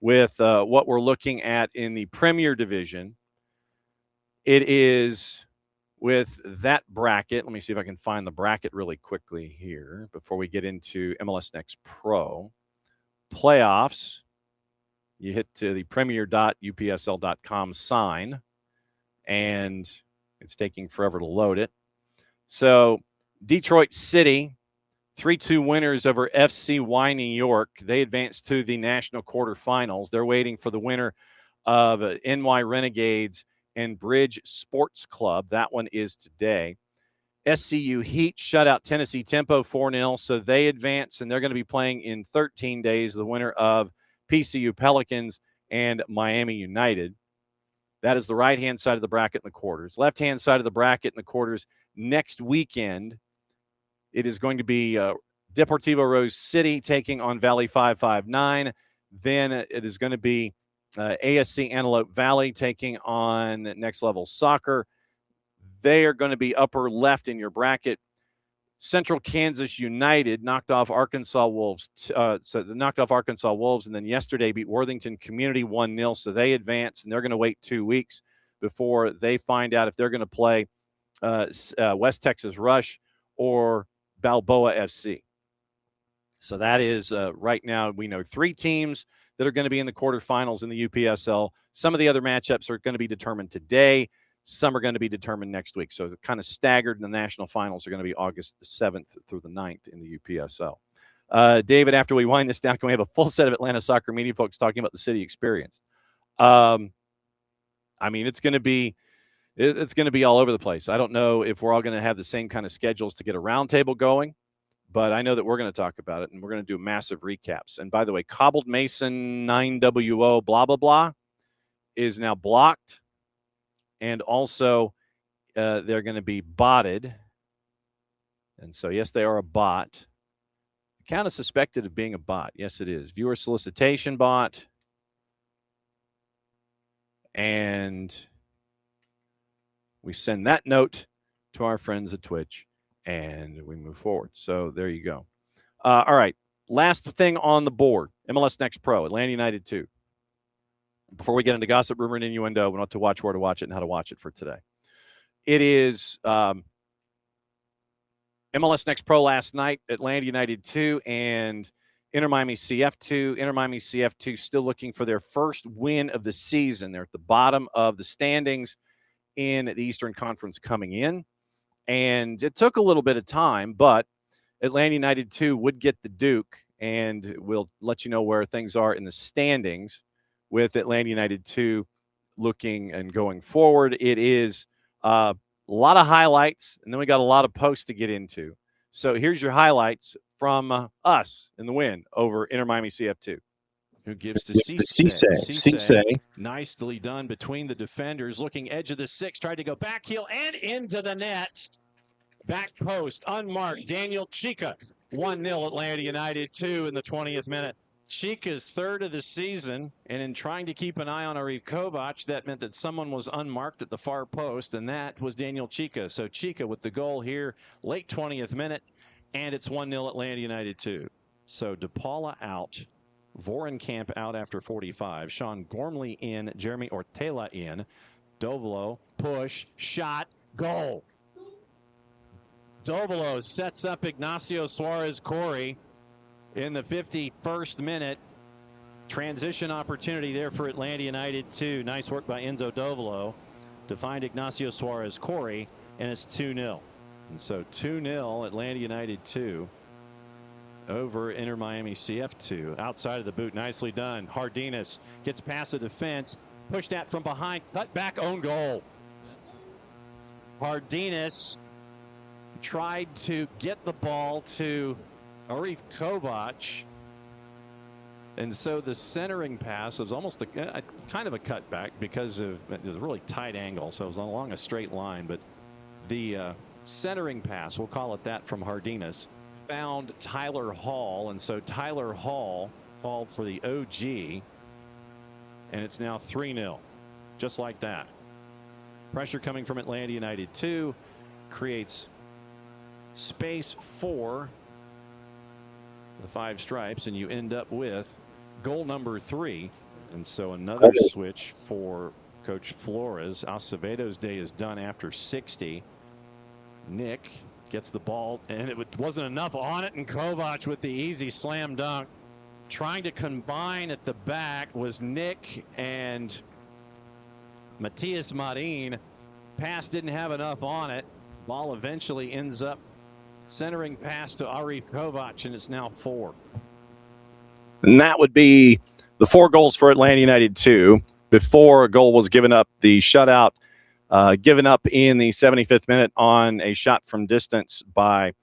Speaker 1: with what we're looking at in the Premier Division, it is with that bracket. Let me see if I can find the bracket really quickly here before we get into MLS NEXT Pro. Playoffs. You hit to the premier.upsl.com sign, and it's taking forever to load it. So Detroit City, 3-2 winners over FCY New York. They advanced to the national quarterfinals. They're waiting for the winner of NY Renegades and Bridge Sports Club. That one is today. SCU Heat shut out Tennessee Tempo 4-0, so they advance, and they're going to be playing in 13 days, the winner of PCU Pelicans and Miami United. That is the right-hand side of the bracket in the quarters. Left-hand side of the bracket in the quarters next weekend, it is going to be Deportivo Rose City taking on Valley 559. Then it is going to be ASC Antelope Valley taking on Next Level Soccer. They are going to be upper left in your bracket. Central Kansas United knocked off Arkansas Wolves. So they knocked off Arkansas Wolves, and then yesterday beat Worthington Community 1-0. So they advance, and they're going to wait 2 weeks before they find out if they're going to play West Texas Rush or Balboa FC. So that is right now we know 3 teams that are going to be in the quarterfinals in the UPSL. Some of the other matchups are going to be determined today. Some are going to be determined next week. So they're kind of staggered, and the national finals are going to be August 7th through the 9th in the UPSL. David, after we wind this down, can we have a full set of Atlanta soccer media folks talking about the city experience? I mean, it's going to be all over the place. I don't know if we're all going to have the same kind of schedules to get a roundtable going, but I know that we're going to talk about it, and we're going to do massive recaps. And by the way, Cobbled Mason 9WO blah, blah, blah is now blocked. And also, they're going to be botted. And so, yes, they are a bot. Kind of suspected of being a bot. Yes, it is. Viewer solicitation bot. And we send that note to our friends at Twitch, and we move forward. So there you go. All right. Last thing on the board, MLS Next Pro, Atlanta United 2. Before we get into gossip, rumor, and innuendo, we want to watch where to watch it and how to watch it for today. It is MLS Next Pro last night, Atlanta United 2 and Inter Miami CF 2. Inter Miami CF 2 still looking for their first win of the season. They're at the bottom of the standings in the Eastern Conference coming in. And it took a little bit of time, but Atlanta United 2 would get the Duke, and we'll let you know where things are in the standings with Atlanta United 2 looking and going forward. It is a lot of highlights, and then we got a lot of posts to get into. So here's your highlights from us in the win over Inter Miami CF2. Who gives to Cisse. Nicely done between the defenders. Looking edge of the 6. Tried to go back heel and into the net. Back post, unmarked. Daniel Chica. 1-0 Atlanta United 2 in the 20th minute. Chica's third of the season, and in trying to keep an eye on Arif Kovac, that meant that someone was unmarked at the far post, and that was Daniel Chica. So Chica with the goal here, late 20th minute, and it's 1-0 Atlanta United 2. So DePaula out, Vorenkamp out after 45, Sean Gormley in, Jeremy Ortela in, Dovolo, push, shot, goal. Dovolo sets up Ignacio Suarez-Corey in the 51st minute. Transition opportunity there for Atlanta United 2. Nice work by Enzo Dovolo to find Ignacio Suarez-Corey, and it's 2-0. And so 2-0 Atlanta United 2 over Inter Miami CF 2. Outside of the boot, nicely done. Hardinas gets past the defense, pushed at from behind, cut back, own goal. Hardinas tried to get the ball to Arif Kovac, and so the centering pass was almost a kind of a cutback because of the really tight angle, so it was along a straight line, but the centering pass, we'll call it that, from Hardinas found Tyler Hall, and so Tyler Hall called for the OG, and it's now 3-0 just like that. Pressure coming from Atlanta United 2 creates space for the 5 stripes, and you end up with goal number 3. And so another switch for Coach Flores. Acevedo's day is done after 60. Nick gets the ball, and it wasn't enough on it, and Kovac with the easy slam dunk. Trying to combine at the back was Nick and Matias Marin. Pass didn't have enough on it. Ball eventually ends up centering pass to Arif Kovac, and it's now 4. And that would be the 4 goals for Atlanta United 2. Before a goal was given up, the shutout given up in the 75th minute on a shot from distance by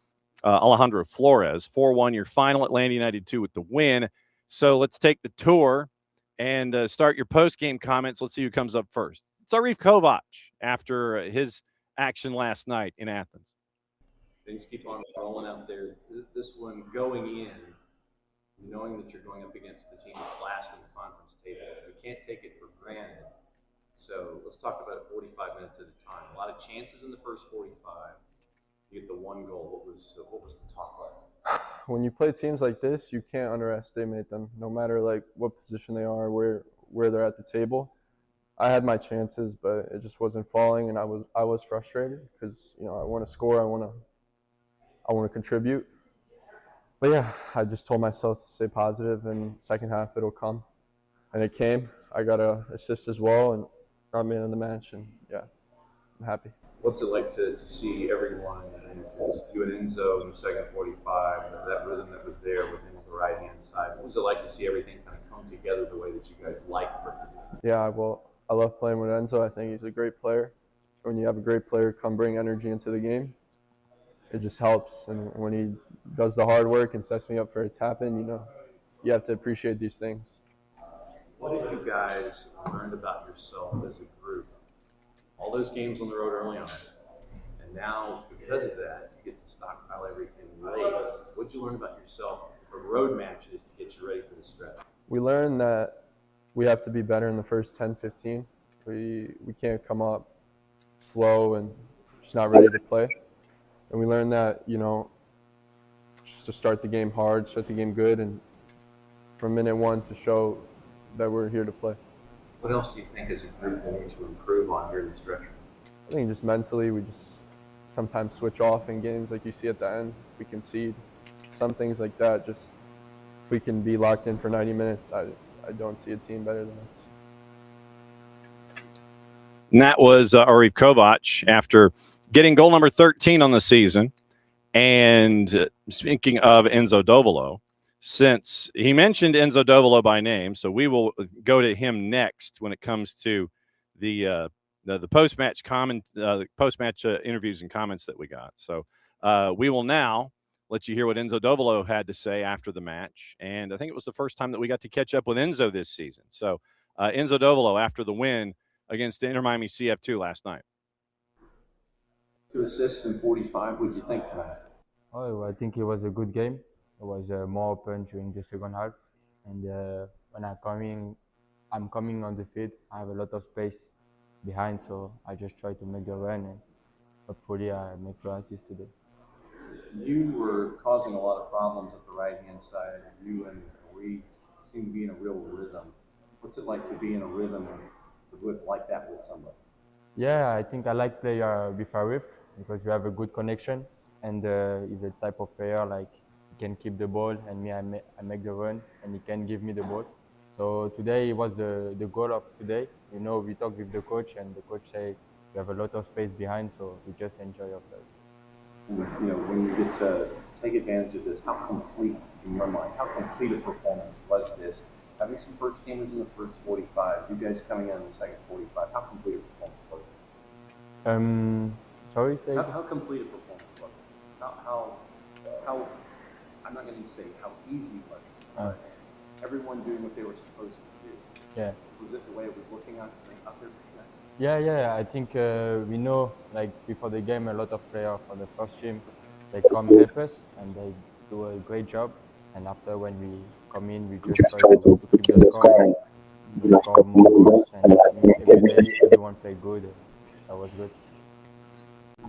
Speaker 1: Alejandro Flores. 4-1 your final. Atlanta United 2 with the win. So let's take the tour and start your post-game comments. Let's see who comes up first. It's Arif Kovac after his action last night in Athens.
Speaker 14: Things keep on rolling out there. This one going in, knowing that you're going up against the team that's last in the conference table, you can't take it for granted. So let's talk about it 45 minutes at a time. A lot of chances in the first 45. You get the one goal. What was the talk like?
Speaker 15: When you play teams like this, you can't underestimate them. No matter like what position they are, where they're at the table. I had my chances, but it just wasn't falling, and I was frustrated because I want to score, I want to contribute. But yeah, I just told myself to stay positive, and second half it'll come, and it came. I got an assist as well, and got me in the match, and yeah, I'm happy.
Speaker 14: What's it like to see everyone, because you and Enzo in the second 45, that rhythm that was there with him on the right-hand side, what was it like to see everything kind of come together the way that you guys like for it to be?
Speaker 15: Yeah, well, I love playing with Enzo. I think he's a great player. When you have a great player come bring energy into the game, it just helps. And when he does the hard work and sets me up for a tap-in, you have to appreciate these things.
Speaker 14: What have you guys learned about yourself as a group? All those games on the road early on, and now because of that, you get to stockpile everything late. What did you learn about yourself for road matches to get you ready for the stretch?
Speaker 15: We learned that we have to be better in the first 10, 15. We can't come up slow and just not ready to play. And we learned that, just to start the game hard, start the game good, and from minute one to show that we're here to play.
Speaker 14: What else do you think as a group we need to improve on here in the stretch?
Speaker 15: I think just mentally, we just sometimes switch off in games like you see at the end. We concede. Some things like that, just if we can be locked in for 90 minutes, I don't see a team better than us.
Speaker 1: And that was Arif Kovac after getting goal number 13 on the season. And speaking of Enzo Dovolo, since he mentioned Enzo Dovolo by name, so we will go to him next when it comes to the post-match post-match interviews and comments that we got. So we will now let you hear what Enzo Dovolo had to say after the match. And I think it was the first time that we got to catch up with Enzo this season. So Enzo Dovolo after the win against Inter Miami CF2 last night.
Speaker 14: 2 assists in 45. What did you think tonight?
Speaker 16: Oh, I think it was a good game. It was more open during the second half. And when I'm coming on the field, I have a lot of space behind, so I just try to make the run, and hopefully I make 2 assists today.
Speaker 14: You were causing a lot of problems at the right-hand side. You and we seem to be in a real rhythm. What's it like to be in a rhythm like that with somebody?
Speaker 16: Yeah, I think I like player with Arif because we have a good connection, and he's a type of player like he can keep the ball, and me I make the run, and he can give me the ball. So today was the goal of today. We talked with the coach, and the coach said we have a lot of space behind, so we just enjoy ourselves.
Speaker 14: When you get to take advantage of this, how complete, in your mind, how complete a performance was this? Having some first gamers in the first 45, you guys coming in the second 45, how complete a performance was it?
Speaker 16: Sorry, say
Speaker 14: how complete a performance was it? How I'm not going to say how easy was it. Everyone doing what they were supposed to do.
Speaker 16: Yeah.
Speaker 14: Was it the way it was looking out there for you?
Speaker 16: Yeah. I think we know, like before the game, a lot of players for the first team, they come help us and they do a great job. And after when we come in, we just try to keep the score, and score more goals, and every day everyone played good. That was good.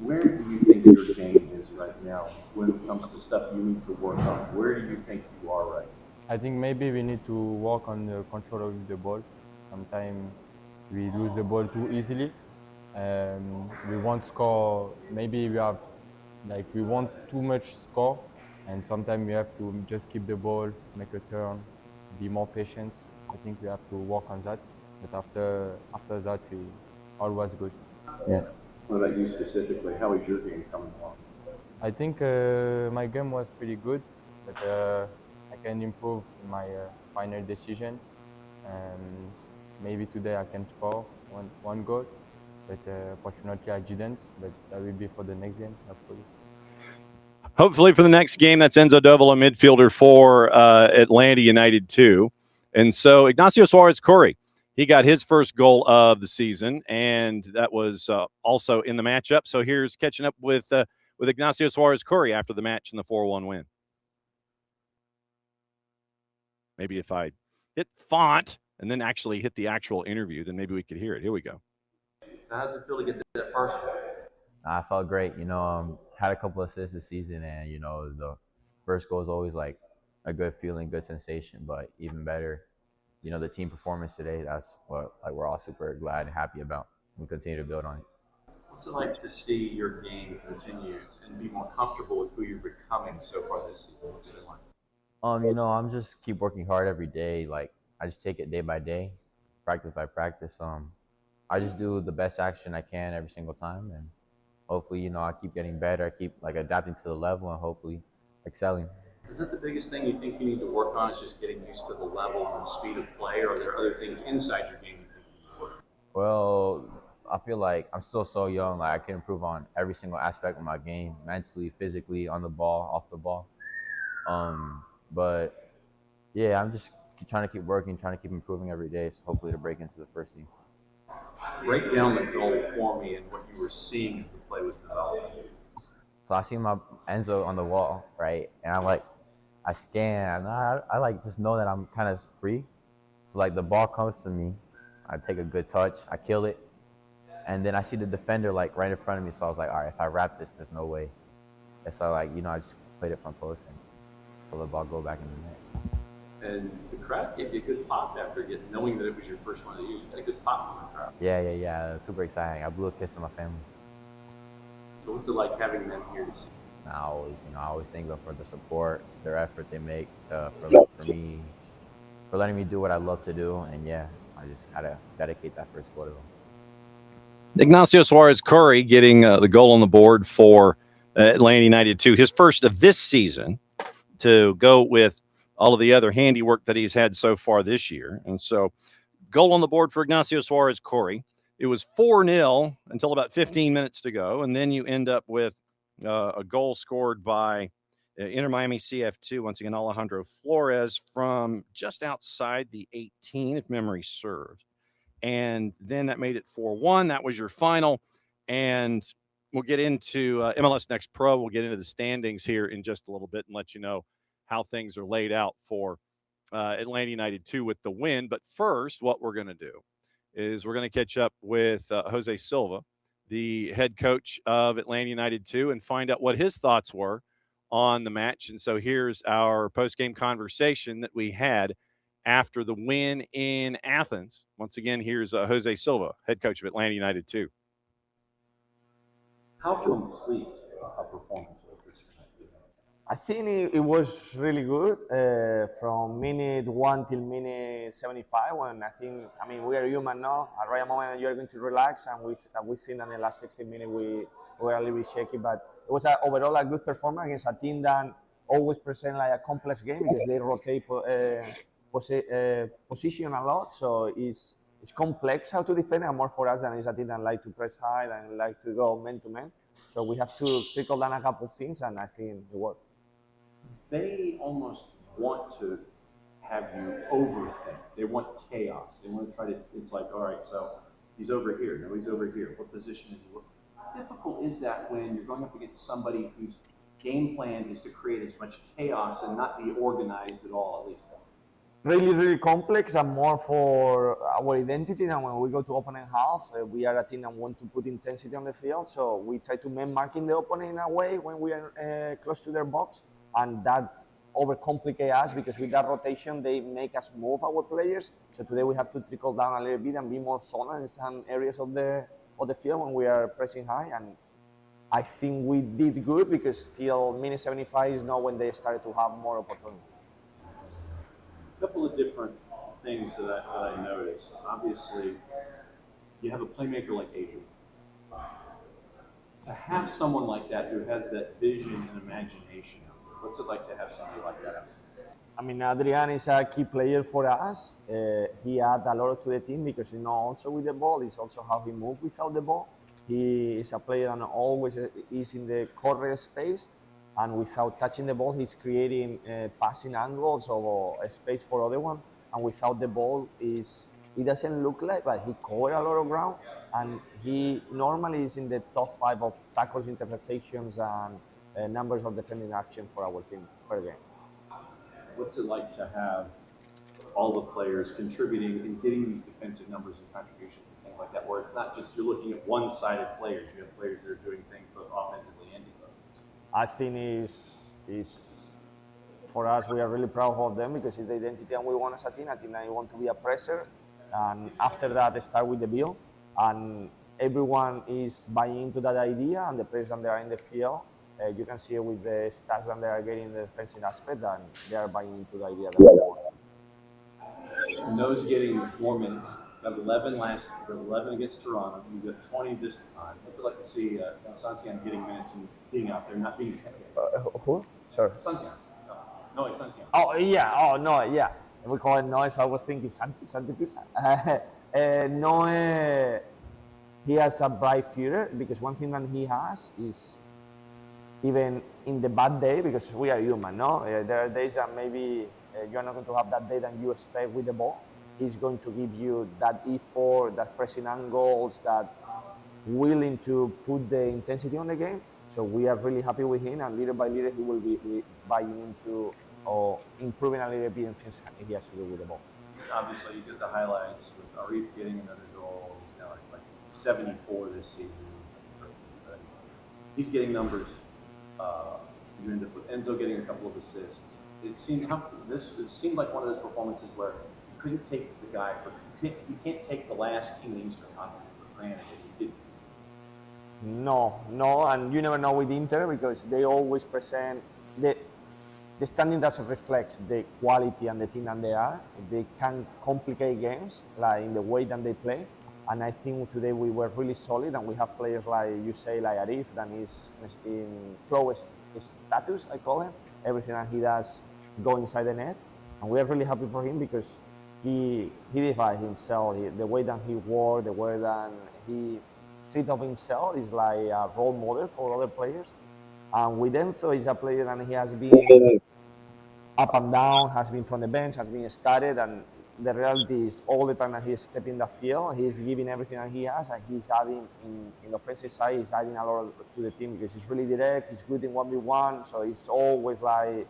Speaker 14: Where do you think your game is right now when it comes to stuff you need to work on? Where do you think you are right now?
Speaker 16: I think maybe we need to work on the control of the ball. Sometimes we lose the ball too easily. We won't score. Maybe we want too much score, and sometimes we have to just keep the ball, make a turn, be more patient. I think we have to work on that. But after that, all was good. Yeah.
Speaker 14: What about you specifically? How is your game coming along?
Speaker 16: I think my game was pretty good, but I can improve in my final decision. Maybe today I can score one goal. but fortunately I didn't. But that will be for the next game, hopefully.
Speaker 1: Hopefully for the next game, that's Enzo Dovala, midfielder for Atlanta United 2. And so Ignacio Suarez-Corey, he got his first goal of the season, and that was also in the matchup. So here's catching up with Ignacio Suarez-Corey after the match in the 4-1 win. Maybe if I hit font and then actually hit the actual interview, then maybe we could hear it. Here we go.
Speaker 14: How does it feel to get that first one?
Speaker 17: I felt great. Had a couple assists this season, and the first goal is always like a good feeling, good sensation. But even better, the team performance today. That's what we're all super glad and happy about. We continue to build on it.
Speaker 14: What's it like to see your game continue and be more comfortable with who you're becoming so far this season? What's it like?
Speaker 17: I'm just keep working hard every day. Like I just take it day by day, practice by practice. I just do the best action I can every single time, and hopefully, I keep getting better. I keep adapting to the level and hopefully excelling.
Speaker 14: Is that the biggest thing you think you need to work on? Is just getting used to the level and speed of play, or are there other things inside your game you think you need to work on?
Speaker 17: Well, I feel like I'm still so young. Like I can improve on every single aspect of my game, mentally, physically, on the ball, off the ball. But yeah, I'm just trying to keep working, trying to keep improving every day. So hopefully to break into the first team.
Speaker 14: Break down the goal for me and what you were seeing as the play was developing.
Speaker 17: So I see my Enzo on the wall, right? And I scan. I just know that I'm kind of free. So the ball comes to me. I take a good touch. I kill it. And then I see the defender right in front of me. So I was like, all right, if I wrap this, there's no way. And so I just played it front post and so the ball go back in the net.
Speaker 14: And the crowd gave you a good pop after knowing that it was your first one. You got a good pop from the crowd.
Speaker 17: Yeah. Super exciting. I blew a kiss to my family.
Speaker 14: So what's it like having them here to see?
Speaker 17: I always thank them for the support, their effort they make for me, for letting me do what I love to do. And yeah, I just had to dedicate that first goal to them.
Speaker 1: Ignacio Suarez-Corey getting the goal on the board for Atlanta United 2, his first of this season, to go with all of the other handiwork that he's had so far this year. And so goal on the board for Ignacio Suarez-Corey. It was 4-0 until about 15 minutes to go, and then you end up with a goal scored by Inter Miami CF2, once again, Alejandro Flores from just outside the 18, if memory serves. And then that made it 4-1. That was your final. And we'll get into MLS NEXT Pro. We'll get into the standings here in just a little bit and let you know how things are laid out for Atlanta United 2 with the win. But first, what we're going to do is we're going to catch up with Jose Silva, the head coach of Atlanta United 2, and find out what his thoughts were on the match. And so here's our post-game conversation that we had after the win in Athens. Once again, here's Jose Silva, head coach of Atlanta United 2.
Speaker 14: How complete a performance was this tonight?
Speaker 18: I think it was really good from minute 1 till minute 75. When we are human now. At right moment, you are going to relax, and we think that in the last 15 minutes we were a little bit shaky. But it was overall a good performance against a team that always present a complex game because they rotate position a lot. So it's complex how to defend, and more for us than it's a team that like to press high and like to go man to man. So we have to trickle down a couple of things, and I think it worked.
Speaker 14: They almost want to have you overthink. They want chaos. They want to try to, it's like, all right, so he's over here. No, he's over here. What position is he? How difficult is that when you're going up against somebody whose game plan is to create as much chaos and not be organized at all, at least?
Speaker 18: Really, really complex and more for our identity. And when we go to opponent half, we are a team that want to put intensity on the field. So we try to marking the opponent in a way when we are close to their box. And that overcomplicate us because with that rotation, they make us move our players. So today we have to trickle down a little bit and be more zonal in some areas of the field when we are pressing high. And I think we did good because still minute 75 is not when they started to have more opportunity.
Speaker 14: A couple of different things that I noticed. Obviously, you have a playmaker like Adrian. To have someone like that who has that vision and imagination, what's it like to have somebody like that?
Speaker 18: I mean, Adrian is a key player for us. He adds a lot to the team because, also with the ball, it's also how he moves without the ball. He is a player that always is in the correct space, and without touching the ball, he's creating passing angles or a space for other one. And without the ball, it doesn't look like, but he covers a lot of ground, and he normally is in the top 5 of tackles, interceptations, and numbers of defending action for our team per game.
Speaker 14: What's it like to have all the players contributing and getting these defensive numbers and contributions and things like that, where it's not just you're looking at one-sided players, you have players that are doing things both offensively and defensively?
Speaker 18: I think is for us, we are really proud of them because it's the identity and we want as a team. I think I want to be a presser, and after that, start with the build, and everyone is buying into that idea, and the players that are in the field, you can see it with the stats that they are getting in the defensive aspect, and they are buying into the idea that we want.
Speaker 14: And those getting more minutes, got 11 against Toronto, you got 20 this time. What's it like to see Santiago getting minutes and being out there, not being
Speaker 18: Who? Sorry.
Speaker 14: Santiago. No, Santiago.
Speaker 18: Oh, yeah. Oh, no, yeah. We call it Noise. I was thinking Santi. Noe, he has a bright future because one thing that he has is even in the bad day, because we are human, no? There are days that maybe you're not going to have that day that you expect with the ball. He's going to give you that effort, that pressing angles, that willing to put the intensity on the game. So we are really happy with him, and little by little he will be buying into or improving a little bit in things he has to do with the ball.
Speaker 14: Obviously, you get the highlights with Arif getting another goal. He's now like 74 this season. He's getting numbers. You end up with Enzo getting a couple of assists. It seemed like one of those performances where you couldn't take the guy you can't take the last team in the Eastern Conference for granted.
Speaker 18: No, and you never know with Inter because they always present the standing doesn't reflect the quality and the team that they are. They can complicate games like in the way that they play. And I think today we were really solid, and we have players like you say, like Arif, that is in flow status, I call him. Everything that he does go inside the net, and we are really happy for him because he defined himself. The way that he works, the way that he treats of himself is like a role model for other players. And with Enzo, he's a player that he has been up and down, has been from the bench, has been started, and the reality is all the time that he's stepping the field, he's giving everything that he has, and he's adding in the offensive side, he's adding a lot to the team because he's really direct, he's good in 1v1, so it's always like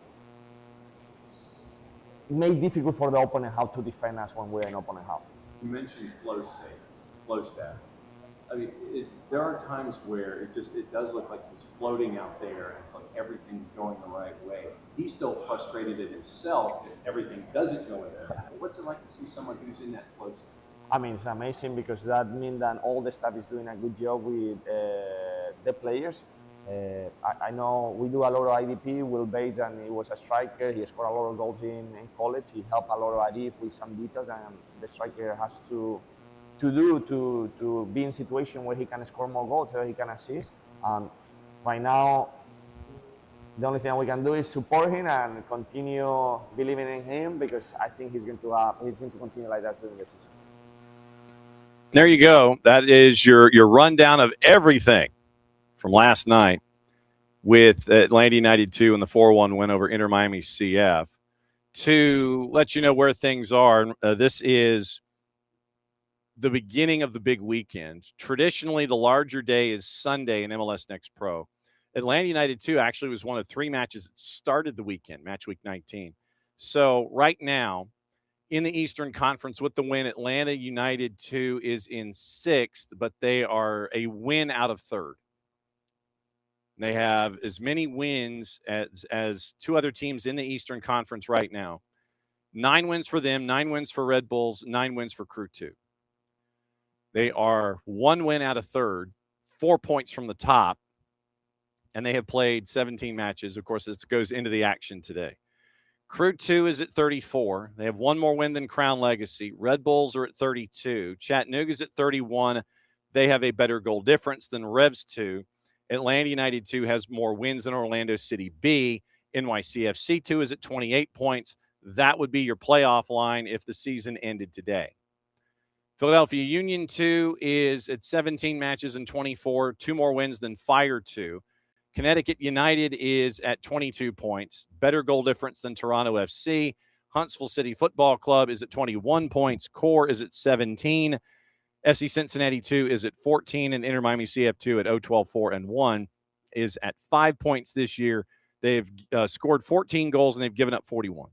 Speaker 18: it makes it difficult for the opponent how to defend us when we're in opponent half.
Speaker 14: You mentioned flow stat. I mean, there are times where it does look like he's floating out there, and it's like everything's going the right way. He's still frustrated at himself if everything doesn't go in there. What's it like to see someone who's in that flow state?
Speaker 18: I mean, it's amazing because that means that all the staff is doing a good job with the players. I know we do a lot of IDP. Will Bates, and he was a striker. He scored a lot of goals in college. He helped a lot of Arif with some details, and the striker has to be in situation where he can score more goals, so he can assist. Right now, the only thing we can do is support him and continue believing in him because I think he's going to continue like that during the season.
Speaker 1: There you go. That is your rundown of everything from last night with Atlanta United 2 and the 4-1 win over Inter Miami CF. To let you know where things are, this is the beginning of the big weekend. Traditionally, the larger day is Sunday in MLS NEXT Pro. Atlanta United 2 actually was one of 3 matches that started the weekend, match week 19. So right now, in the Eastern Conference with the win, Atlanta United 2 is in 6th, but they are a win out of 3rd. They have as many wins as 2 other teams in the Eastern Conference right now. 9 wins for them, 9 wins for Red Bulls, 9 wins for Crew 2. They are 1 win out of 3rd, 4 points from the top, and they have played 17 matches. Of course, this goes into the action today. Crew 2 is at 34. They have 1 more win than Crown Legacy. Red Bulls are at 32. Chattanooga's at 31. They have a better goal difference than Revs 2. Atlanta United 2 has more wins than Orlando City B. NYCFC 2 is at 28 points. That would be your playoff line if the season ended today. Philadelphia Union 2 is at 17 matches and 24, 2 more wins than Fire 2. Connecticut United is at 22 points, better goal difference than Toronto FC. Huntsville City Football Club is at 21 points. Core is at 17. FC Cincinnati 2 is at 14, and Inter Miami CF2 at 0-12-4-1 is at 5 points this year. They've scored 14 goals, and they've given up 41.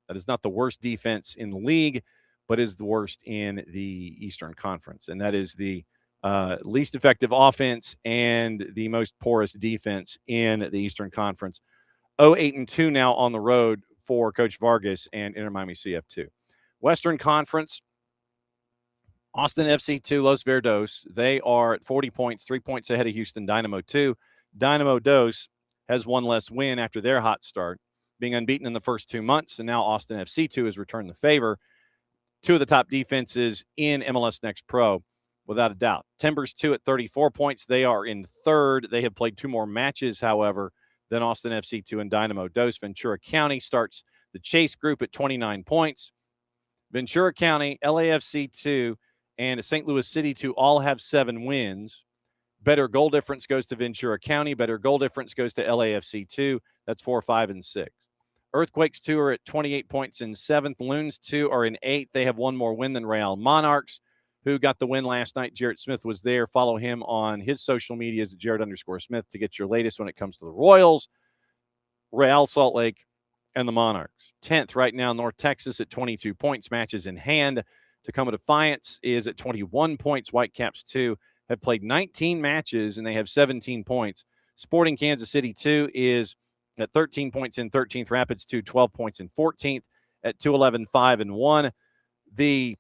Speaker 1: That is not the worst defense in the league, but is the worst in the Eastern Conference. And that is the least effective offense and the most porous defense in the Eastern Conference. 0-8-2 now on the road for Coach Vargas and Inter Miami CF2. Western Conference, Austin FC 2, Los Verdos. They are at 40 points, 3 points ahead of Houston Dynamo 2. Dynamo Dos has one less win after their hot start, being unbeaten in the first 2 months, and now Austin FC 2 has returned the favor. 2 of the top defenses in MLS Next Pro, without a doubt. Timbers 2 at 34 points. They are in third. They have played 2 more matches, however, than Austin FC 2 and Dynamo Dos. Ventura County starts the chase group at 29 points. Ventura County, LAFC 2, and St. Louis City 2 all have 7 wins. Better goal difference goes to Ventura County. Better goal difference goes to LAFC 2. That's 4, 5, and 6. Earthquakes 2 are at 28 points in 7th. Loons 2 are in 8th. They have 1 more win than Real Monarchs, who got the win last night. Jarrett Smith was there. Follow him on his social medias at Jarrett_Smith to get your latest when it comes to the Royals, Real Salt Lake, and the Monarchs. 10th right now, North Texas at 22 points, matches in hand. Tacoma Defiance is at 21 points. Whitecaps 2 have played 19 matches, and they have 17 points. Sporting Kansas City 2 is at 13 points in 13th. Rapids 2, 12 points in 14th at 2-11, 5-1. The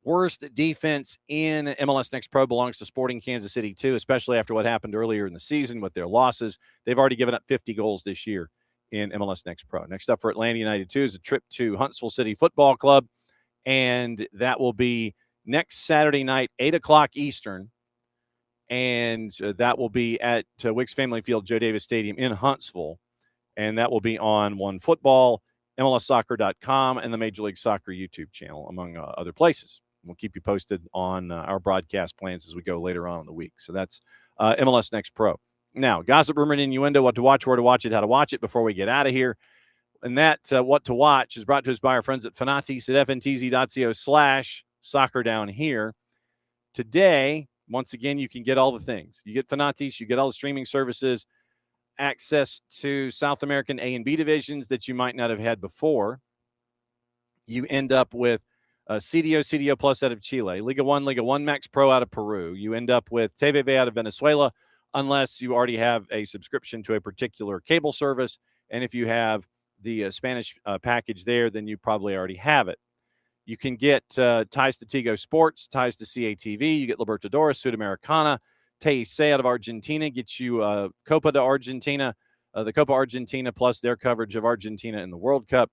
Speaker 1: worst defense in MLS Next Pro belongs to Sporting Kansas City 2, especially after what happened earlier in the season with their losses. They've already given up 50 goals this year in MLS Next Pro. Next up for Atlanta United 2 is a trip to Huntsville City Football Club, and that will be next Saturday night, 8 o'clock Eastern, and that will be at Wicks Family Field, Joe Davis Stadium in Huntsville, and that will be on OneFootball, MLSsoccer.com, and the Major League Soccer YouTube channel, among other places. We'll keep you posted on our broadcast plans as we go later on in the week. So that's MLS Next Pro. Now, gossip, rumor, and innuendo, what to watch, where to watch it, how to watch it before we get out of here. And that what to watch is brought to us by our friends at Fanatis at fntz.co/soccer down here. Today, once again, you can get all the things. You get Fanatis, you get all the streaming services, access to South American A and B divisions that you might not have had before. You end up with CDO Plus out of Chile, Liga 1 Max Pro out of Peru. You end up with TVV out of Venezuela, unless you already have a subscription to a particular cable service. And if you have the Spanish package there, then you probably already have it. You can get ties to Tigo Sports, ties to CATV. You get Libertadores, Sudamericana. TIC out of Argentina gets you Copa de Argentina, the Copa Argentina, plus their coverage of Argentina in the World Cup.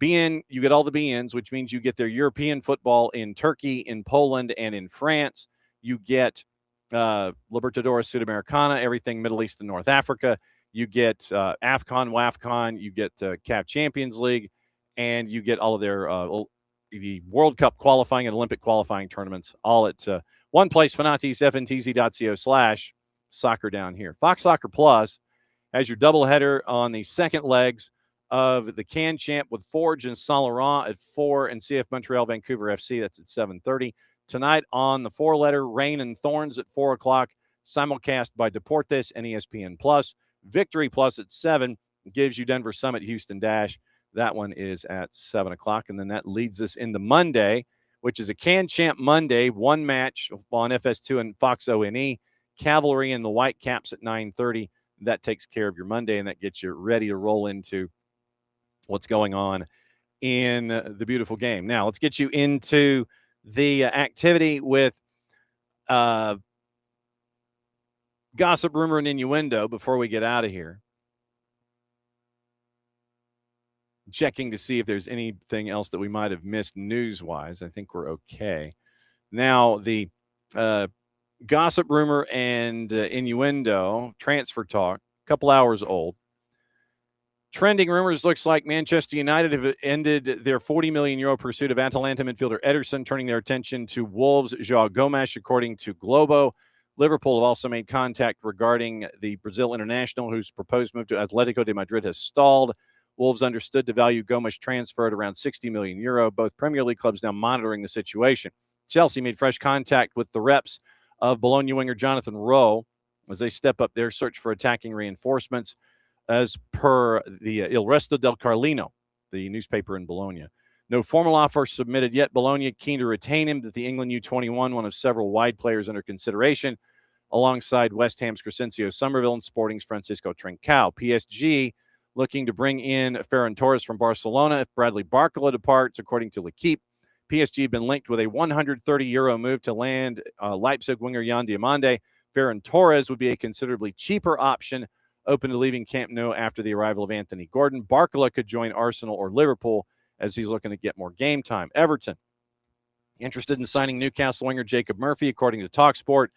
Speaker 1: BN, you get all the BNs, which means you get their European football in Turkey, in Poland, and in France. You get Libertadores, Sudamericana, everything Middle East and North Africa. You get AFCON, WAFCON. You get CAF Champions League, and you get all of their the World Cup qualifying and Olympic qualifying tournaments, all at one place, Fanatis, fntz.co/soccer down here. Fox Soccer Plus has your doubleheader on the second legs of the Can Champ with Forge and Saint Laurent at 4 and CF Montreal Vancouver FC. That's at 7:30. Tonight on the 4-letter, Rain and Thorns at 4 o'clock, simulcast by Deportes and ESPN Plus. Victory Plus at 7 gives you Denver Summit, Houston Dash. That one is at 7 o'clock. And then that leads us into Monday, which is a Can Champ Monday, one match on FS2 and Fox ONE. Cavalry and the Whitecaps at 9:30. That takes care of your Monday, and that gets you ready to roll into what's going on in the beautiful game. Now, let's get you into the activity with gossip, rumor, and innuendo before we get out of here. Checking to see if there's anything else that we might have missed news-wise. I think we're okay. Now, the gossip, rumor, and innuendo, transfer talk, a couple hours old. Trending rumors looks like Manchester United have ended their €40 million pursuit of Atalanta midfielder Ederson, turning their attention to Wolves' João Gomes, according to Globo. Liverpool have also made contact regarding the Brazil international, whose proposed move to Atletico de Madrid has stalled. Wolves understood to value Gomes' transfer at around €60 million. Both Premier League clubs now monitoring the situation. Chelsea made fresh contact with the reps of Bologna winger Jonathan Rowe as they step up their search for attacking reinforcements. As per the Il Resto del Carlino, the newspaper in Bologna. No formal offer submitted yet. Bologna keen to retain him, that the England U21, one of several wide players under consideration, alongside West Ham's Crescencio Somerville and Sporting's Francisco Trincao. PSG looking to bring in Ferran Torres from Barcelona if Bradley Barcola departs, according to L'Equipe. PSG have been linked with a €130 move to land Leipzig winger Jan Diomande. Ferran Torres would be a considerably cheaper option, open to leaving Camp Nou after the arrival of Anthony Gordon. Barcola could join Arsenal or Liverpool as he's looking to get more game time. Everton, interested in signing Newcastle winger Jacob Murphy, according to TalkSport.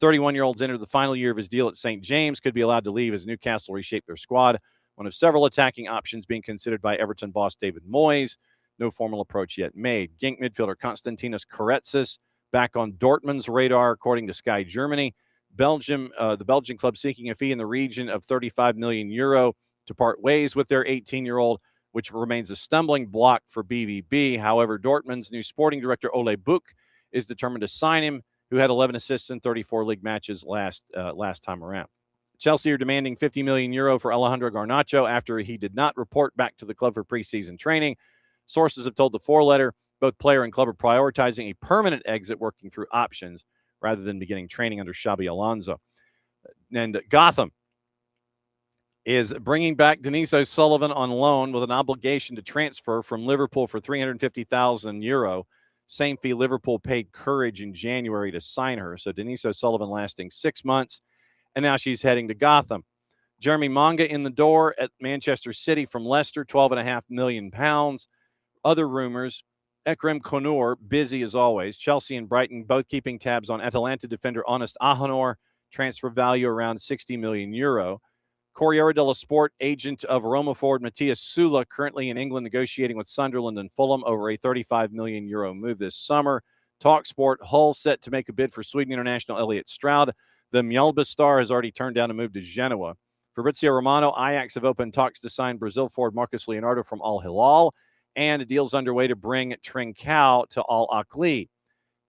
Speaker 1: 31-year-old's entered the final year of his deal at St. James, could be allowed to leave as Newcastle reshape their squad. One of several attacking options being considered by Everton boss David Moyes. No formal approach yet made. Genk midfielder Konstantinos Karetsis back on Dortmund's radar, according to Sky Germany. Belgium, the Belgian club seeking a fee in the region of €35 million to part ways with their 18-year-old, which remains a stumbling block for BVB. However, Dortmund's new sporting director, Ole Buch, is determined to sign him, who had 11 assists in 34 league matches last time around. Chelsea are demanding €50 million for Alejandro Garnacho after he did not report back to the club for preseason training. Sources have told the four-letter both player and club are prioritizing a permanent exit, working through options, rather than beginning training under Xabi Alonso. And Gotham is bringing back Denise O'Sullivan on loan with an obligation to transfer from Liverpool for €350,000. Same fee Liverpool paid Courage in January to sign her. So Denise O'Sullivan lasting 6 months, and now she's heading to Gotham. Jeremy Manga in the door at Manchester City from Leicester, £12.5 million. Other rumors, Ekrem Konur, busy as always. Chelsea and Brighton both keeping tabs on Atalanta defender Honest Ahonor, transfer value around €60 million. Corriere dello Sport, agent of Roma forward Matthias Sula, currently in England negotiating with Sunderland and Fulham over a €35 million move this summer. TalkSport, Hull set to make a bid for Sweden international Elliot Stroud. The Mjölby star has already turned down a move to Genoa. Fabrizio Romano, Ajax have opened talks to sign Brazil forward Marcus Leonardo from Al Hilal, and a deal's underway to bring Trincao to Al Ahly.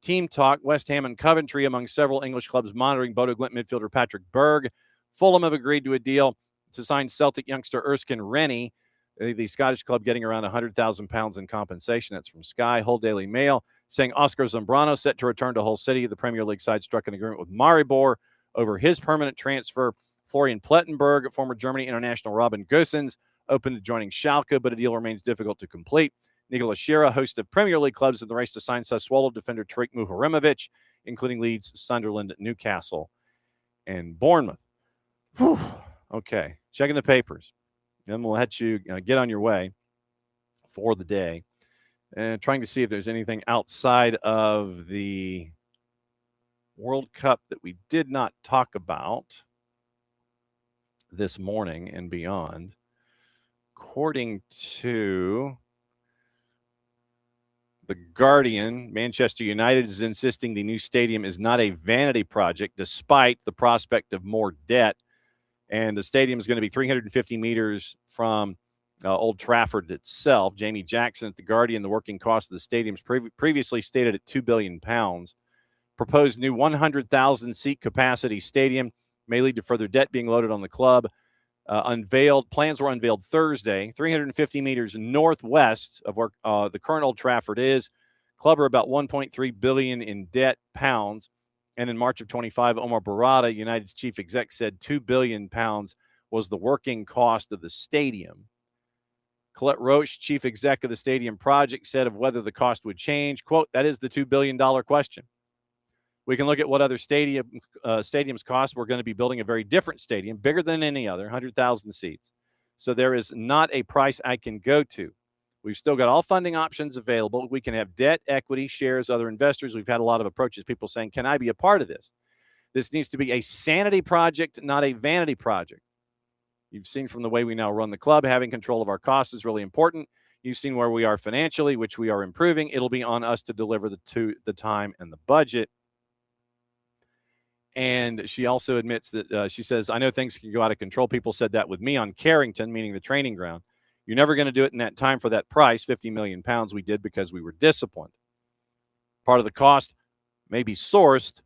Speaker 1: Team talk, West Ham and Coventry among several English clubs monitoring Bodo Glimt midfielder Patrick Berg. Fulham have agreed to a deal to sign Celtic youngster Erskine Rennie, the Scottish club getting around £100,000 in compensation. That's from Sky. Hull Daily Mail saying Oscar Zambrano set to return to Hull City. The Premier League side struck an agreement with Maribor over his permanent transfer. Florian Plettenberg, former Germany international Robin Gosens, open to joining Schalke, but a deal remains difficult to complete. Nikola Shira, host of Premier League clubs in the race to sign Sassuolo defender Tariq Muharemovic, including Leeds, Sunderland, Newcastle, and Bournemouth. Whew. Okay, checking the papers. Then we'll let you get on your way for the day. And trying to see if there's anything outside of the World Cup that we did not talk about this morning and beyond. According to The Guardian, Manchester United is insisting the new stadium is not a vanity project, despite the prospect of more debt. And the stadium is going to be 350 meters from Old Trafford itself. Jamie Jackson at The Guardian, the working cost of the stadium is previously stated at £2 billion. Proposed new 100,000-seat capacity stadium may lead to further debt being loaded on the club. Plans were unveiled Thursday, 350 meters northwest of where the current Old Trafford is. Club are about $1.3 billion in debt pounds. And in March of 25, Omar Barada, United's chief exec, said £2 billion was the working cost of the stadium. Colette Roche, chief exec of the stadium project, said of whether the cost would change, quote, that is the $2 billion question. We can look at what other stadiums cost. We're going to be building a very different stadium, bigger than any other, 100,000 seats. So there is not a price I can go to. We've still got all funding options available. We can have debt, equity, shares, other investors. We've had a lot of approaches, people saying, can I be a part of this? This needs to be a sanity project, not a vanity project. You've seen from the way we now run the club, having control of our costs is really important. You've seen where we are financially, which we are improving. It'll be on us to deliver the time and the budget. And she also admits that she says, I know things can go out of control. People said that with me on Carrington, meaning the training ground. You're never going to do it in that time for that price, 50 million pounds. We did because we were disciplined. Part of the cost may be sourced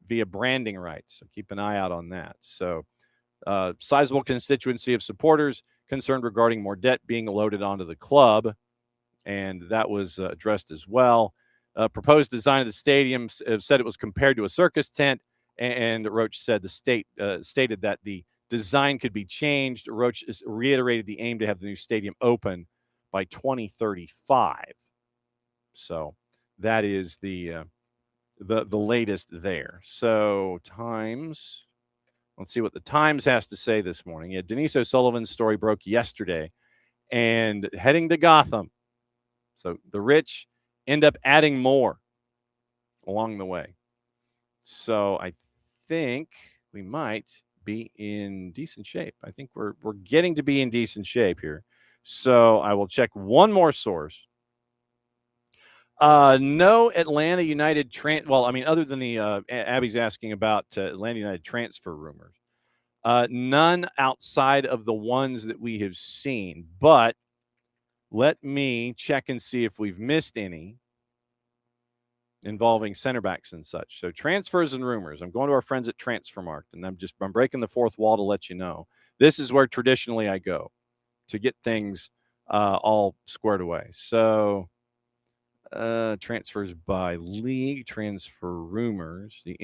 Speaker 1: via branding rights. So keep an eye out on that. So sizable constituency of supporters concerned regarding more debt being loaded onto the club. And that was addressed as well. Proposed design of the stadium said it was compared to a circus tent. And Roach said the state stated that the design could be changed. Roach reiterated the aim to have the new stadium open by 2035. So that is the latest there. So Times, let's see what the Times has to say this morning. Yeah, Denise O'Sullivan's story broke yesterday, and heading to Gotham. So the rich end up adding more along the way. So I think we might be in decent shape. I think we're getting to be in decent shape here. So I will check one more source. No Atlanta United other than the Abby's asking about Atlanta United transfer rumors. None outside of the ones that we have seen. But let me check and see if we've missed any involving center backs and such. So transfers and rumors. I'm going to our friends at Transfermarkt, and I'm breaking the fourth wall to let you know. This is where traditionally I go to get things all squared away. So transfers by league, transfer rumors, the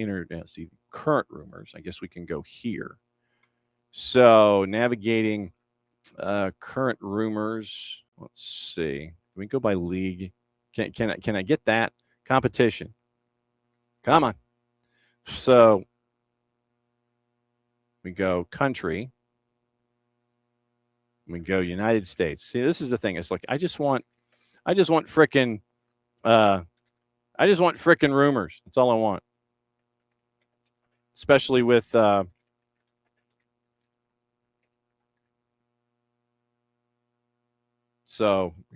Speaker 1: current rumors. I guess we can go here. So navigating current rumors. Let's see. Can we go by league? Can I get that? Competition. Come on. So we go country. We go United States. See, this is the thing. It's like I just want frickin' rumors. That's all I want. Especially with so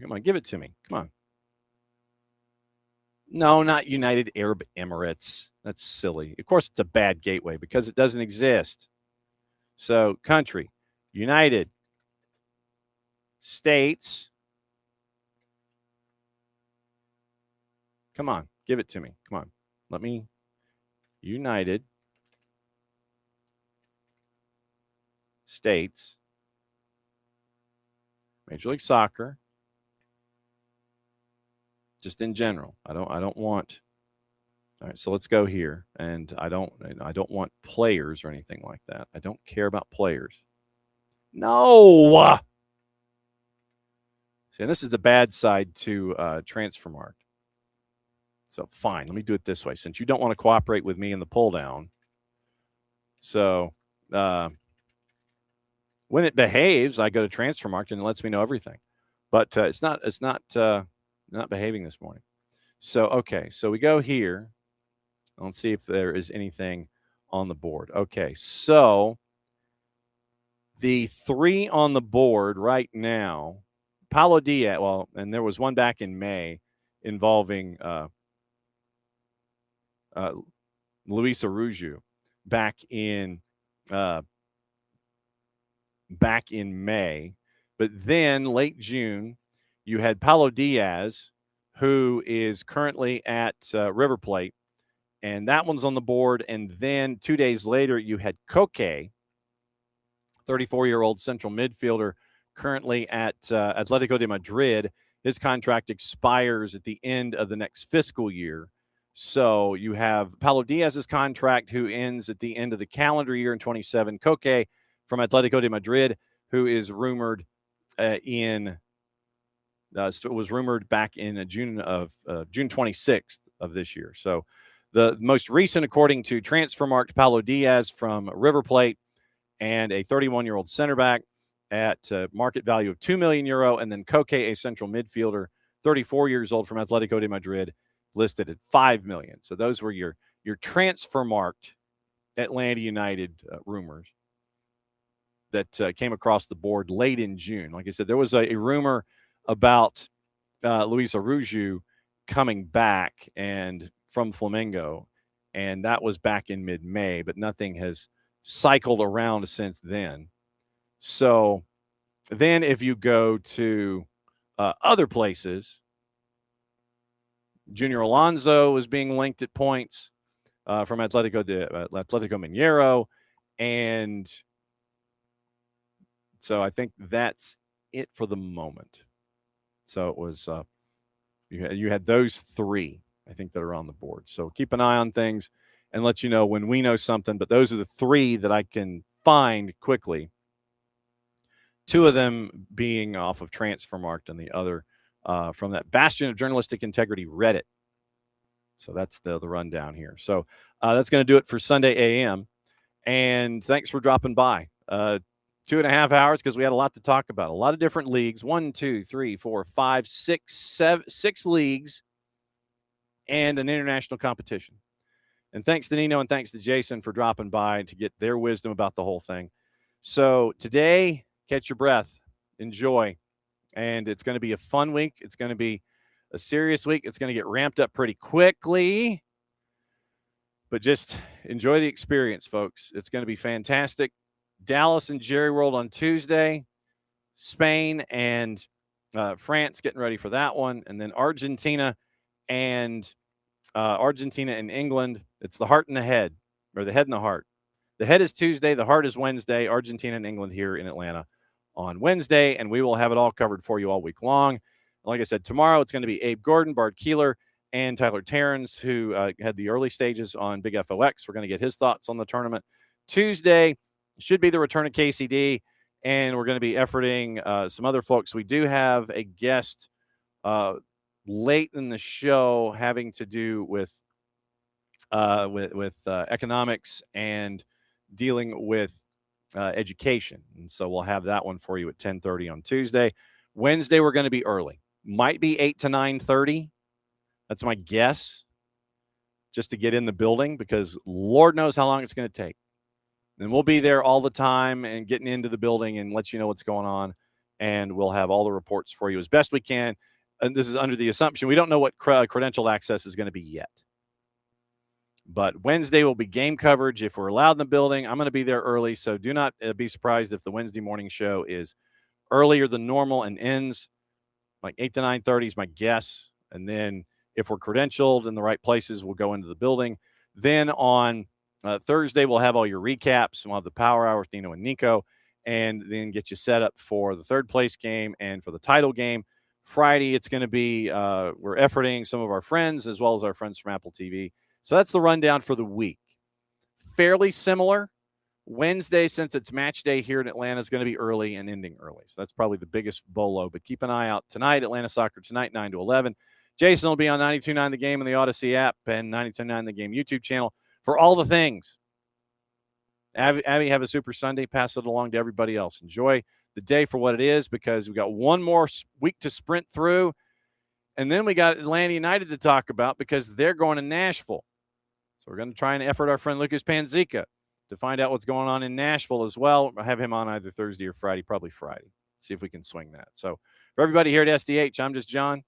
Speaker 1: come on, give it to me. Come on. No, not United Arab Emirates. That's silly. Of course, it's a bad gateway because it doesn't exist. So, country, United States. Come on, give it to me. Come on. Let me. United States. Major League Soccer. Just in general, I don't want. All right, so let's go here, and I don't want players or anything like that. I don't care about players. No. See, and this is the bad side to Transfermarkt. So fine, let me do it this way. Since you don't want to cooperate with me in the pull down, so when it behaves, I go to Transfermarkt and it lets me know everything. But it's not behaving this morning. So, okay. So we go here. Let's see if there is anything on the board. Okay. So the three on the board right now, Paulo Diaz, and there was one back in May involving Luis Araujo back in May. But then late June, you had Paulo Diaz, who is currently at River Plate, and that one's on the board. And then 2 days later, you had Koke, 34-year-old central midfielder, currently at Atletico de Madrid. His contract expires at the end of the next fiscal year. So you have Paulo Diaz's contract, who ends at the end of the calendar year in 27. Koke from Atletico de Madrid, who is rumored was rumored back in June 26th of this year. So the most recent, according to Transfermarkt, Paulo Diaz from River Plate, and a 31-year-old center back at market value of €2 million, and then Koke, a central midfielder, 34 years old from Atletico de Madrid, listed at $5 million. So those were your Transfermarkt Atlanta United rumors. that came across the board late in June. Like I said, there was a rumor about Luis Araujo coming back and from Flamengo, and that was back in mid-May, but nothing has cycled around since then. So then if you go to other places, Junior Alonso was being linked at points from Atletico Mineiro, and so I think that's it for the moment. So it was you had those three, I think, that are on the board. So keep an eye on things and let you know when we know something. But those are the three that I can find quickly. Two of them being off of Transfermarkt and the other from that bastion of journalistic integrity, Reddit. So that's the rundown here. So that's going to do it for Sunday AM. And thanks for dropping by. 2.5 hours because we had a lot to talk about. A lot of different leagues. 1, 2, 3, 4, 5, 6 leagues and an international competition. And thanks to Nino and thanks to Jason for dropping by to get their wisdom about the whole thing. So today, catch your breath. Enjoy. And it's going to be a fun week. It's going to be a serious week. It's going to get ramped up pretty quickly. But just enjoy the experience, folks. It's going to be fantastic. Dallas and Jerry World on Tuesday. Spain and France getting ready for that one. And then Argentina and England. It's the heart and the head, or the head and the heart. The head is Tuesday. The heart is Wednesday. Argentina and England here in Atlanta on Wednesday. And we will have it all covered for you all week long. Like I said, tomorrow it's going to be Abe Gordon, Bart Keeler, and Tyler Terrens, who had the early stages on Big FOX. We're going to get his thoughts on the tournament. Tuesday should be the return of KCD, and we're going to be efforting some other folks. We do have a guest late in the show having to do with economics and dealing with education. And so we'll have that one for you at 10:30 on Tuesday. Wednesday, we're going to be early. Might be 8 to 9:30. That's my guess, just to get in the building, because Lord knows how long it's going to take. And we'll be there all the time and getting into the building and let you know what's going on. And we'll have all the reports for you as best we can. And this is under the assumption we don't know what credentialed access is going to be yet. But Wednesday will be game coverage. If we're allowed in the building, I'm going to be there early. So do not be surprised if the Wednesday morning show is earlier than normal and ends like 8 to 9:30 is my guess. And then if we're credentialed in the right places, we'll go into the building. Then on Thursday, we'll have all your recaps. We'll have the Power Hour with Nino and Nico, and then get you set up for the third place game and for the title game. Friday, it's going to be we're efforting some of our friends as well as our friends from Apple TV. So that's the rundown for the week. Fairly similar. Wednesday, since it's match day here in Atlanta, is going to be early and ending early. So that's probably the biggest bolo. But keep an eye out tonight, Atlanta Soccer Tonight, 9 to 11. Jason will be on 92.9 The Game and the Odyssey app and 92.9 The Game YouTube channel for all the things. Abby, have a super Sunday. Pass it along to everybody else. Enjoy the day for what it is, because we got one more week to sprint through. And then we got Atlanta United to talk about, because they're going to Nashville. So we're going to try and effort our friend Lucas Panzica to find out what's going on in Nashville as well. I'll have him on either Thursday or Friday, probably Friday. See if we can swing that. So for everybody here at SDH, I'm just John.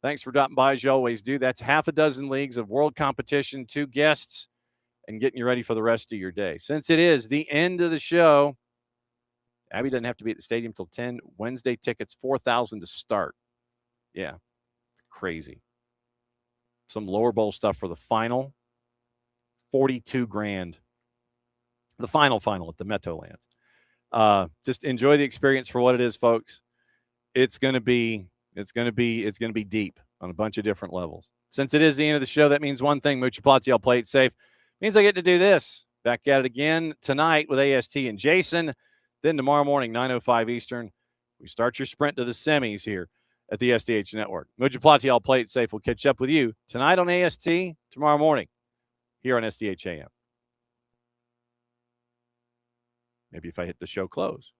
Speaker 1: Thanks for dropping by as you always do. That's half a dozen leagues of world competition, 2 guests, and getting you ready for the rest of your day. Since it is the end of the show, Abby doesn't have to be at the stadium till 10. Wednesday tickets, $4,000 to start. Yeah, it's crazy. Some lower bowl stuff for the final, $42,000. The final at the Meadowlands. Just enjoy the experience for what it is, folks. It's going to be deep on a bunch of different levels. Since it is the end of the show, that means one thing: Mucha Plati, I'll play it safe. Means I get to do this. Back at it again tonight with AST and Jason. Then tomorrow morning, 9:05 Eastern, we start your sprint to the semis here at the SDH Network. Mucha Plati, I'll play it safe. We'll catch up with you tonight on AST, tomorrow morning here on SDH AM. Maybe if I hit the show close.